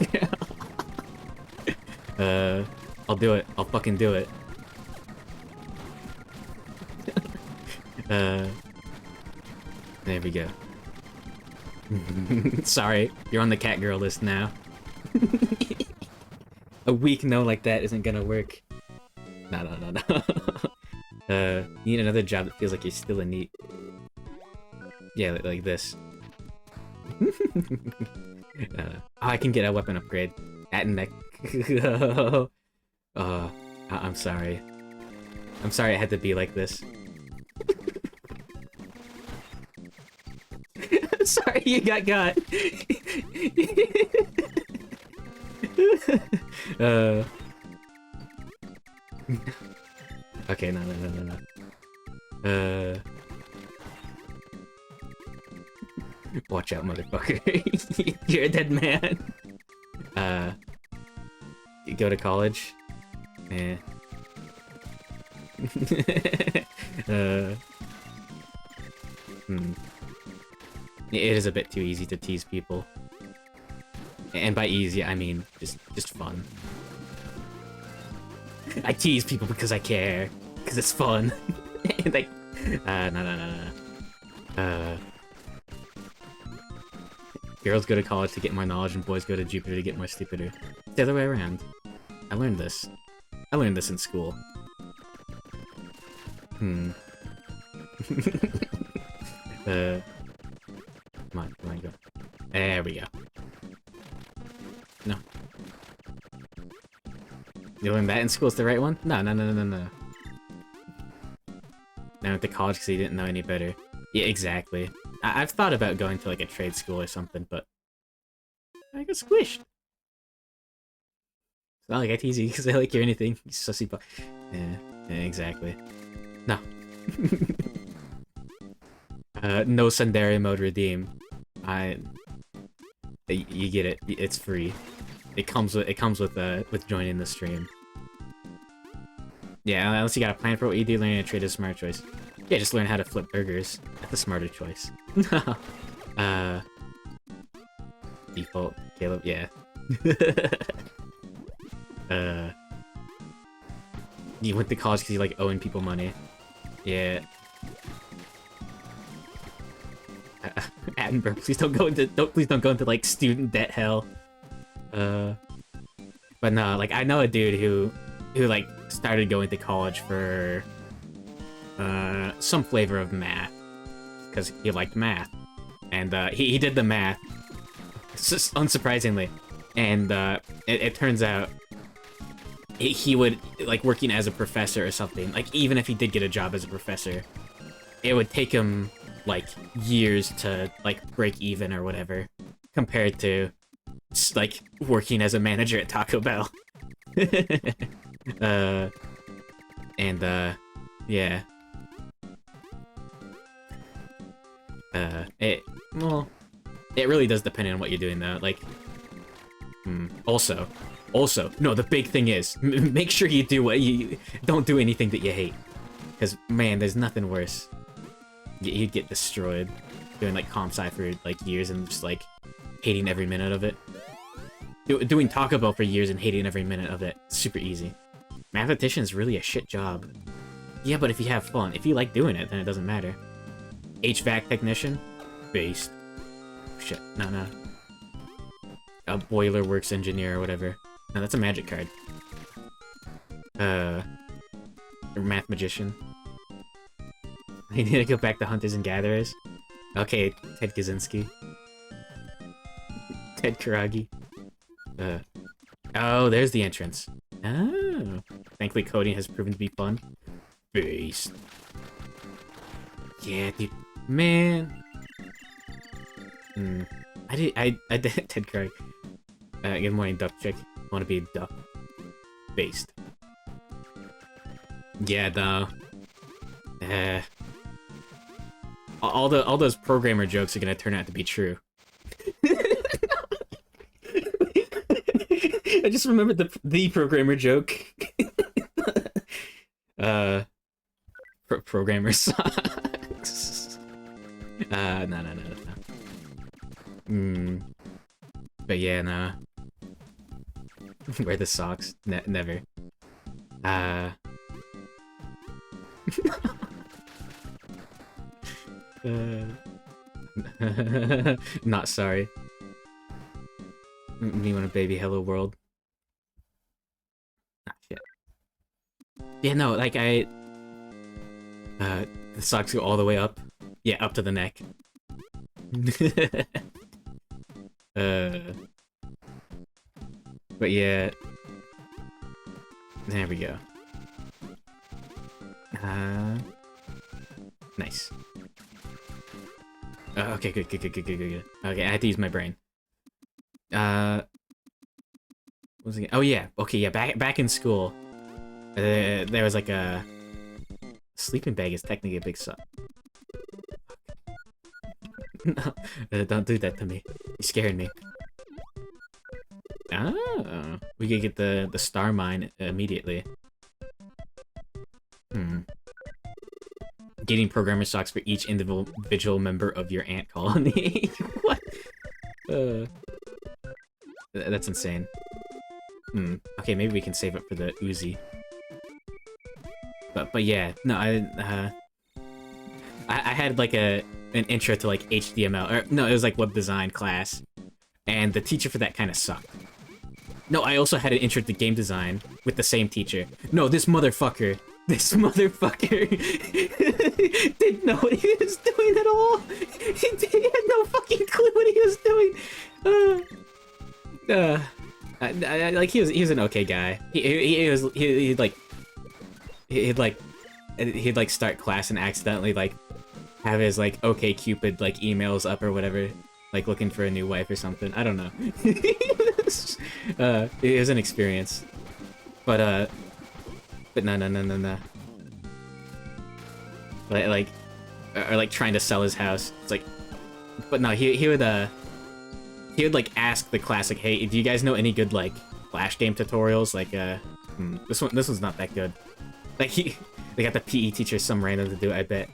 I'll do it. I'll fucking do it. There we go. Sorry, you're on the cat girl list now. A weak no like that isn't gonna work. No, no, no, no. You need another job that feels like you're still a NEET. Yeah, like this. I can get a weapon upgrade. At neck. I'm sorry. I'm sorry it had to be like this. I'm sorry you got. Okay, no. Watch out, motherfucker. You're a dead man. You go to college? Eh. It is a bit too easy to tease people. And by easy, I mean just fun. I tease people because I care. Because it's fun. Like, no. Girls go to college to get more knowledge and boys go to Jupiter to get more stupider. It's the other way around. I learned this. I learned this in school. Come on, go. There we go. No. You learned that in school is the right one? No. I went to college because he didn't know any better. Yeah, exactly. I've thought about going to like a trade school or something, but I got squished. It's not like I tease you because I like you or anything. You sussy butt. Yeah, exactly. No. No Sundari mode redeem. You get it. It's free. It comes with joining the stream. Yeah, unless you got a plan for what you do, learning to trade is a smart choice. Yeah, just learn how to flip burgers. That's a smarter choice. Default, Caleb, yeah. You went to college because you like owing people money. Yeah. Attenborough, please don't go into like student debt hell. But no, like I know a dude who like started going to college for some flavor of math because he liked math, and he did the math, unsurprisingly, and it turns out he would like working as a professor or something. Like even if he did get a job as a professor, it would take him like years to like break even or whatever, compared to like working as a manager at Taco Bell. Yeah. It really does depend on what you're doing though. Like, also, no, the big thing is make sure you don't do anything that you hate, because man, there's nothing worse. You'd get destroyed doing like comp sci for like years and just like hating every minute of it. Doing Taco Bell for years and hating every minute of it, super easy. Mathematician is really a shit job. Yeah, but if you have fun, if you like doing it, then it doesn't matter. HVAC technician? Based. Shit, no. A boiler works engineer or whatever. No, that's a magic card. Uh, Math magician. I need to go back to Hunters and Gatherers. Okay, Ted Kaczynski. Ted Karagi. Oh, there's the entrance. Oh. Thankfully, coding has proven to be fun. Beast. Yeah, dude. Man. I did Ted Karagi. Good morning, duck chick. I want to be a duck. Based. Yeah, though. All those programmer jokes are gonna turn out to be true. I just remembered the programmer joke. Programmer sucks. No. But yeah, no. Wear the socks. Never. Not sorry. Me want a baby hello world. Ah, shit. Yeah, no, like the socks go all the way up. Yeah, up to the neck. But yeah. There we go. Nice. Okay, good. Okay, I have to use my brain. What was it? Oh yeah. Okay, yeah. Back in school, there was like a sleeping bag is technically a big suck. No, don't do that to me. You're scaring me. Oh, we could get the star mine immediately. Getting programmer socks for each individual member of your ant colony. What? That's insane. Okay, maybe we can save it for the Uzi. But yeah, no, I had like an intro to like HTML, or no, it was like web design class, and the teacher for that kind of sucked. No, I also had an intro to game design with the same teacher. No, this motherfucker didn't know what he was doing at all. He had no fucking clue what he was doing. Like he was an okay guy. He'd like start class and accidentally like have his like OK Cupid like emails up or whatever, like looking for a new wife or something. I don't know. It was an experience, but no. Like trying to sell his house. It's like, but no, he would like ask the class like, hey, do you guys know any good like Flash game tutorials? Like this one's not that good. Like they got the PE teacher some random to do, I bet.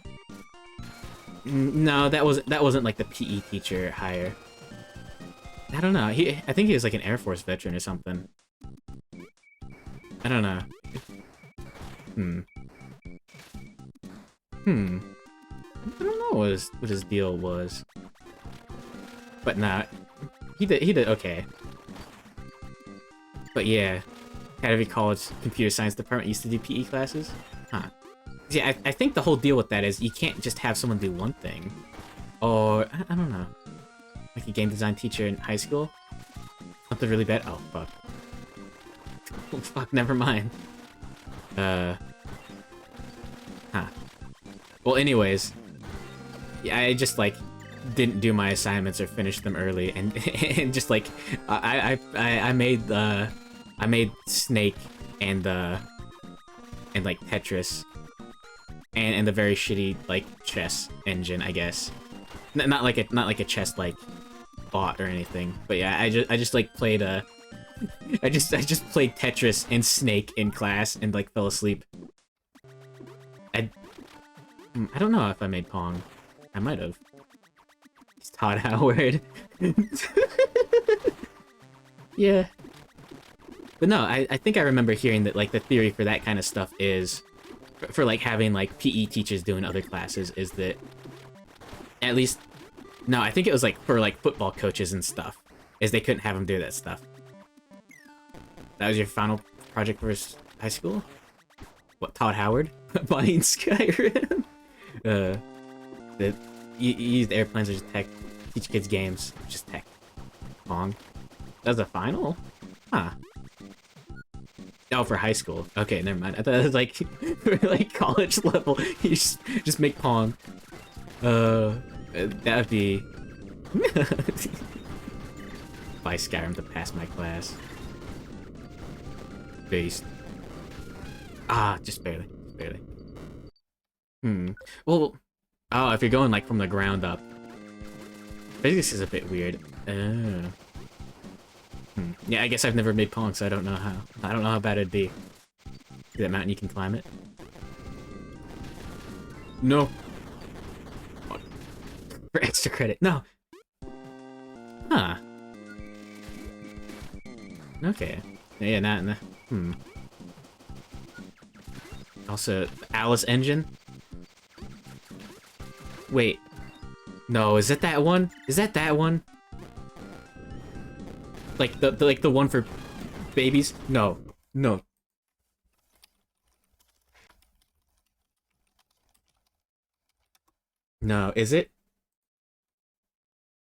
No, that wasn't like the PE teacher hire. I don't know. I think he was like an Air Force veteran or something. I don't know. I don't know what his deal was. But nah, he did okay. But yeah, Academy College Computer Science Department used to do PE classes. Huh. Yeah, I think the whole deal with that is you can't just have someone do one thing. Or, I don't know. Like a game design teacher in high school? Something really bad? Oh, fuck. Oh, fuck, never mind. Huh. Well, anyways. Yeah, I just, like, didn't do my assignments or finish them early, and just, like, I made Snake and like, Tetris. And the very shitty like chess engine, I guess. Not like a chess like bot or anything. But yeah, I just like played I just played Tetris and Snake in class and like fell asleep. I don't know if I made Pong. I might have. It's Todd Howard. Yeah. But no, I think I remember hearing that like the theory for that kind of stuff is for like having like PE teachers doing other classes is that at least no, I think it was like for like football coaches and stuff, is they couldn't have them do that stuff. That was your final project for high school? What, Todd Howard? Playing Skyrim? The you use airplanes as tech. Teach kids games. Just tech. Pong. That's a final? Huh. Oh, for high school. Okay, never mind. I thought it was like for like college level. You just make Pong. That'd be buy Skyrim to pass my class. Based. Ah, just barely. Just barely. Well, oh, if you're going like from the ground up. Physics is a bit weird. Yeah, I guess I've never made Pong, so I don't know how. I don't know how bad it'd be. See that mountain, you can climb it? No. Oh, for extra credit. No. Huh. Okay. Yeah, not. Also, Alice engine? Wait. No, is that one? Is that one? Like the one for babies? No. No. No, is it?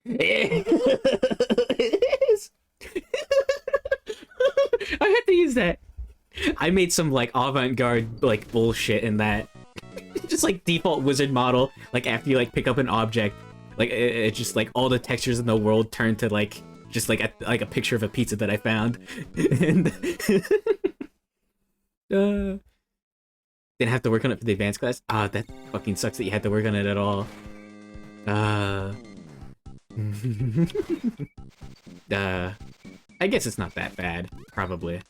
It is. I had to use that. I made some like avant-garde like bullshit in that. Just like default wizard model. Like after you like pick up an object, like it just like all the textures in the world turn to like just like a picture of a pizza that I found. And didn't have to work on it for the advanced class. Ah, that fucking sucks that you had to work on it at all. I guess it's not that bad, probably.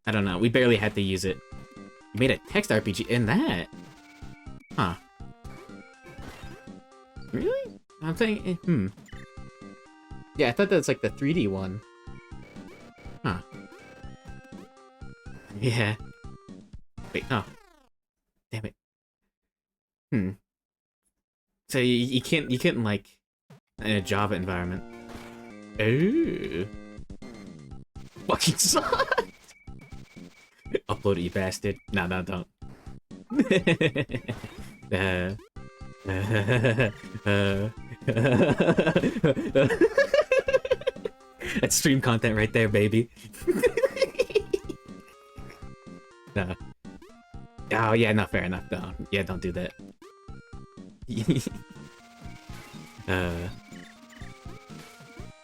I don't know, we barely had to use it. You made a text RPG in that? Huh. Really? I'm thinking, Yeah, I thought that's like the 3D one. Huh. Yeah. Wait, oh. Damn it. So you can't like in a Java environment. Ooh. Fucking sucked. Upload it, you bastard. No, don't. That's stream content right there, baby. No. Oh yeah, not fair enough. No. Yeah, don't do that.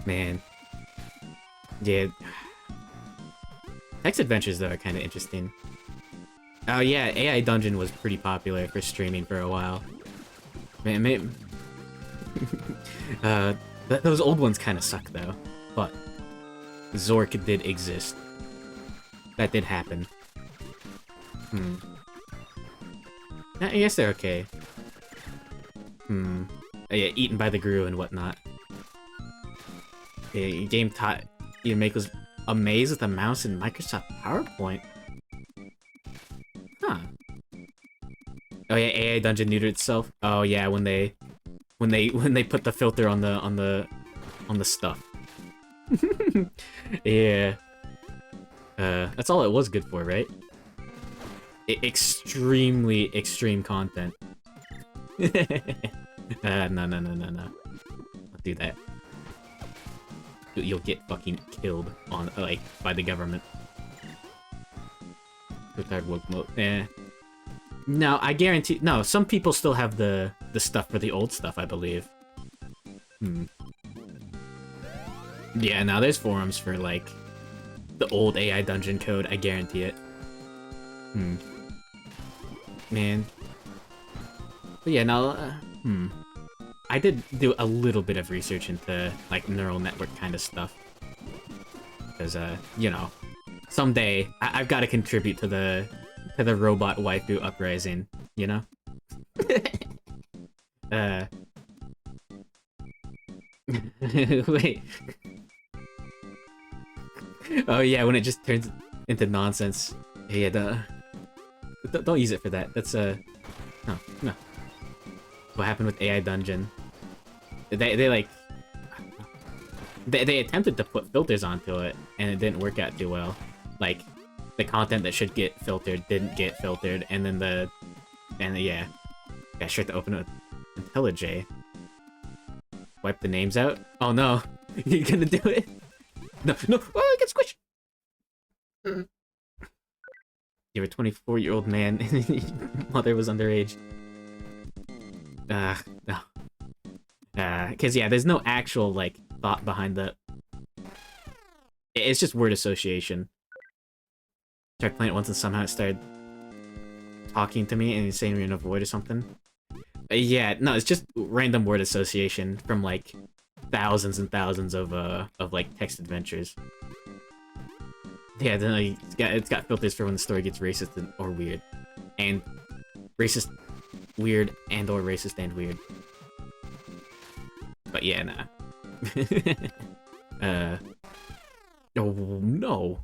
Man. Yeah. Text adventures though are kind of interesting. Oh yeah, AI Dungeon was pretty popular for streaming for a while. Man, those old ones kind of suck though. But Zork did exist. That did happen. I guess they're okay. Oh, yeah, eaten by the Gru and whatnot. Yeah, your game taught you to make a maze with a mouse in Microsoft PowerPoint. Huh. Oh yeah, AI Dungeon neutered itself. Oh yeah, when they put the filter on the stuff. Yeah. That's all it was good for, right? Extremely extreme content. No. Don't do that. You'll get fucking killed on like by the government. Retired woke mode. No, I guarantee. No, some people still have the stuff for the old stuff, I believe. Yeah, now there's forums for like the old AI dungeon code. I guarantee it. Man. But yeah, now. I did do a little bit of research into like neural network kind of stuff. Because you know, someday I've got to contribute to the robot waifu uprising, you know? Wait. Oh yeah, when it just turns into nonsense. Yeah, don't use it for that. That's no. What happened with AI Dungeon? They like they attempted to put filters onto it and it didn't work out too well. Like the content that should get filtered didn't get filtered, and then yeah, sure to open it with IntelliJ. Wipe the names out. Oh no, you're gonna do it? No, no! Oh, I get squished. You're a 24-year-old man, and your mother was underage. No. Cause yeah, there's no actual, like, thought behind that. It's just word association. Tried playing it once and somehow it started talking to me and saying we're in a void or something. Yeah, no, it's just random word association from, like, thousands and thousands of like, text adventures. Yeah, then like, it's got filters for when the story gets racist or weird. And racist, weird, and or racist and weird. But yeah, nah. Oh no.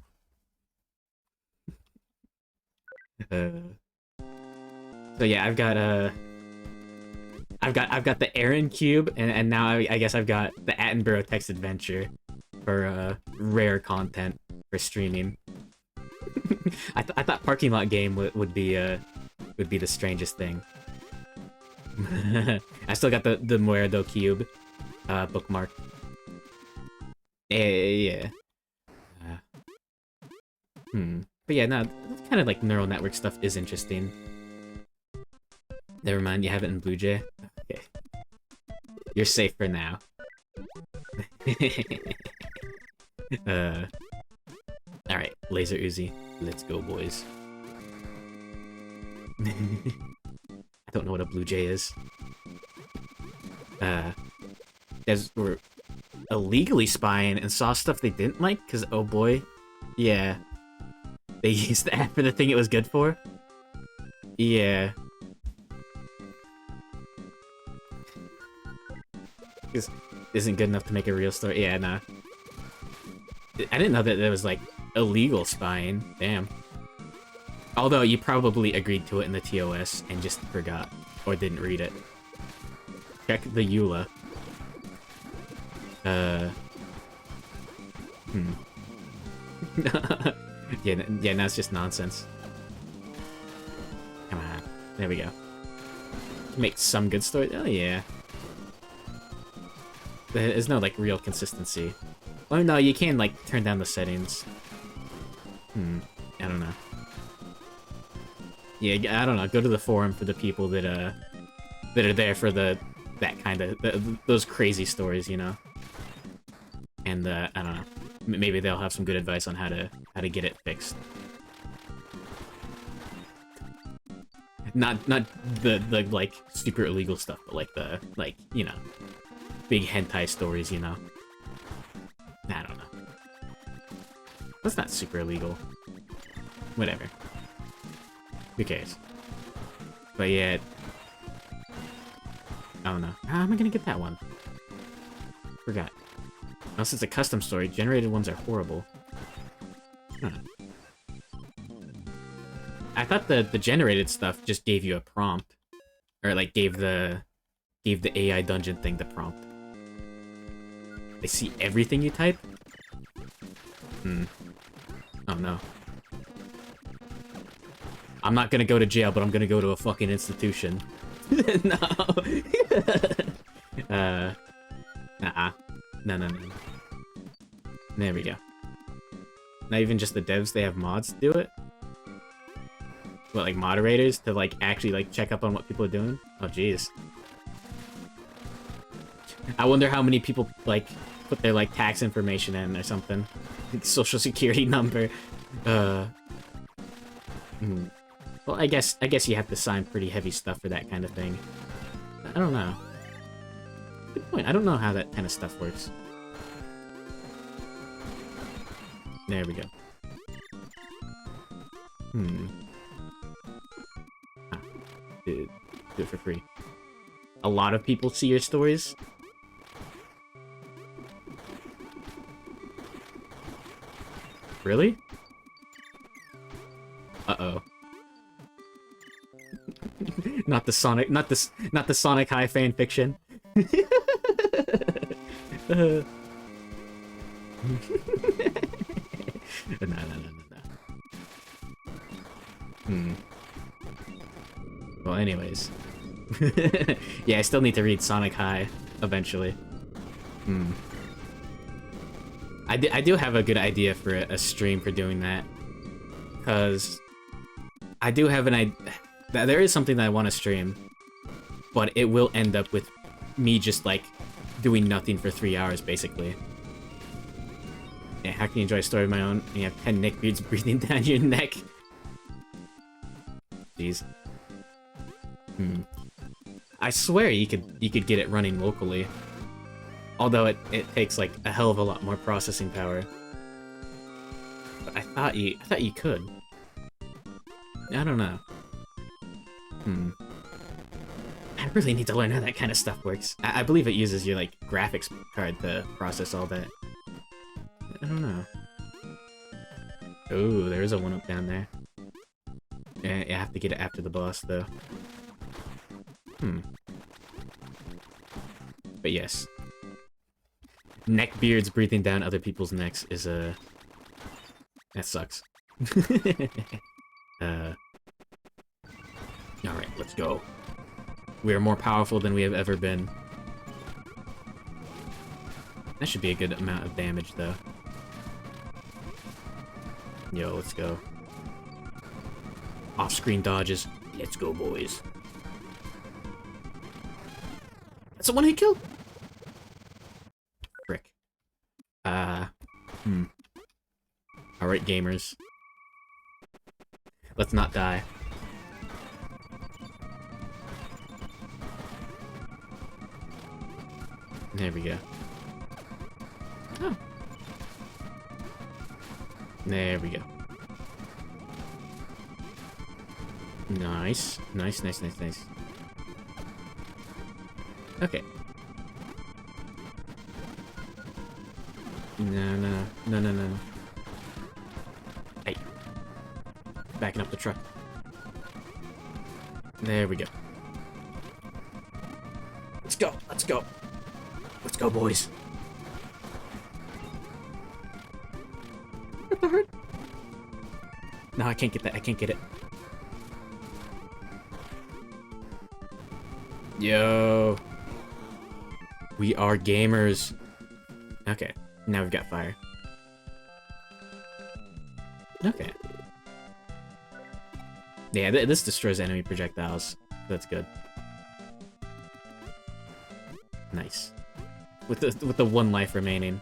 So yeah, I've got the Aaron Cube, and now I guess I've got the Attenborough text adventure for rare content for streaming. I thought parking lot game would be the strangest thing. I still got the Muerto Cube bookmark. Yeah. But yeah, no, kind of like neural network stuff is interesting. Never mind, you have it in Blue Jay? Okay. You're safe for now. Alright, Laser Uzi. Let's go, boys. I don't know what a Blue Jay is. We're illegally spying and saw stuff they didn't like, because, oh boy. Yeah. They used the app for the thing it was good for? Yeah. This isn't good enough to make a real story. Yeah, nah. I didn't know that there was, like, illegal spying. Damn. Although, you probably agreed to it in the TOS and just forgot. Or didn't read it. Check the EULA. Yeah, now it's just nonsense. Come on. There we go. Make some good story. Oh, yeah. There's no, like, real consistency. Well, no, you can, like, turn down the settings. I don't know. Yeah, I don't know. Go to the forum for the people that are there for that kind of, those crazy stories, you know? And, I don't know. Maybe they'll have some good advice on how to get it fixed. Not the like, super illegal stuff, but, like, the, like, you know, big hentai stories, you know? I don't know. That's not super illegal. Whatever. Who cares? But yeah... I don't know. How am I gonna get that one? Forgot. Unless it's a custom story, generated ones are horrible. Huh. I thought the generated stuff just gave you a prompt. Or, like, gave the AI dungeon thing the prompt. They see everything you type? Oh no. I'm not gonna go to jail, but I'm gonna go to a fucking institution. No. Nuh-uh. No. There we go. Not even just the devs, they have mods to do it? What, like moderators to, like, actually, like, check up on what people are doing? Oh, jeez. I wonder how many people, like, put their, like, tax information in or something. Social security number. Well, I guess you have to sign pretty heavy stuff for that kind of thing. I don't know. Good point. I don't know how that kind of stuff works. There we go. Do it for free. A lot of people see your stories? Really? Uh-oh. Not the Sonic High fan fiction. No. Hmm. Well, anyways. Yeah, I still need to read Sonic High eventually. Hmm. I do have a good idea for a stream for doing that. Because I do have an idea. There is something that I want to stream. But it will end up with me just, like, doing nothing for 3 hours, basically. Yeah, how can you enjoy a story of my own and you have 10 neckbeards breathing down your neck? Jeez. Hmm. I swear you could get it running locally. Although it takes, like, a hell of a lot more processing power. But I thought you could. I don't know. Hmm. I really need to learn how that kind of stuff works. I believe it uses your, like, graphics card to process all that. I don't know. Oh, there is a 1-up down there. Yeah, you have to get it after the boss, though. Hmm. But yes. Neckbeards breathing down other people's necks is, that sucks. Alright, let's go. We are more powerful than we have ever been. That should be a good amount of damage, though. Yo, let's go. Off-screen dodges. Let's go, boys. That's a one-hit kill? Frick. Alright, gamers. Let's not die. There we go. Oh. There we go. Nice. Nice, nice, nice, nice. Okay. No, no, no, no, no. Hey. Backing up the truck. There we go. Let's go, let's go. Let's go, boys. What the heck? No, I can't get that. I can't get it. Yo. We are gamers. Okay. Now we've got fire. Okay. Yeah, this destroys enemy projectiles. That's good. Nice. With the 1 life remaining,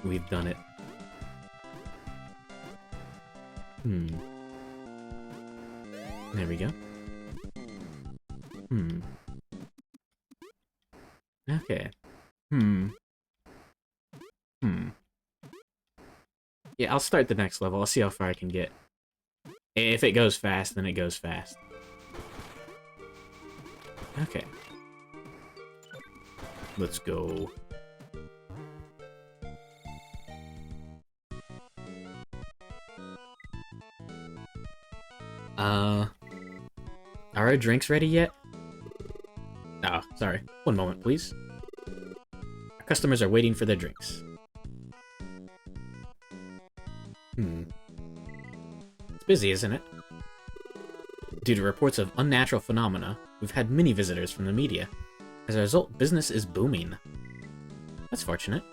we've done it. Hmm. There we go. Hmm. Okay. Hmm. Hmm. Yeah, I'll start the next level. I'll see how far I can get. If it goes fast, then it goes fast. Okay. Let's go. Are our drinks ready yet? Oh, sorry. 1 moment, please. Our customers are waiting for their drinks. Hmm. It's busy, isn't it? Due to reports of unnatural phenomena, we've had many visitors from the media. As a result, business is booming. That's fortunate.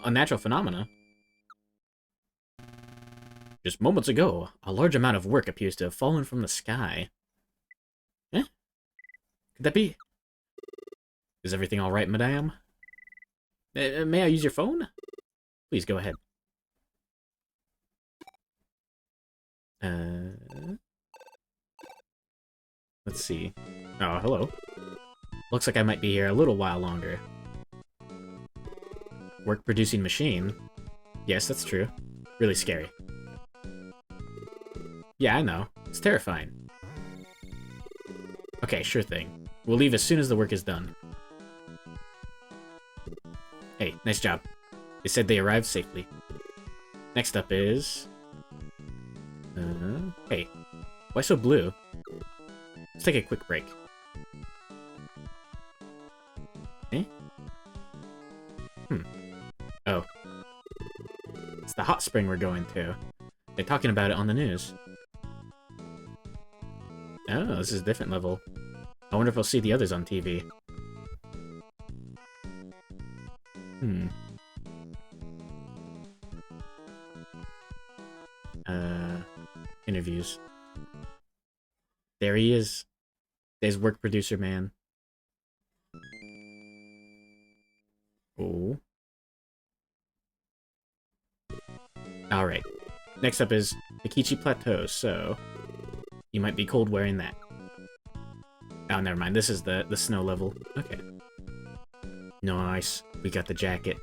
Unnatural phenomena? Just moments ago, a large amount of work appears to have fallen from the sky. Eh? Could that be? Is everything alright, madame? May I use your phone? Please go ahead. Let's see. Oh, hello. Looks like I might be here a little while longer. Work-producing machine? Yes, that's true. Really scary. Yeah, I know. It's terrifying. Okay, sure thing. We'll leave as soon as the work is done. Hey, nice job. They said they arrived safely. Next up is... hey. Why so blue? Let's take a quick break. Eh? Oh. It's the hot spring we're going to. They're talking about it on the news. Oh, this is a different level. I wonder if I'll see the others on TV. Hmm. Interviews. There he is. There's work producer man. Oh. Alright. Next up is Takichi Plateau, so... You might be cold wearing that. Oh, never mind. This is the snow level. Okay. Nice. We got the jacket.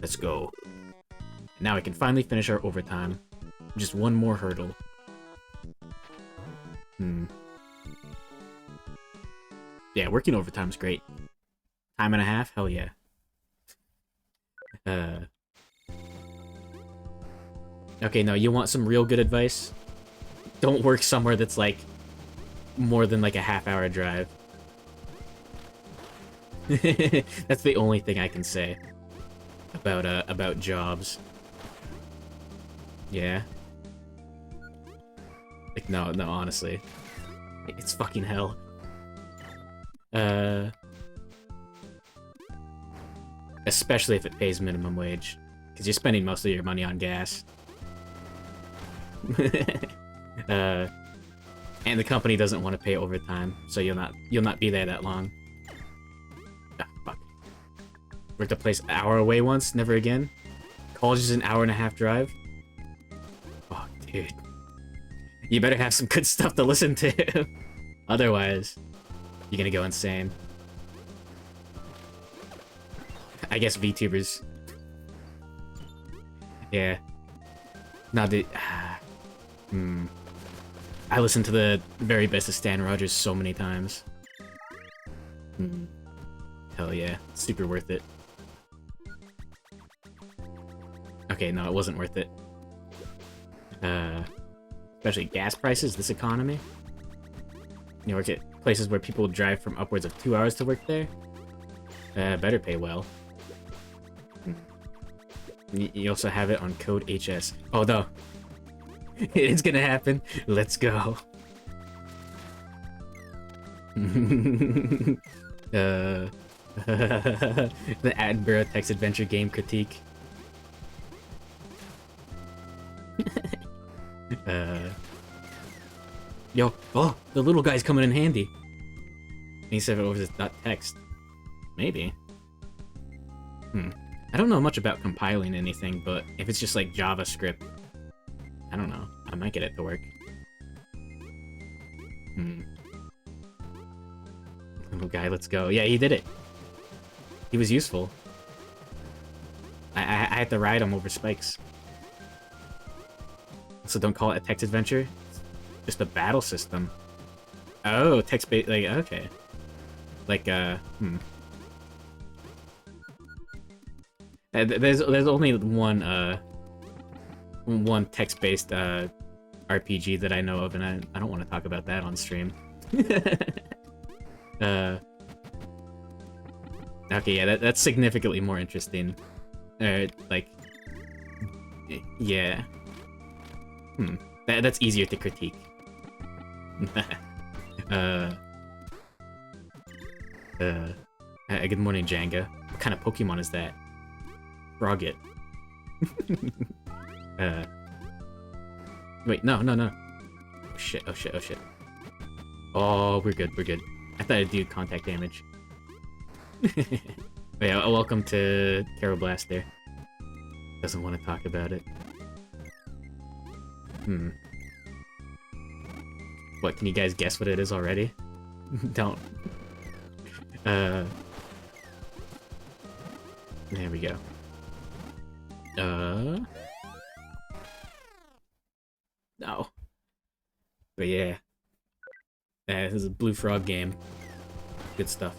Let's go. Now we can finally finish our overtime. Just one more hurdle. Yeah, working overtime's great. Time and a half? Hell yeah. Okay, no, you want some real good advice? Don't work somewhere that's, like, more than, like, a half-hour drive. That's the only thing I can say about jobs. Yeah. Like, no, honestly. It's fucking hell. Especially if it pays minimum wage. Because you're spending most of your money on gas. And the company doesn't want to pay overtime, so you'll not be there that long. Ah, fuck. Worked a place an hour away once, never again. College is an hour and a half drive. Oh, dude. You better have some good stuff to listen to. Otherwise, you're gonna go insane. I guess VTubers. Yeah. Now the... I listened to the very best of Stan Rogers so many times. Hell yeah. Super worth it. Okay, no, it wasn't worth it. Especially gas prices, this economy. You work at places where people drive from upwards of 2 hours to work there. Better pay well. You also have it on code HS. Oh no. It's gonna happen. Let's go. The Attenborough text adventure game critique. Yo, oh, the little guy's coming in handy. He said it over this .text. Maybe. I don't know much about compiling anything, but if it's just like JavaScript, I don't know. I might get it to work. Little guy, let's go. Yeah, he did it. He was useful. I had to ride him over spikes. So don't call it a text adventure. It's just a battle system. Oh, text-based, like, okay. Like, There's only one text-based RPG that I know of, and I don't want to talk about that on stream. Okay, yeah, that's significantly more interesting. Like, yeah. That's easier to critique. Good morning, Jenga. What kind of Pokemon is that? Frogget. Wait, no. Oh shit. Oh, we're good. I thought I'd do contact damage. Yeah, welcome to Kero Blaster. Doesn't want to talk about it. What, can you guys guess what it is already? Don't. There we go. No. But yeah. This is a Blue Frog game. Good stuff.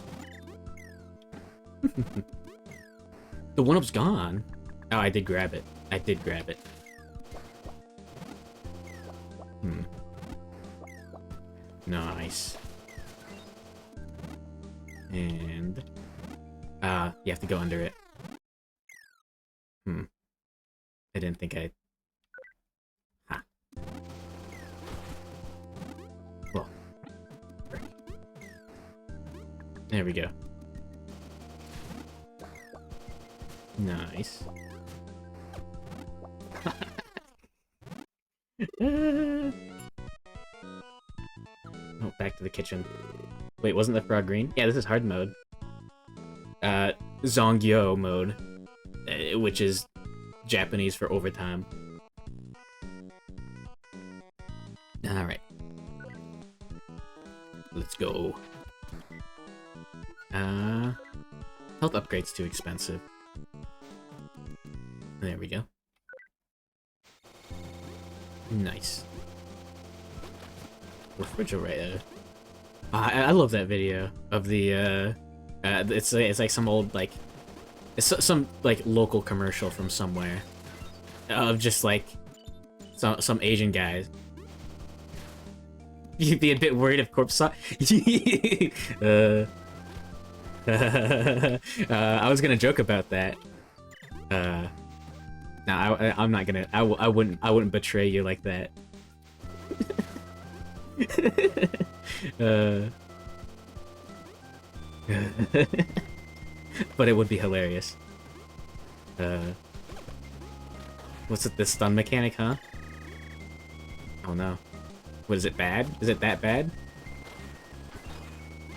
The 1-up's gone. Oh, I did grab it. Nice. And... you have to go under it. I didn't think I There we go. Nice. Oh, back to the kitchen. Wait, wasn't the frog green? Yeah, this is hard mode. Zongyo mode, which is Japanese for overtime. Alright. Let's go. Health upgrade's too expensive. There we go. Nice. Refrigerator. I love that video of the, it's like some old, like, it's some, like, local commercial from somewhere. Of just, like, some Asian guys. You'd be a bit worried if corpse saw. I was gonna joke about that. No, I'm not gonna. I wouldn't betray you like that. But it would be hilarious. What's it? The stun mechanic, huh? Oh no. What, is it bad? Is it that bad?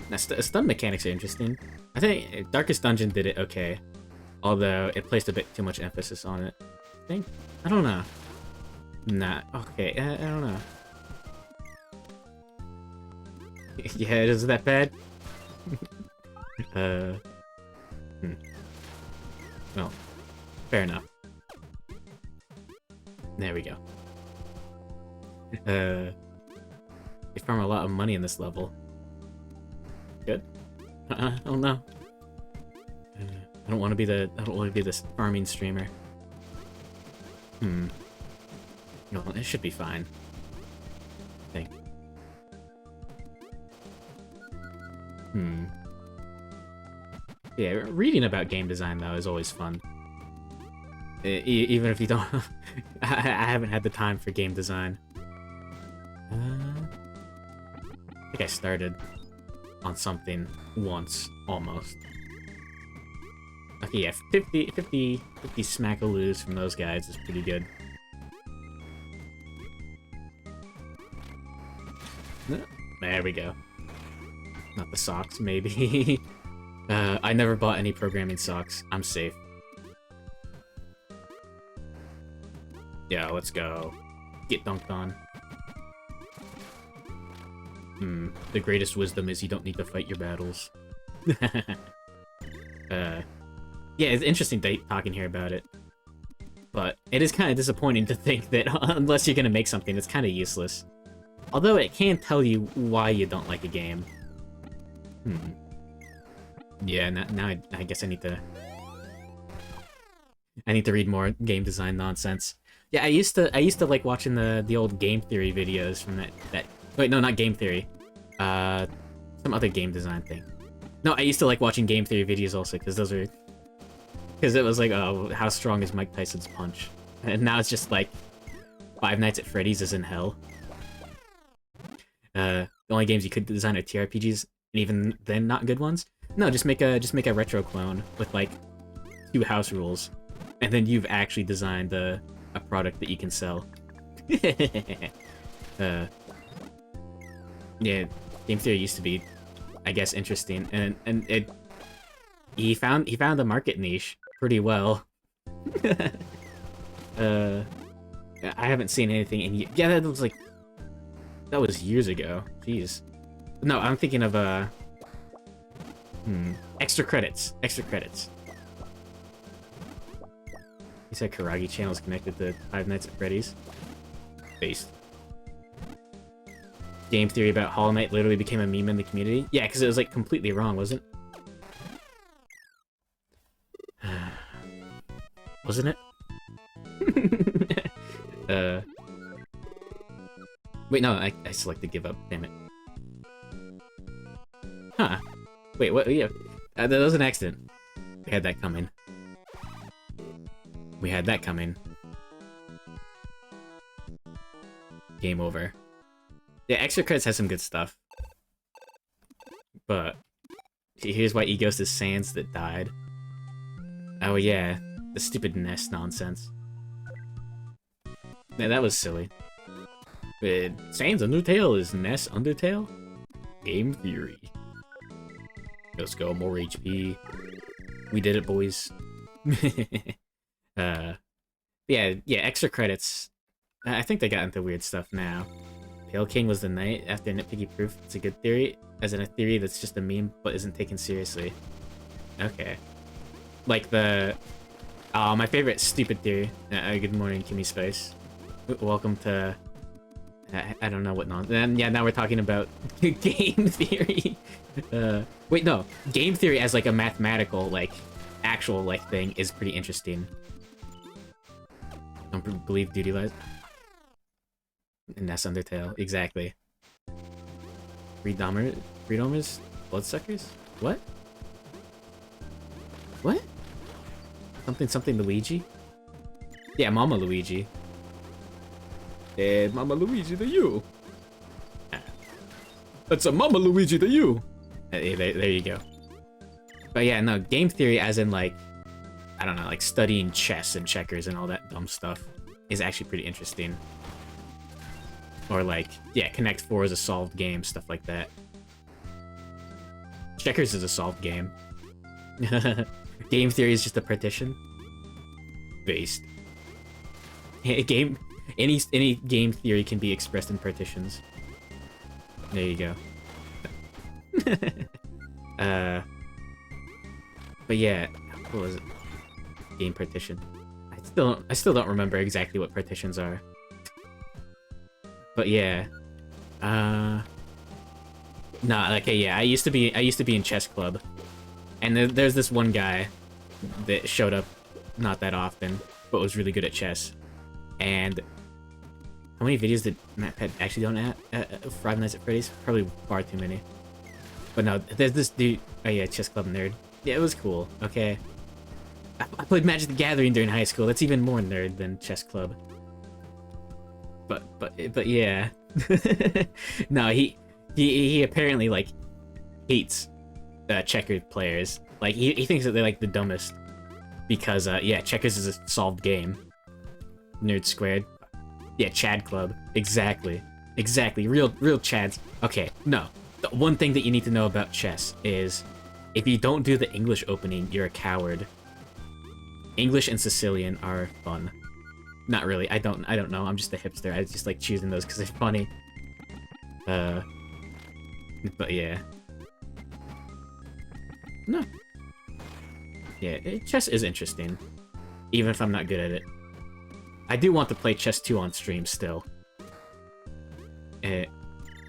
Now, stun mechanics are interesting. I think Darkest Dungeon did it okay. Although, it placed a bit too much emphasis on it. I think? I don't know. Nah, okay, I don't know. Yeah, is that bad? Well, fair enough. There we go. You farm a lot of money in this level. Good. Oh no. I don't want to be this farming streamer. No, it should be fine. I think. Yeah, reading about game design though is always fun. Even if you don't, I haven't had the time for game design. I think I started on something once, almost. Okay, yeah, 50 smackaloos from those guys is pretty good. There we go. Not the socks, maybe. I never bought any programming socks. I'm safe. Yeah, let's go. Get dunked on. The greatest wisdom is you don't need to fight your battles. Yeah, it's interesting talking here about it. But it is kind of disappointing to think that unless you're gonna make something, it's kind of useless. Although it can tell you why you don't like a game. Yeah, now I guess I need to read more game design nonsense. Yeah, I used to like watching the old game theory videos from that. Wait, no, not game theory. Some other game design thing. No, I used to like watching game theory videos also because it was like, oh, how strong is Mike Tyson's punch? And now it's just like Five Nights at Freddy's is in hell. The only games you could design are TRPGs, and even then, not good ones. No, just make a retro clone with like 2 house rules, and then you've actually designed a product that you can sell. Yeah, game theory used to be, I guess, interesting, and he found the market niche pretty well. I haven't seen anything in yeah, that was years ago. Jeez. No, I'm thinking of extra credits. Extra credits. He said Karagi channel is connected to Five Nights at Freddy's. Based. Game theory about Hollow Knight literally became a meme in the community. Yeah, because it was like completely wrong, wasn't it? Wasn't it? Wait, no, I selected give up. Damn it. Huh. Wait, what? Yeah. That was an accident. We had that coming. We had that coming. Game over. Yeah, Extra Credits has some good stuff. But Here's why E-Ghost is Sans that died. Oh yeah, the stupid nest nonsense. Yeah, that was silly. But Sans Undertale is Ness Undertale? Game theory. Let's go, more HP. We did it, boys. Yeah, extra credits. I think they got into weird stuff now. Pale King was the knight after nitpicky proof. It's a good theory, as in a theory that's just a meme but isn't taken seriously. Okay. Like the... Oh, my favorite stupid theory. Good morning, Kimmy Spice. Welcome to... I don't know what nonsense. Yeah, now we're talking about game theory. Wait, no. Game theory as like a mathematical, like, actual, like, thing is pretty interesting. Don't believe duty lies. And that's Undertale. Exactly. Freedomers? Bloodsuckers? What? What? Something Luigi? Yeah, Mama Luigi. Mama Luigi to you. That's a Mama Luigi to you. There you go. But yeah, no, game theory as in like, I don't know, like studying chess and checkers and all that dumb stuff is actually pretty interesting. Or like, yeah, Connect 4 is a solved game, stuff like that. Checkers is a solved game. Game theory is just a partition. Based. Any game theory can be expressed in partitions. There you go. But yeah, what was it? Game partition. I still don't remember exactly what partitions are. But yeah. Nah, okay, yeah, I used to be in chess club. And there's this one guy that showed up not that often, but was really good at chess. And how many videos did Matt Pet actually don't at Five Nights at Freddy's? Probably far too many. But no, there's this dude. Oh yeah, chess club nerd. Yeah, it was cool. Okay. I played Magic the Gathering during high school. That's even more nerd than chess club. But yeah. No, he apparently like hates checkered players. Like he thinks that they're like the dumbest because yeah, checkers is a solved game. Nerd squared. Yeah, Chad Club. Exactly. Real Chads. Okay, no. The one thing that you need to know about chess is if you don't do the English opening, you're a coward. English and Sicilian are fun. Not really. I don't know. I'm just a hipster. I just like choosing those because they're funny. But yeah. No. Yeah, chess is interesting. Even if I'm not good at it. I do want to play chess 2 on stream still.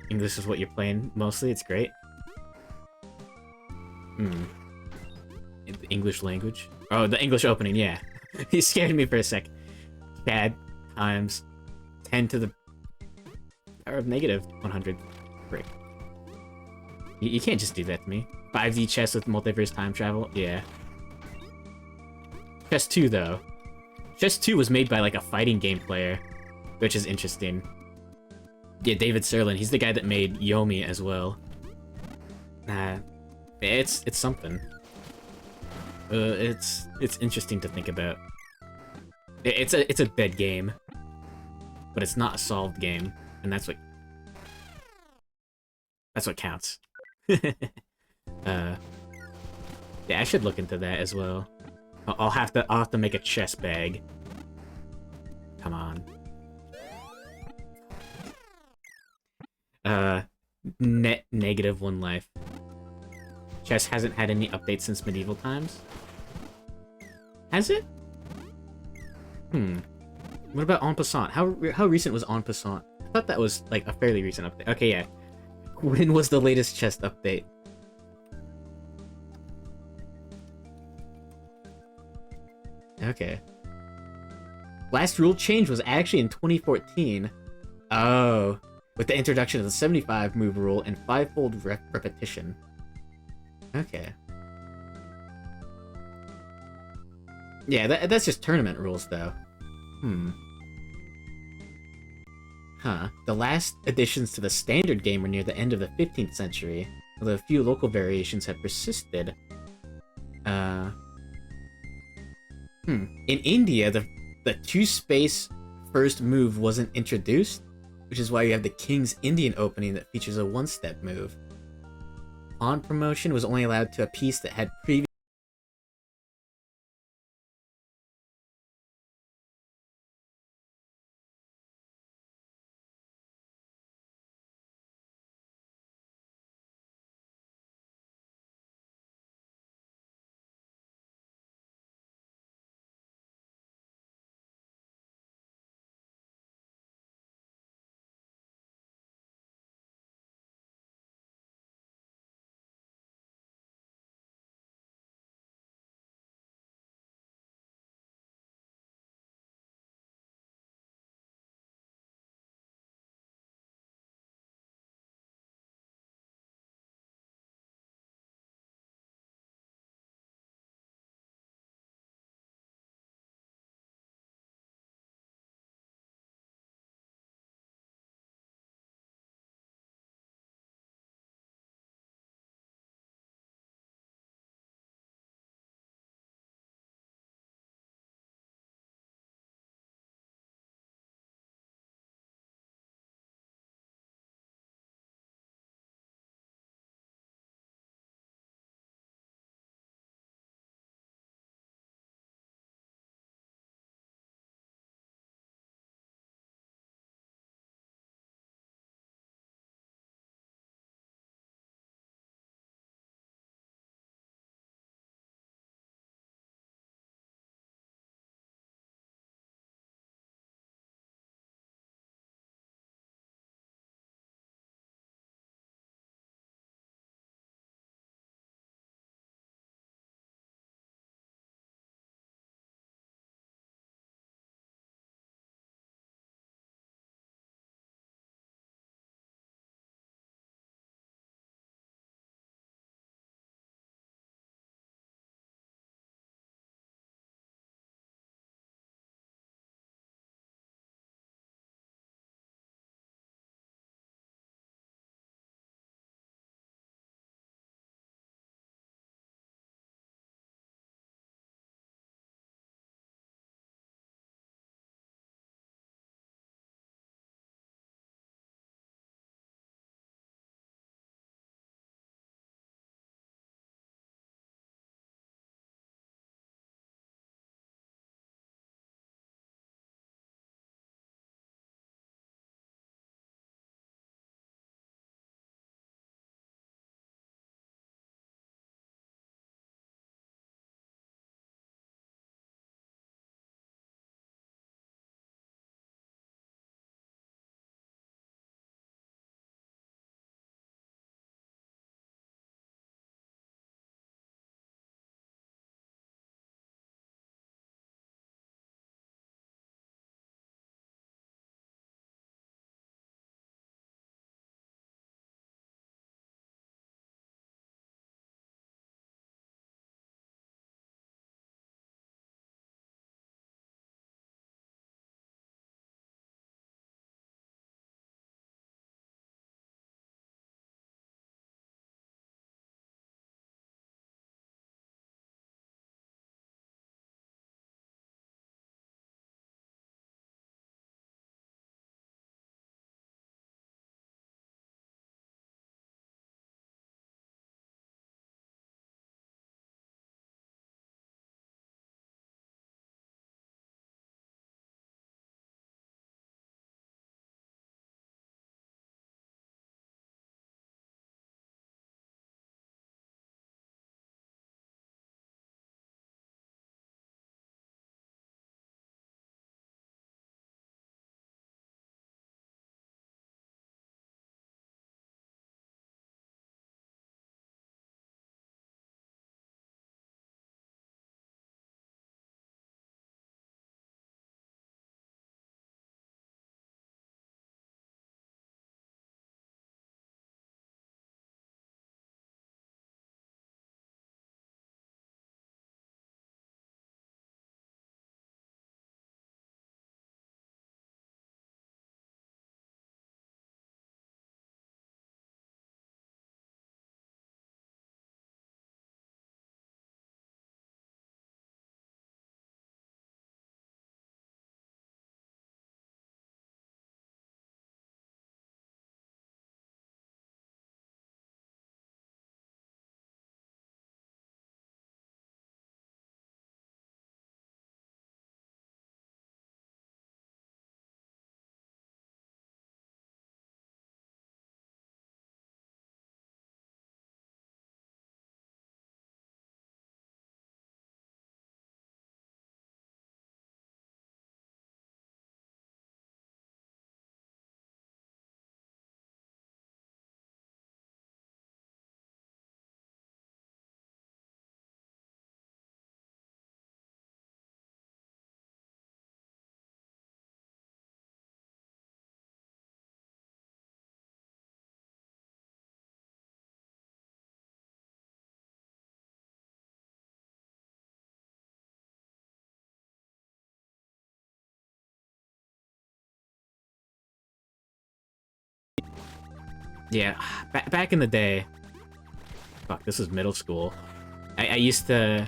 English is what you're playing mostly. It's great. The English language? Oh, the English opening, yeah. He scared me for a sec. Bad times 10 to the power of negative 100. Frick. You can't just do that to me. 5D chess with multiverse time travel? Yeah. Chess 2, though. Chess 2 was made by, like, a fighting game player, which is interesting. Yeah, David Serlin. He's the guy that made Yomi as well. It's something. It's interesting to think about. It's a dead game, but it's not a solved game, and that's what counts. Yeah, I should look into that as well. I'll have to make a chess bag. Come on. Net negative 1 life. Chess hasn't had any updates since medieval times. Has it? What about En Passant? How recent was En Passant? I thought that was like a fairly recent update. Okay, yeah. When was the latest chess update? Okay. Last rule change was actually in 2014. Oh. With the introduction of the 75 move rule and 5-fold repetition. Okay. Yeah, that's just tournament rules, though. Huh. The last additions to the standard game were near the end of the 15th century. although a few local variations have persisted. Uh, In India, the two-space first move wasn't introduced, which is why you have the King's Indian opening that features a one-step move. On promotion was only allowed to a piece that had previously Yeah, back in the day. Fuck, this is middle school. I used to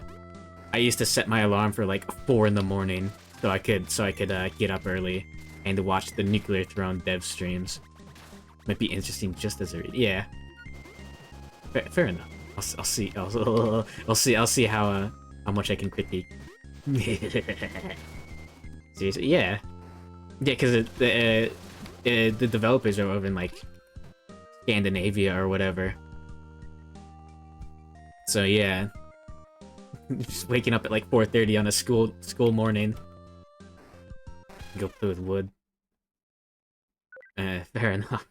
set my alarm for like 4 in the morning so I could get up early and to watch the Nuclear Throne dev streams. Might be interesting just as a read. Yeah, fair enough. I'll see. I'll see how much I can critique. Seriously, yeah, because the developers are over in like Scandinavia or whatever. So yeah, just waking up at like 4:30 on a school morning. Go play with wood. Fair enough.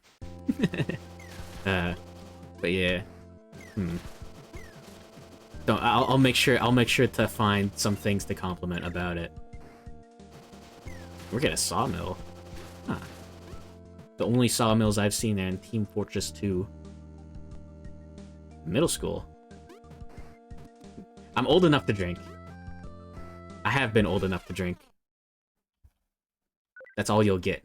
But yeah. So I'll make sure to find some things to compliment about it. We're getting a sawmill. Huh. The only sawmills I've seen there in Team Fortress 2. Middle school. I'm old enough to drink. I have been old enough to drink. That's all you'll get.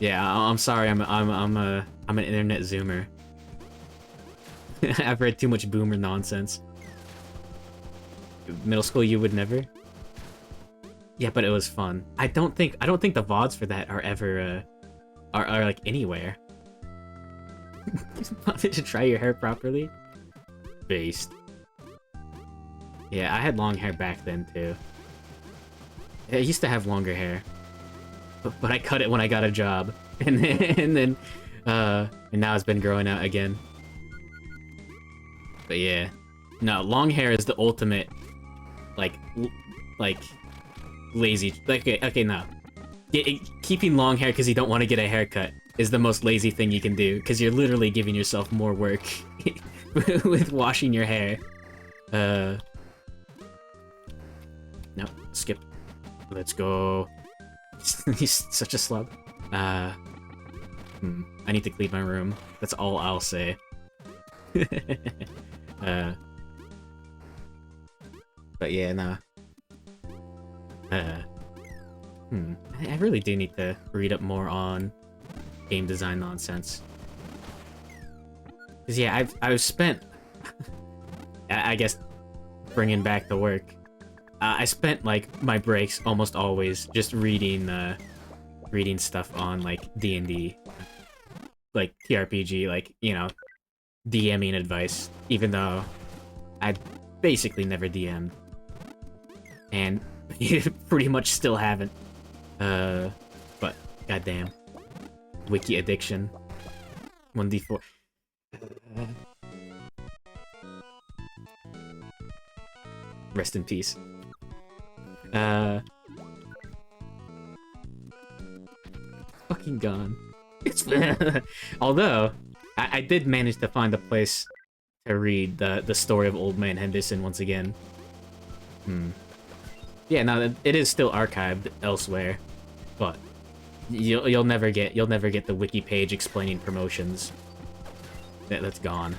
Yeah, I'm sorry. I'm an internet zoomer. I've read too much boomer nonsense. Middle school, you would never. Yeah, but it was fun. I don't think the VODs for that are ever are like anywhere. Wanted to try your hair properly? Based. Yeah, I had long hair back then too. I used to have longer hair, but I cut it when I got a job, and now it's been growing out again. But yeah, no, long hair is the ultimate, like lazy. Okay, no. Keeping long hair because you don't want to get a haircut is the most lazy thing you can do, because you're literally giving yourself more work with washing your hair. No, skip. Let's go. He's such a slub. I need to clean my room. That's all I'll say. But yeah, nah. I really do need to read up more on game design nonsense. Cause yeah, I've spent, I guess, bringing back the work. I spent like my breaks almost always just reading stuff on like D&D, like TRPG, like, you know, DMing advice, even though I basically never DM'd. And pretty much still haven't. But goddamn. Wiki addiction. 1d4. Rest in peace. Fucking gone. It's although I did manage to find a place to read the story of Old Man Henderson once again. Yeah, no, it is still archived elsewhere, but you'll never get the wiki page explaining promotions. That's gone.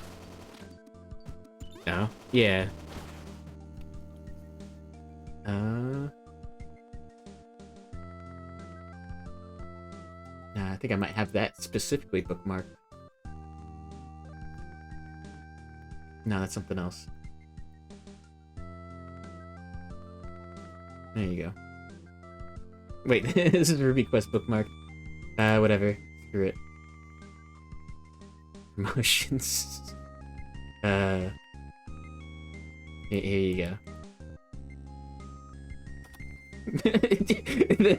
No? Yeah. Nah, I think I might have that specifically bookmarked. No, that's something else. There you go. Wait, this is Ruby Quest bookmark. Whatever. Screw it. Promotions. Here you go.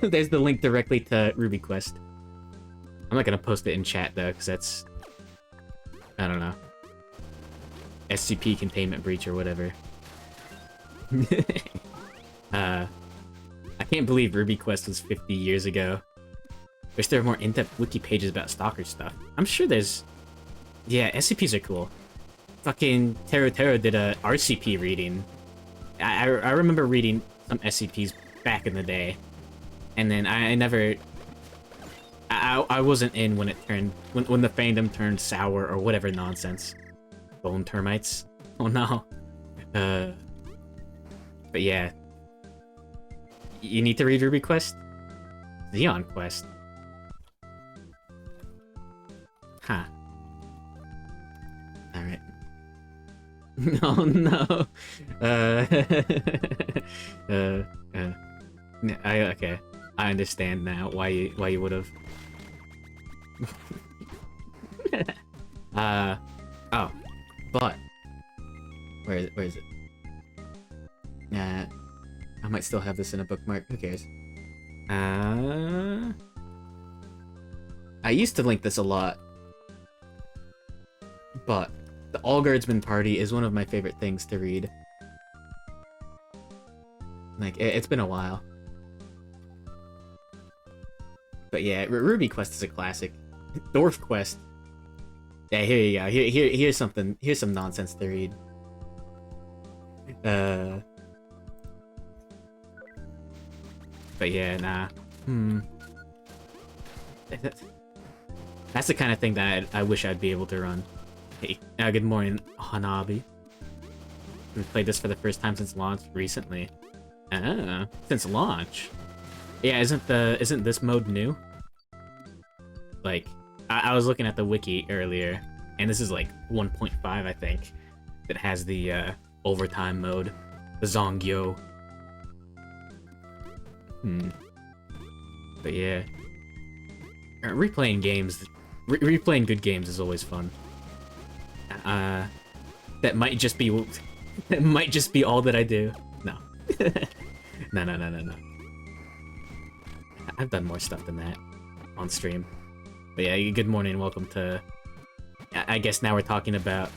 There's the link directly to Ruby Quest. I'm not gonna post it in chat though, because that's, I don't know, SCP containment breach or whatever. I can't believe Ruby Quest was 50 years ago. Wish there were more in-depth wiki pages about Stalker stuff. I'm sure there's... Yeah, SCPs are cool. Fucking Kero did a RCP reading. I remember reading some SCPs back in the day. And then I never... I wasn't in when it turned... When the fandom turned sour or whatever nonsense. Bone termites. Oh no. But yeah. You need to read Ruby Quest? Xeon Quest. Huh. Alright. Oh no. Uh, uh, uh, okay. I understand now why you would have. Oh, but where is it? Nah, I might still have this in a bookmark. Who cares? I used to link this a lot, but the Allguardsman Party is one of my favorite things to read. Like, it's been a while. But yeah, Ruby Quest is a classic. Dwarf Quest. Yeah, here you go. Here's something. Here's some nonsense to read. But yeah, nah. That's the kind of thing that I wish I'd be able to run. Hey, good morning, Hanabi. We played this for the first time since launch recently. Since launch. Yeah, isn't this mode new? Like, I was looking at the wiki earlier, and this is like 1.5, I think, that has the overtime mode, the Zongyo. But yeah, replaying games, replaying good games is always fun. That might just be all that I do. No, no. I've done more stuff than that on stream. But yeah, good morning, welcome to... I guess now we're talking about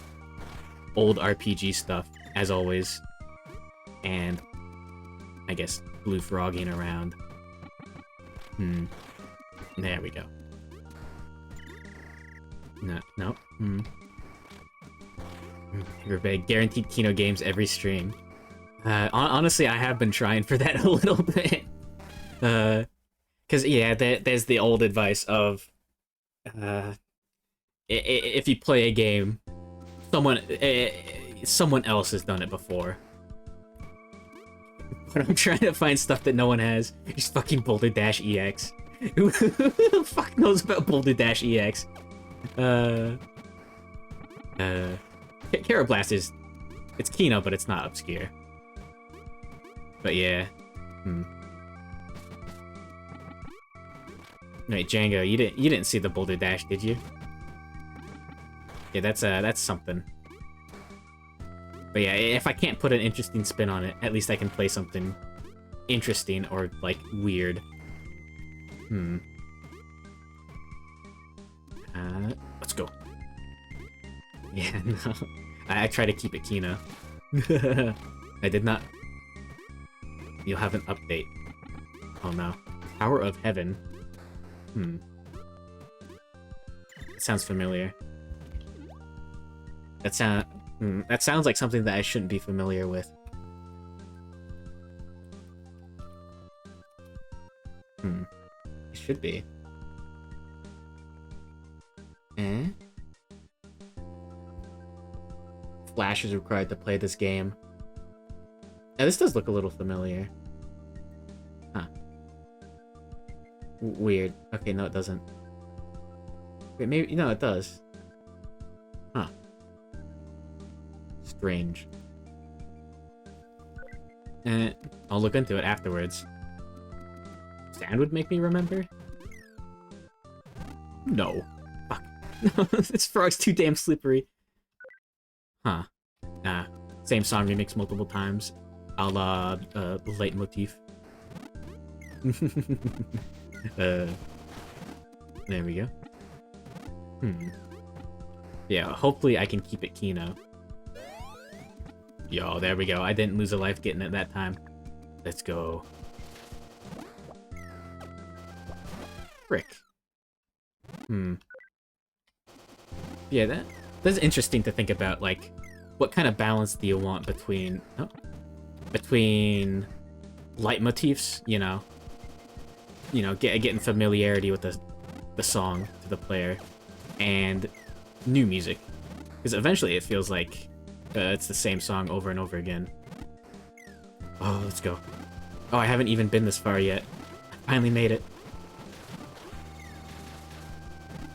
old RPG stuff, as always. And I guess blue frogging around. There we go. No. Hyperbeg, guaranteed Kino games every stream. Honestly, I have been trying for that a little bit. Cause yeah, there's the old advice of, if you play a game, someone else has done it before. But I'm trying to find stuff that no one has. Just fucking Boulder Dash EX. Who the fuck knows about Boulder Dash EX? Kero Blast is... It's Kino, but it's not obscure. But yeah. Wait, Django, you didn't see the Boulder Dash, did you? Yeah, that's something. But yeah, if I can't put an interesting spin on it, at least I can play something interesting or, like, weird. Let's go. Yeah, no. I try to keep it Kino. I did not... You'll have an update. Oh no. Tower of Heaven. That sounds familiar. That sounds like something that I shouldn't be familiar with. It should be. Flash is required to play this game. Now, this does look a little familiar. Huh. Weird. Okay, no, it doesn't. Wait, maybe... No, it does. Huh. Strange. I'll look into it afterwards. Sand would make me remember? No. Fuck. This frog's too damn slippery. Huh. Nah. Same song remixed multiple times. A la, leitmotif. There we go. Yeah, hopefully I can keep it Kino. Yo, there we go. I didn't lose a life getting it that time. Let's go. Frick. Yeah, that's interesting to think about, like, what kind of balance do you want between... Oh, between leitmotifs, you know, getting familiarity with the song to the player, and new music, because eventually it feels like it's the same song over and over again. Oh, let's go. Oh, I haven't even been this far yet. I finally made it.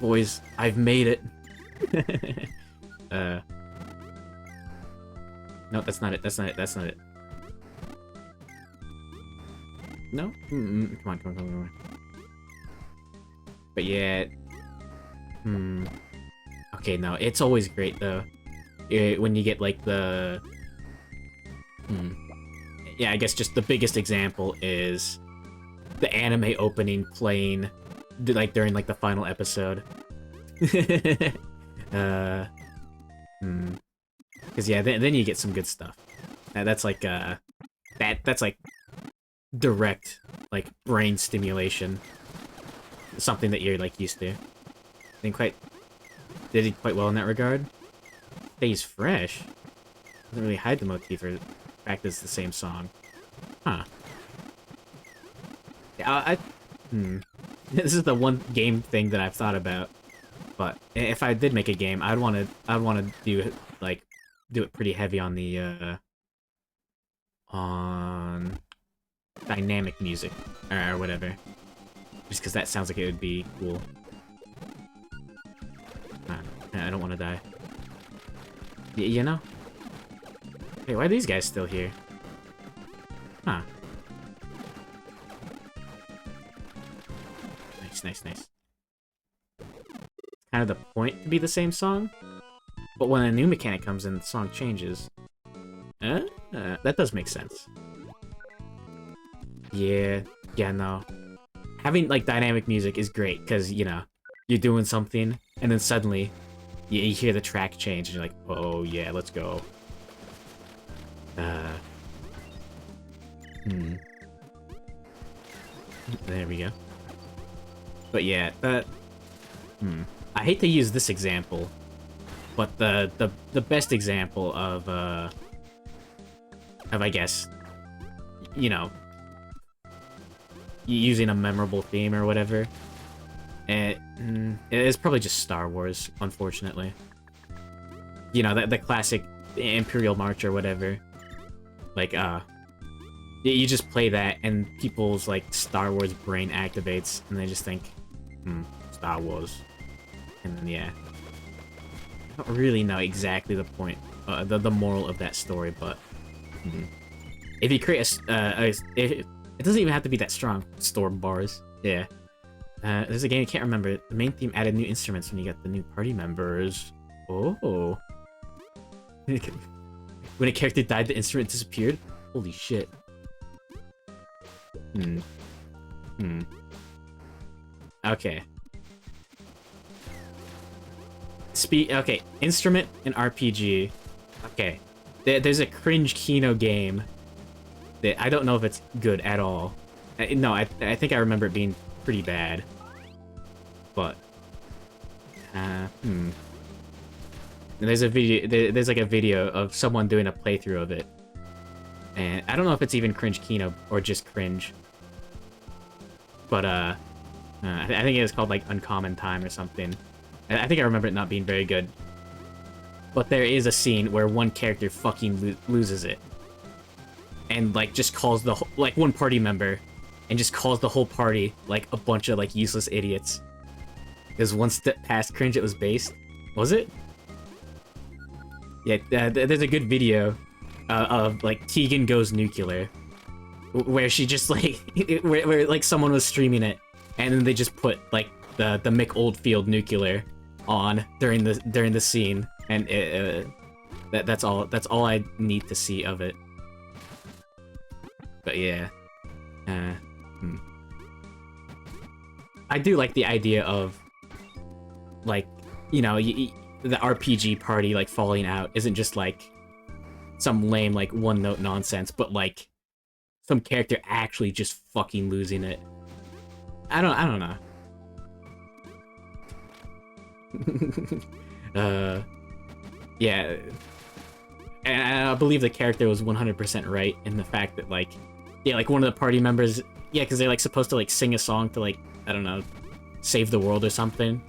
Boys, I've made it. No, that's not it. That's not it. That's not it. No? Come on, come on, come on. But yeah. Okay, no, it's always great though. When you get like the. Yeah, I guess just the biggest example is the anime opening playing like during like the final episode. Because yeah, then you get some good stuff. That's like that's like direct like brain stimulation. Something that you're like used to. Did it quite well in that regard. Stays fresh. Doesn't really hide the motif or the fact that it's the same song. Huh. Yeah, This is the one game thing that I've thought about. But if I did make a game, I'd want to do it like do it pretty heavy on the on dynamic music or whatever. Just because that sounds like it would be cool. I don't want to die. You know? Hey, why are these guys still here? Huh. Nice. Kind of the point to be the same song, but when a new mechanic comes in, the song changes. That does make sense. Yeah, no. Having, like, dynamic music is great, because, you know, you're doing something, and then suddenly, you hear the track change, and you're like, oh, yeah, let's go. There we go. But yeah, I hate to use this example, but the best example of I guess, you know, using a memorable theme or whatever, it is probably just Star Wars, unfortunately. You know, the classic Imperial March or whatever. Like, you just play that, and people's, like, Star Wars brain activates, and they just think, Star Wars. And then, yeah. I don't really know exactly the point, the moral of that story, but... If you create it doesn't even have to be that strong. Storm bars. Yeah. There's a game, I can't remember. The main theme added new instruments when you got the new party members. Oh. When a character died, the instrument disappeared? Holy shit. Okay. Okay, instrument and RPG. Okay. There's a cringe Kino game that I don't know if it's good at all. No, I think I remember it being pretty bad. But there's a video. There's like a video of someone doing a playthrough of it, and I don't know if it's even cringe Kino or just cringe. But I think it was called like Uncommon Time or something. I think I remember it not being very good. But there is a scene where one character fucking loses it, and like just calls the like one party member, and just calls the whole party like a bunch of like useless idiots. Because one step past cringe, it was based. Was it? Yeah, there's a good video of like Tegan Goes Nuclear, where she just like where like someone was streaming it, and then they just put like the Mick Oldfield Nuclear on during the scene, and that's all I need to see of it. But yeah, I do like the idea of like, you know, the RPG party like falling out isn't just like some lame like one note nonsense, but like some character actually just fucking losing it. I don't know. Yeah, and I believe the character was 100% right in the fact that like, yeah, like one of the party members, yeah, because they're like supposed to like sing a song to like, I don't know, save the world or something,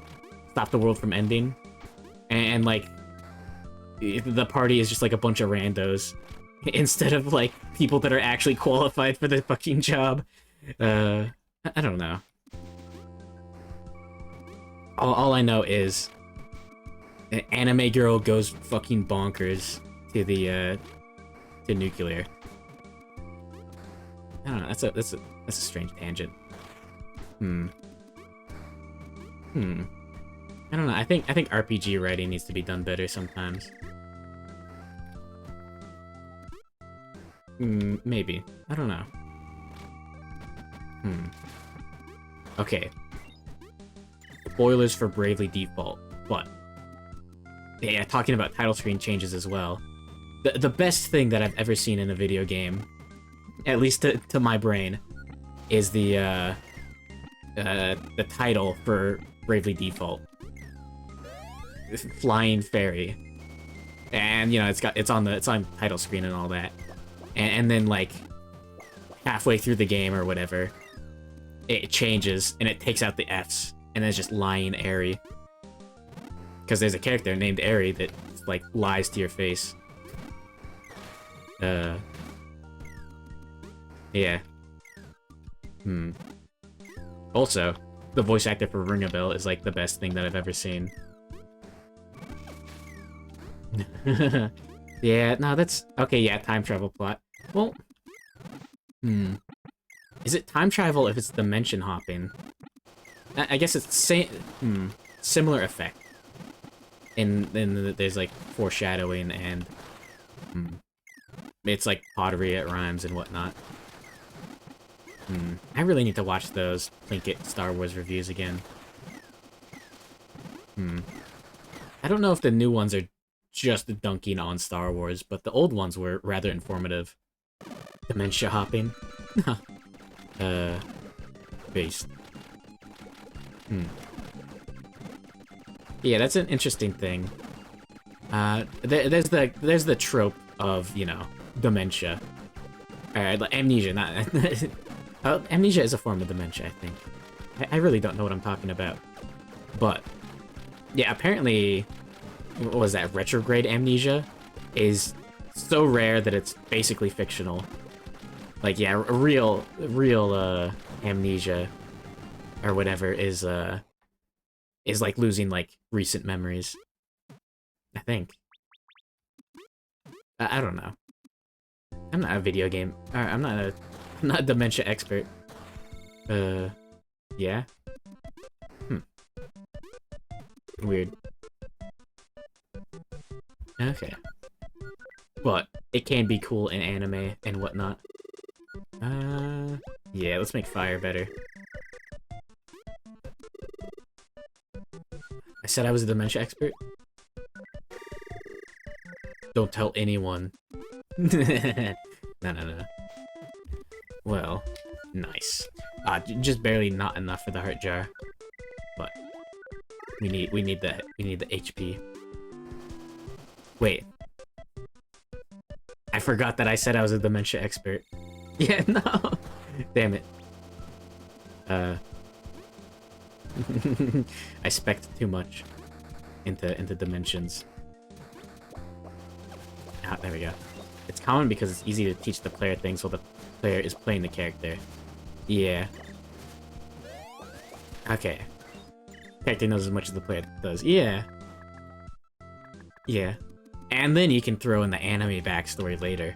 stop the world from ending, and like the party is just like a bunch of randos instead of like people that are actually qualified for the fucking job. I don't know. All I know is an anime girl goes fucking bonkers to the to nuclear. I don't know. That's a strange tangent. I don't know. I think RPG writing needs to be done better sometimes. Maybe. I don't know. Okay. Spoilers for Bravely Default, but yeah, talking about title screen changes as well. The best thing that I've ever seen in a video game, at least to my brain, is the title for Bravely Default. Flying Fairy. And you know, it's on title screen and all that. And then like halfway through the game or whatever, it changes and it takes out the F's and it's just lying Airy. Because there's a character named Airy that like lies to your face. Yeah. Also, the voice actor for Ring a Bell is like the best thing that I've ever seen. Yeah, no, that's... Okay, yeah, time travel plot. Well... Is it time travel if it's dimension hopping? I guess it's similar effect. And then there's like foreshadowing and... It's like pottery at rhymes and whatnot. I really need to watch those Plinkett Star Wars reviews again. I don't know if the new ones are just dunking on Star Wars, but the old ones were rather informative. Dementia hopping. Based. Yeah, that's an interesting thing. There's the trope of, you know, dementia. Like amnesia, not... amnesia is a form of dementia, I think. I really don't know what I'm talking about. But, yeah, apparently... What was that? Retrograde amnesia is so rare that it's basically fictional. Like, yeah, real amnesia or whatever is like losing like recent memories. I think. I don't know. I'm not a video game. I'm not a dementia expert. Yeah. Weird. Okay. But it can be cool in anime and whatnot. Yeah, let's make fire better. I said I was a dementia expert? Don't tell anyone. No. Well, nice. Just barely not enough for the heart jar. But we need the HP. Wait. I forgot that I said I was a dementia expert. Yeah, no. Damn it. I spec'd too much into dimensions. Ah, there we go. It's common because it's easy to teach the player things while the player is playing the character. Yeah. Okay. Character knows as much as the player does. Yeah. Yeah. And then you can throw in the anime backstory later.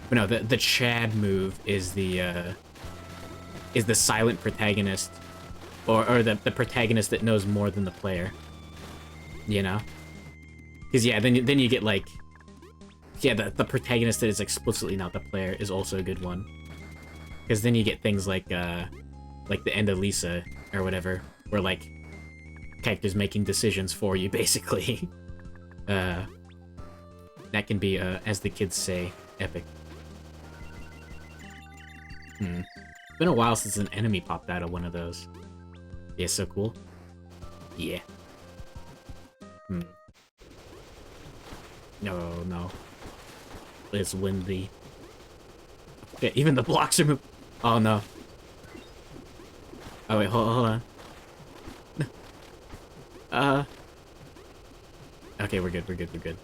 But no, the Chad move is the silent protagonist, or the protagonist that knows more than the player. You know? Because yeah, then you get like, yeah, the protagonist that is explicitly not the player is also a good one. Because then you get things like the end of Lisa or whatever, where like characters making decisions for you basically. That can be, as the kids say, epic. It's been a while since an enemy popped out of one of those. Yeah, so cool. Yeah. No. It's windy. Yeah, even the blocks are moving. Oh, no. Oh, wait, hold on. Okay, we're good.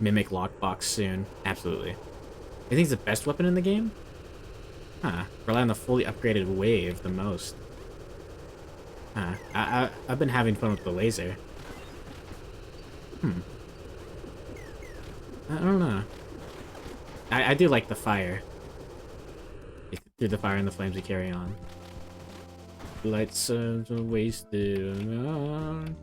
Mimic lockbox soon. Absolutely. You think it's the best weapon in the game? Huh. Rely on the fully upgraded wave the most. I've been having fun with the laser. Hmm. I don't know. I do like the fire. Through the fire and the flames we carry on. Lights are wasted on.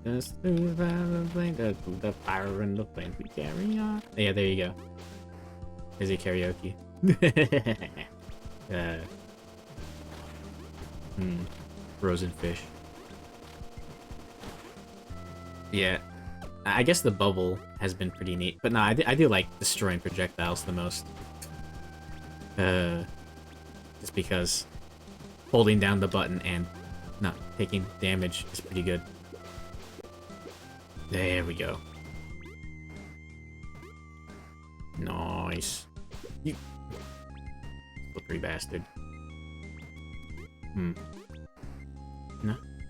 Just through the fire and the flames we carry on. Yeah, there you go. There's a karaoke. Frozen fish. Yeah. I guess the bubble has been pretty neat. But no, I do like destroying projectiles the most. Just because holding down the button and not taking damage is pretty good. There we go. Nice. You slippery bastard. No?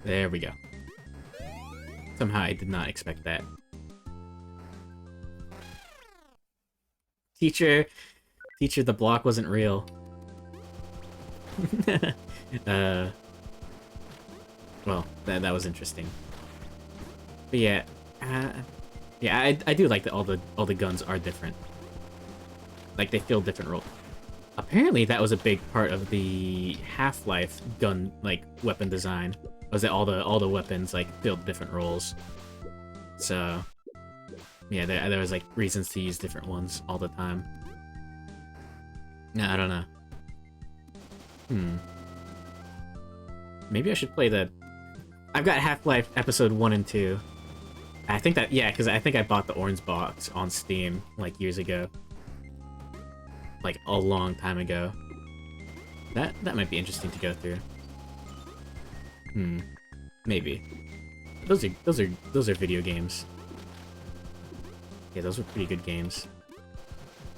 There we go. Somehow I did not expect that. Teacher, the block wasn't real. Well, that was interesting. But yeah, yeah, I do like that all the guns are different. Like, they fill different roles. Apparently, that was a big part of the Half-Life gun, like, weapon design. Was that all the weapons, like, filled different roles. So, yeah, there was, like, reasons to use different ones all the time. I don't know. Maybe I should play the... I've got Half-Life Episode 1 and 2. I think that... Yeah, because I think I bought the orange box on Steam, like, years ago. Like, a long time ago. That might be interesting to go through. Maybe. Those are video games. Yeah, those were pretty good games.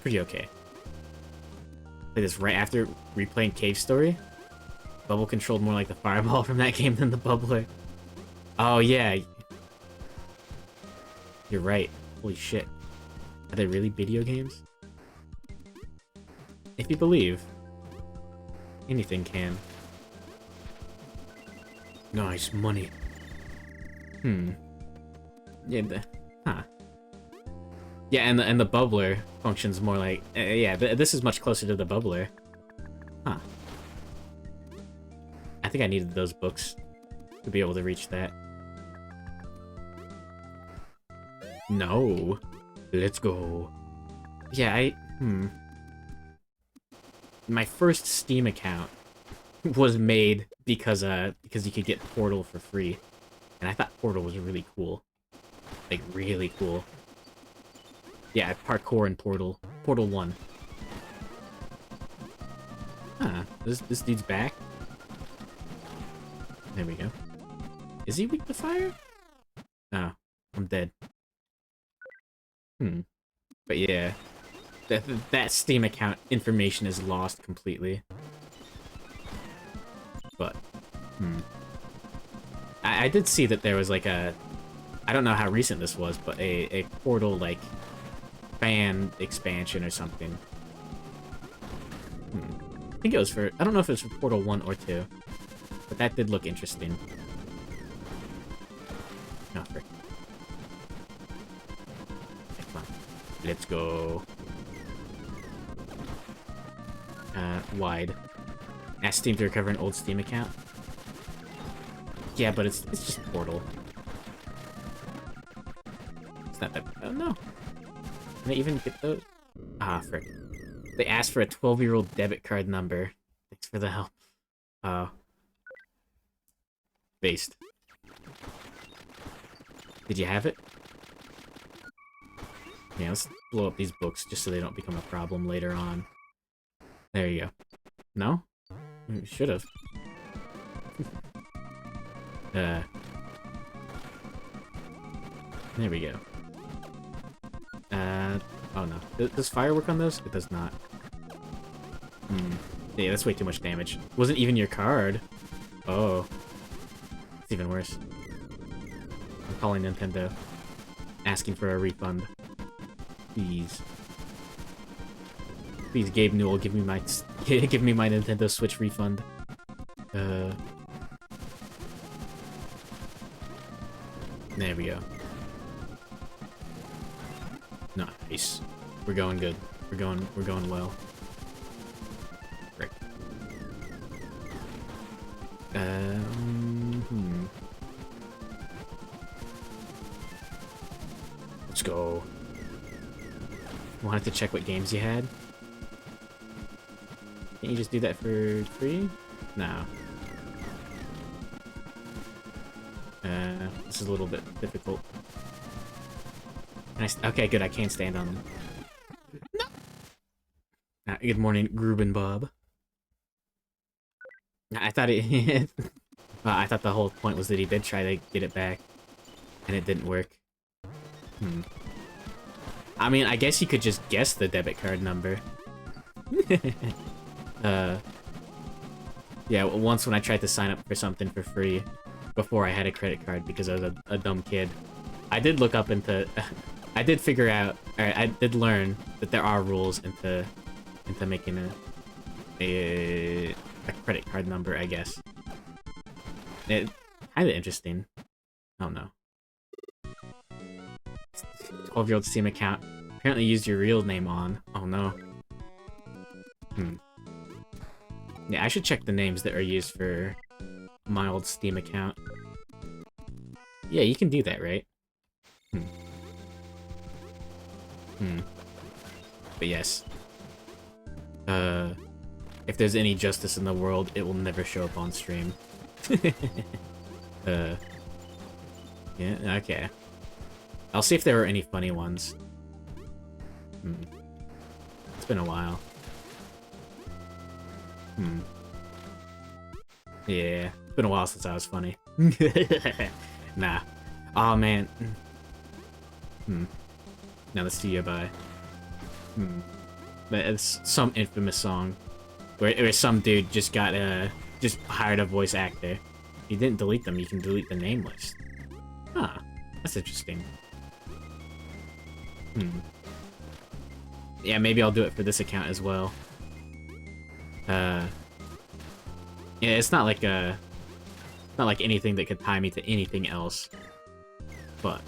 Pretty okay. Play this right after replaying Cave Story. Bubble controlled more like the fireball from that game than the bubbler. Oh yeah. You're right. Holy shit. Are they really video games? If you believe, anything can. Nice money. Yeah, yeah, and the bubbler functions more like... yeah, this is much closer to the bubbler. Huh. I think I needed those books to be able to reach that. No. Let's go. Yeah, my first Steam account was made because you could get Portal for free. And I thought Portal was really cool. Like, really cool. Yeah, parkour in Portal. Portal 1. Huh. This dude's back? There we go. Is he weak to fire? No. I'm dead. But yeah. That Steam account information is lost completely. But, I did see that there was like a... I don't know how recent this was, but a Portal, like, fan expansion or something. I think it was for... I don't know if it was for Portal 1 or 2. But that did look interesting. No, frick. Okay, come on. Let's go. Wide. Ask Steam to recover an old Steam account. Yeah, but it's just Portal. It's not that... Oh, no. Can I even get those? Ah, frick. They asked for a 12-year-old debit card number. Thanks for the help. Based. Did you have it? Yeah, let's blow up these books just so they don't become a problem later on. There you go. No? Should have. There we go. Oh no. Does fire work on those? It does not. Yeah, that's way too much damage. Wasn't even your card. Oh. It's even worse. I'm calling Nintendo. Asking for a refund. Please. Please, Gabe Newell, give me my Nintendo Switch refund. There we go. Nice. We're going good. We're going well. Right. Let's go. Wanted to check what games you had. Can't you just do that for free? No. This is a little bit difficult. Okay, good. I can't stand on them. No. Good morning, Gruben Bob. I thought it. I thought the whole point was that he did try to get it back, and it didn't work. I mean, I guess you could just guess the debit card number. Yeah, once when I tried to sign up for something for free before I had a credit card because I was a dumb kid, I did look up into... I did figure out... Or I did learn that there are rules into making a credit card number, I guess. It kind of interesting. I don't know. 12-year-old Steam account apparently used your real name on. Oh no. Yeah, I should check the names that are used for my old Steam account. Yeah, you can do that, right? But yes. If there's any justice in the world, it will never show up on stream. Yeah, okay. I'll see if there are any funny ones. It's been a while. Yeah, it's been a while since I was funny. Nah. Aw, man. Now the studio by. But it's some infamous song where some dude just got just hired a voice actor. You didn't delete them, you can delete the name list. Huh. That's interesting. Yeah, maybe I'll do it for this account as well. Yeah, it's not like anything that could tie me to anything else. But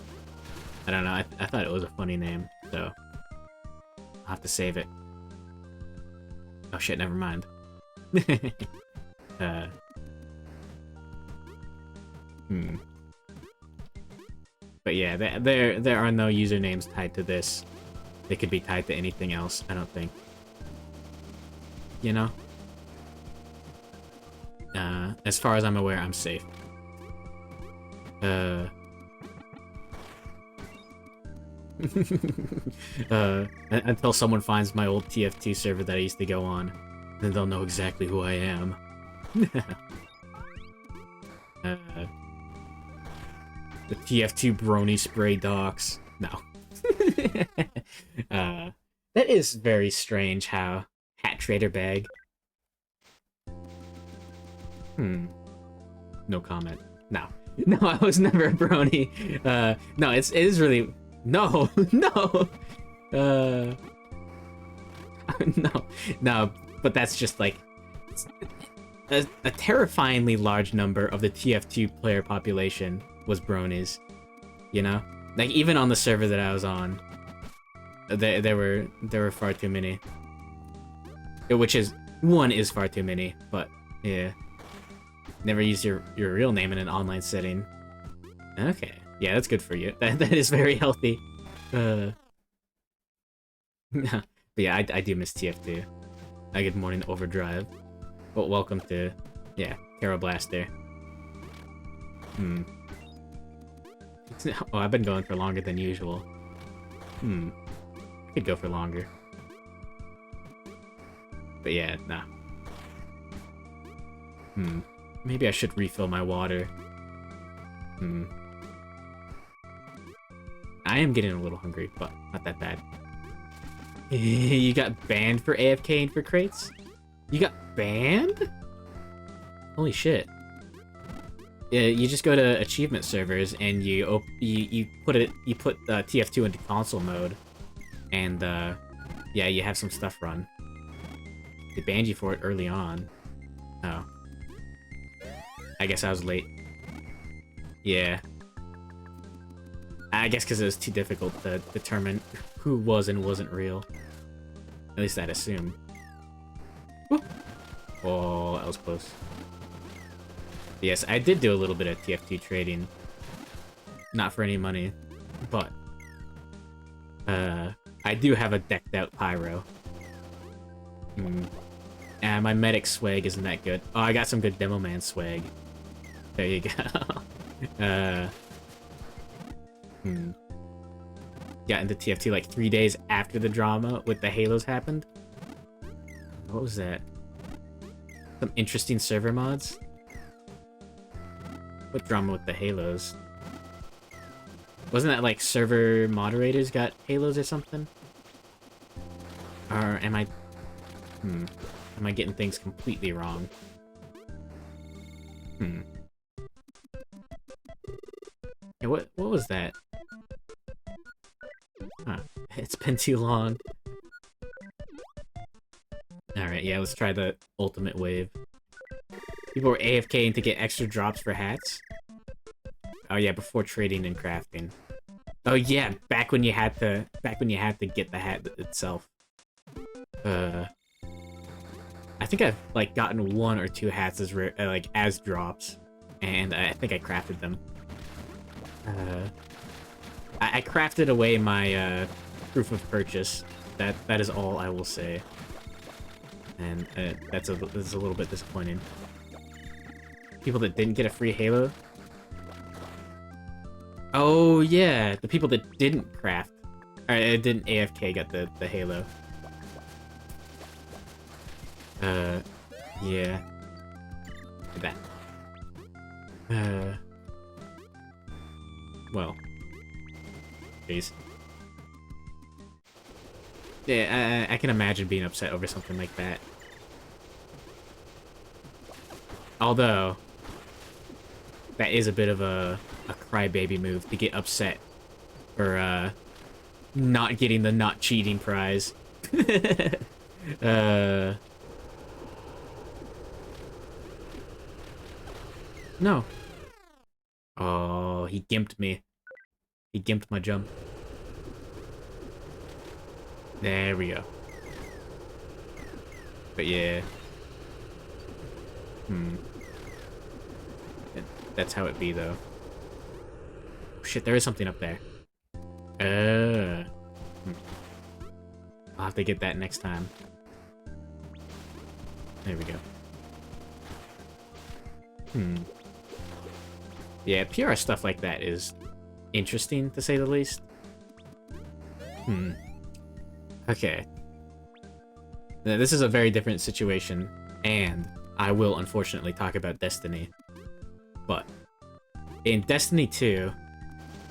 I don't know. I thought it was a funny name, so I'll have to save it. Oh shit, never mind. But yeah, there are no usernames tied to this. They could be tied to anything else, I don't think. You know? As far as I'm aware, I'm safe. Until someone finds my old TF2 server that I used to go on, then they'll know exactly who I am. The TF2 Brony Spray Docs. No. That is very strange how... Hat Trader Bag. No comment. No. No, I was never a brony. No, it is really... No, no! No, but that's just like... A terrifyingly large number of the TF2 player population was bronies, you know? Like, even on the server that I was on, there were far too many. Which is... One is far too many, but, yeah. Never use your real name in an online setting. Okay. Yeah, that's good for you. That is very healthy. But yeah, I do miss TF2. Good morning, Overdrive. Well, welcome to... Yeah, Kero Blaster. Oh, I've been going for longer than usual. I could go for longer. But yeah, nah. Maybe I should refill my water. I am getting a little hungry, but not that bad. You got banned for AFKing for crates? You got banned? Holy shit. Yeah, you just go to achievement servers and you put TF2 into console mode, and yeah, you have some stuff run. They banned you for it early on. Oh. I guess I was late. Yeah. I guess because it was too difficult to determine who was and wasn't real. At least I'd assume. Woo. Oh, that was close. Yes, I did do a little bit of TF2 trading. Not for any money, but I do have a decked out pyro. And my medic swag isn't that good. Oh, I got some good Demo Man swag. There you go. Got into TF2 like 3 days after the drama with the Halos happened. What was that? Some interesting server mods? What drama with the Halos? Wasn't that like server moderators got Halos or something? Or am I... Am I getting things completely wrong? Yeah, what was that? Huh. It's been too long. Alright, yeah, let's try the ultimate wave. People were AFKing to get extra drops for hats. Oh yeah, before trading and crafting. Oh yeah, back when you had to get the hat itself. I think I've like gotten 1 or 2 hats as as drops, and I think I crafted them. I crafted away my proof of purchase. That is all I will say, and that's a little bit disappointing. People that didn't get a free Halo. Oh yeah, the people that didn't craft, or didn't AFK got the Halo. Yeah. Look at that. Well. Jeez. Yeah, I can imagine being upset over something like that. Although, that is a bit of a crybaby move to get upset for, not getting the not cheating prize. No. Oh, he gimped me. He gimped my jump. There we go. But yeah. That's how it be, though. Shit, there is something up there. I'll have to get that next time. There we go. Yeah, PR stuff like that is interesting, to say the least. Okay. Now, this is a very different situation, and I will unfortunately talk about Destiny. But in Destiny 2,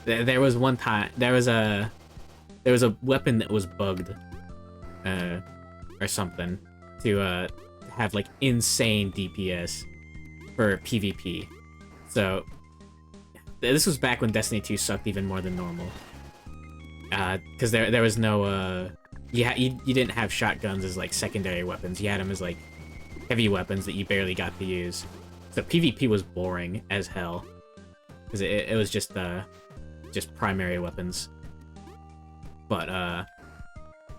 there was one time there was a weapon that was bugged, or something, to have like insane DPS for PvP. So this was back when Destiny 2 sucked even more than normal. Because there was no you didn't have shotguns as like secondary weapons. You had them as like heavy weapons that you barely got to use. So PvP was boring as hell, because it was just primary weapons. But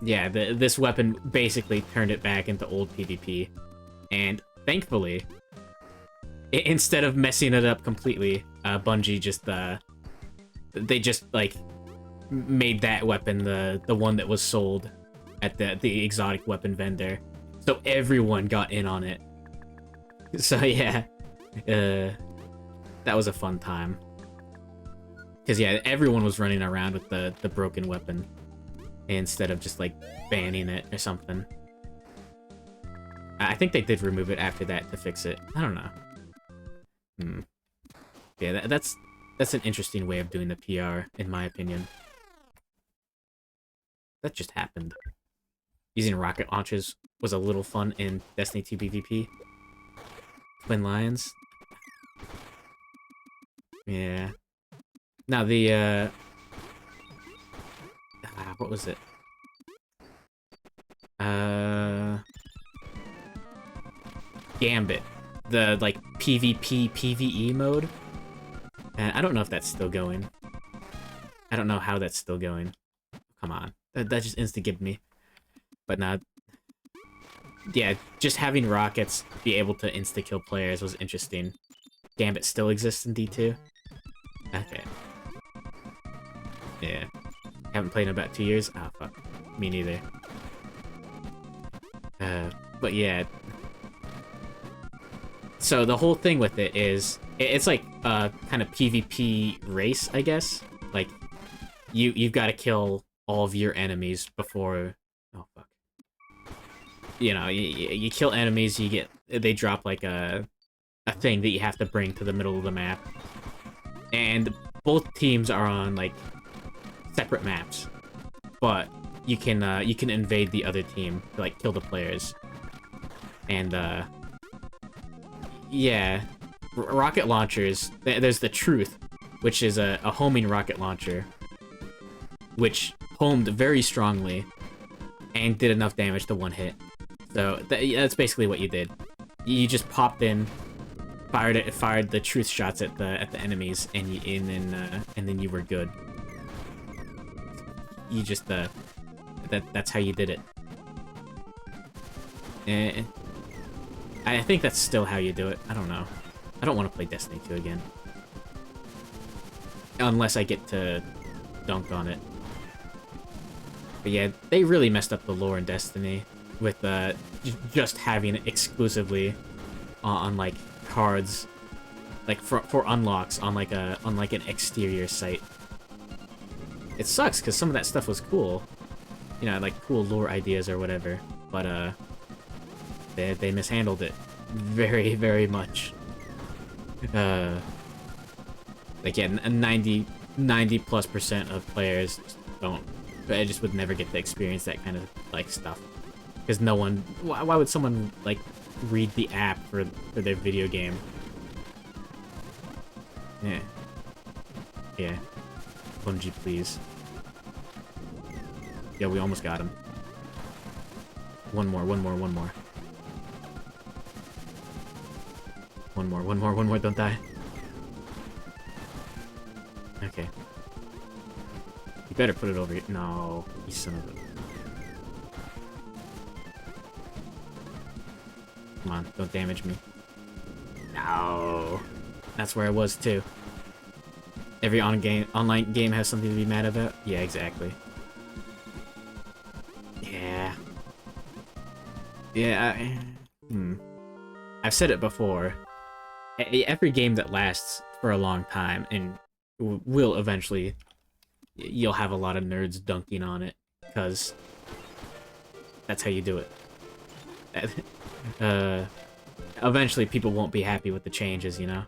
yeah, this weapon basically turned it back into old PvP, and thankfully, instead of messing it up completely, Bungie just they just like made that weapon the one that was sold at the exotic weapon vendor, so everyone got in on it. So yeah, that was a fun time. Because yeah, everyone was running around with the broken weapon instead of just like banning it or something. I think they did remove it after that to fix it. I don't know. Yeah, that's an interesting way of doing the PR, in my opinion. That just happened. Using rocket launches was a little fun in Destiny 2 PvP. Twin Lions. Yeah. Now the what was it? Gambit. The like PvP PvE mode. I don't know if that's still going. I don't know how that's still going. Come on. That just insta-gibbed me. But not. Yeah, just having rockets be able to insta-kill players was interesting. Gambit still exists in D2? Okay. Yeah. Haven't played in about 2 years? Ah, oh, fuck. Me neither. But yeah. So the whole thing with it is, it's like a kind of PvP race, I guess. Like, you've got to kill all of your enemies before... Oh, fuck. You know, you kill enemies, they drop like a thing that you have to bring to the middle of the map. And both teams are on, like, separate maps. But you can invade the other team to, like, kill the players. And, yeah. Rocket launchers, there's the Truth, which is a homing rocket launcher, which homed very strongly and did enough damage to one hit. So that's basically what you did. You just popped in, fired the Truth shots at the enemies, and then you were good. You just that's how you did it. I think that's still how you do it. I don't know. I don't want to play Destiny 2 again. Unless I get to dunk on it. But yeah, they really messed up the lore in Destiny with just having it exclusively on like cards, like for unlocks on like an exterior site. It sucks because some of that stuff was cool, you know, like cool lore ideas or whatever. But they mishandled it very, very much. Like yeah, 90+% of players just would never get to experience that kind of like stuff, because no one. Why would someone like read the app for their video game? Yeah. Bungie, please. Yeah, we almost got him. One more. One more, don't die. Okay. You better put it over here. No, you son of a... Come on, don't damage me. No. That's where I was, too. Every online game has something to be mad about? Yeah, exactly. Yeah. Yeah, I've said it before. Every game that lasts for a long time and will eventually, you'll have a lot of nerds dunking on it, because that's how you do it. Eventually people won't be happy with the changes, you know?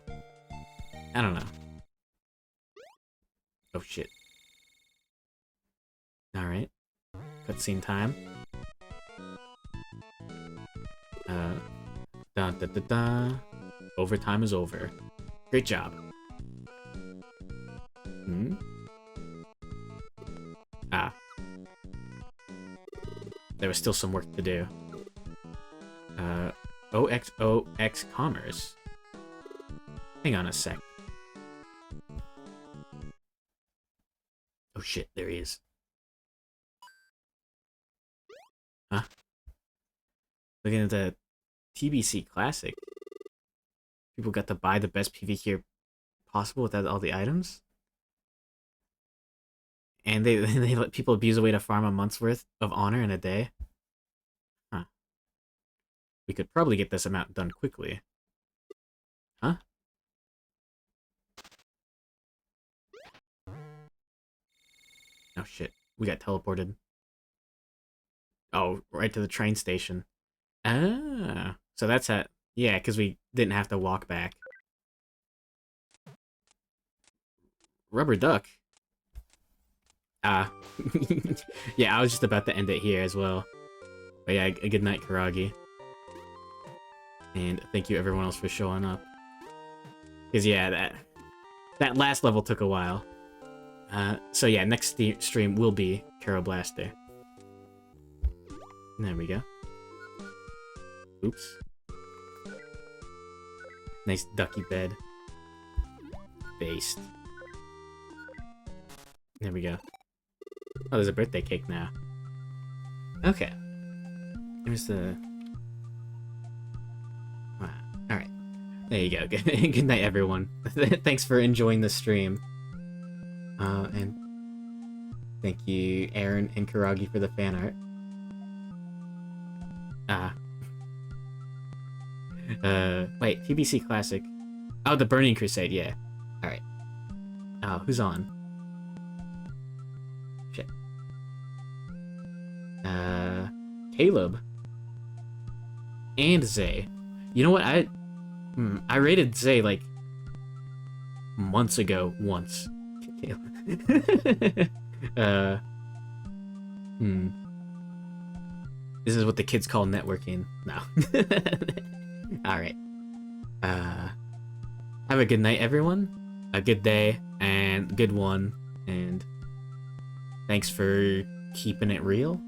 I don't know. Oh shit. Alright. Cutscene time. Da. Overtime is over. Great job. Ah. There was still some work to do. OXOX Commerce. Hang on a sec. Oh shit, there he is. Huh? Looking at the TBC Classic. People got to buy the best PvP gear possible without all the items? And they let people abuse a way to farm a month's worth of honor in a day? Huh. We could probably get this amount done quickly. Huh? Oh shit. We got teleported. Oh, right to the train station. Ah. So that's at... Yeah, because we didn't have to walk back. Rubber duck? Ah. Yeah, I was just about to end it here as well. But yeah, a good night, Karagi. And thank you everyone else for showing up. Because yeah, that last level took a while. So yeah, next stream will be Kero Blaster. There we go. Oops. Nice ducky bed. Based. There we go. Oh, there's a birthday cake now. Okay. Here's the... Wow. Alright. There you go. Good night, everyone. Thanks for enjoying the stream. And thank you, Aaron and Karagi, for the fan art. Wait, TBC Classic. Oh, the Burning Crusade, yeah. Alright. Oh, who's on? Shit. Caleb. And Zay. You know what, I rated Zay, like, months ago, once. This is what the kids call networking. No. Alright. Have a good night, everyone. A good day, and good one, and thanks for keeping it real.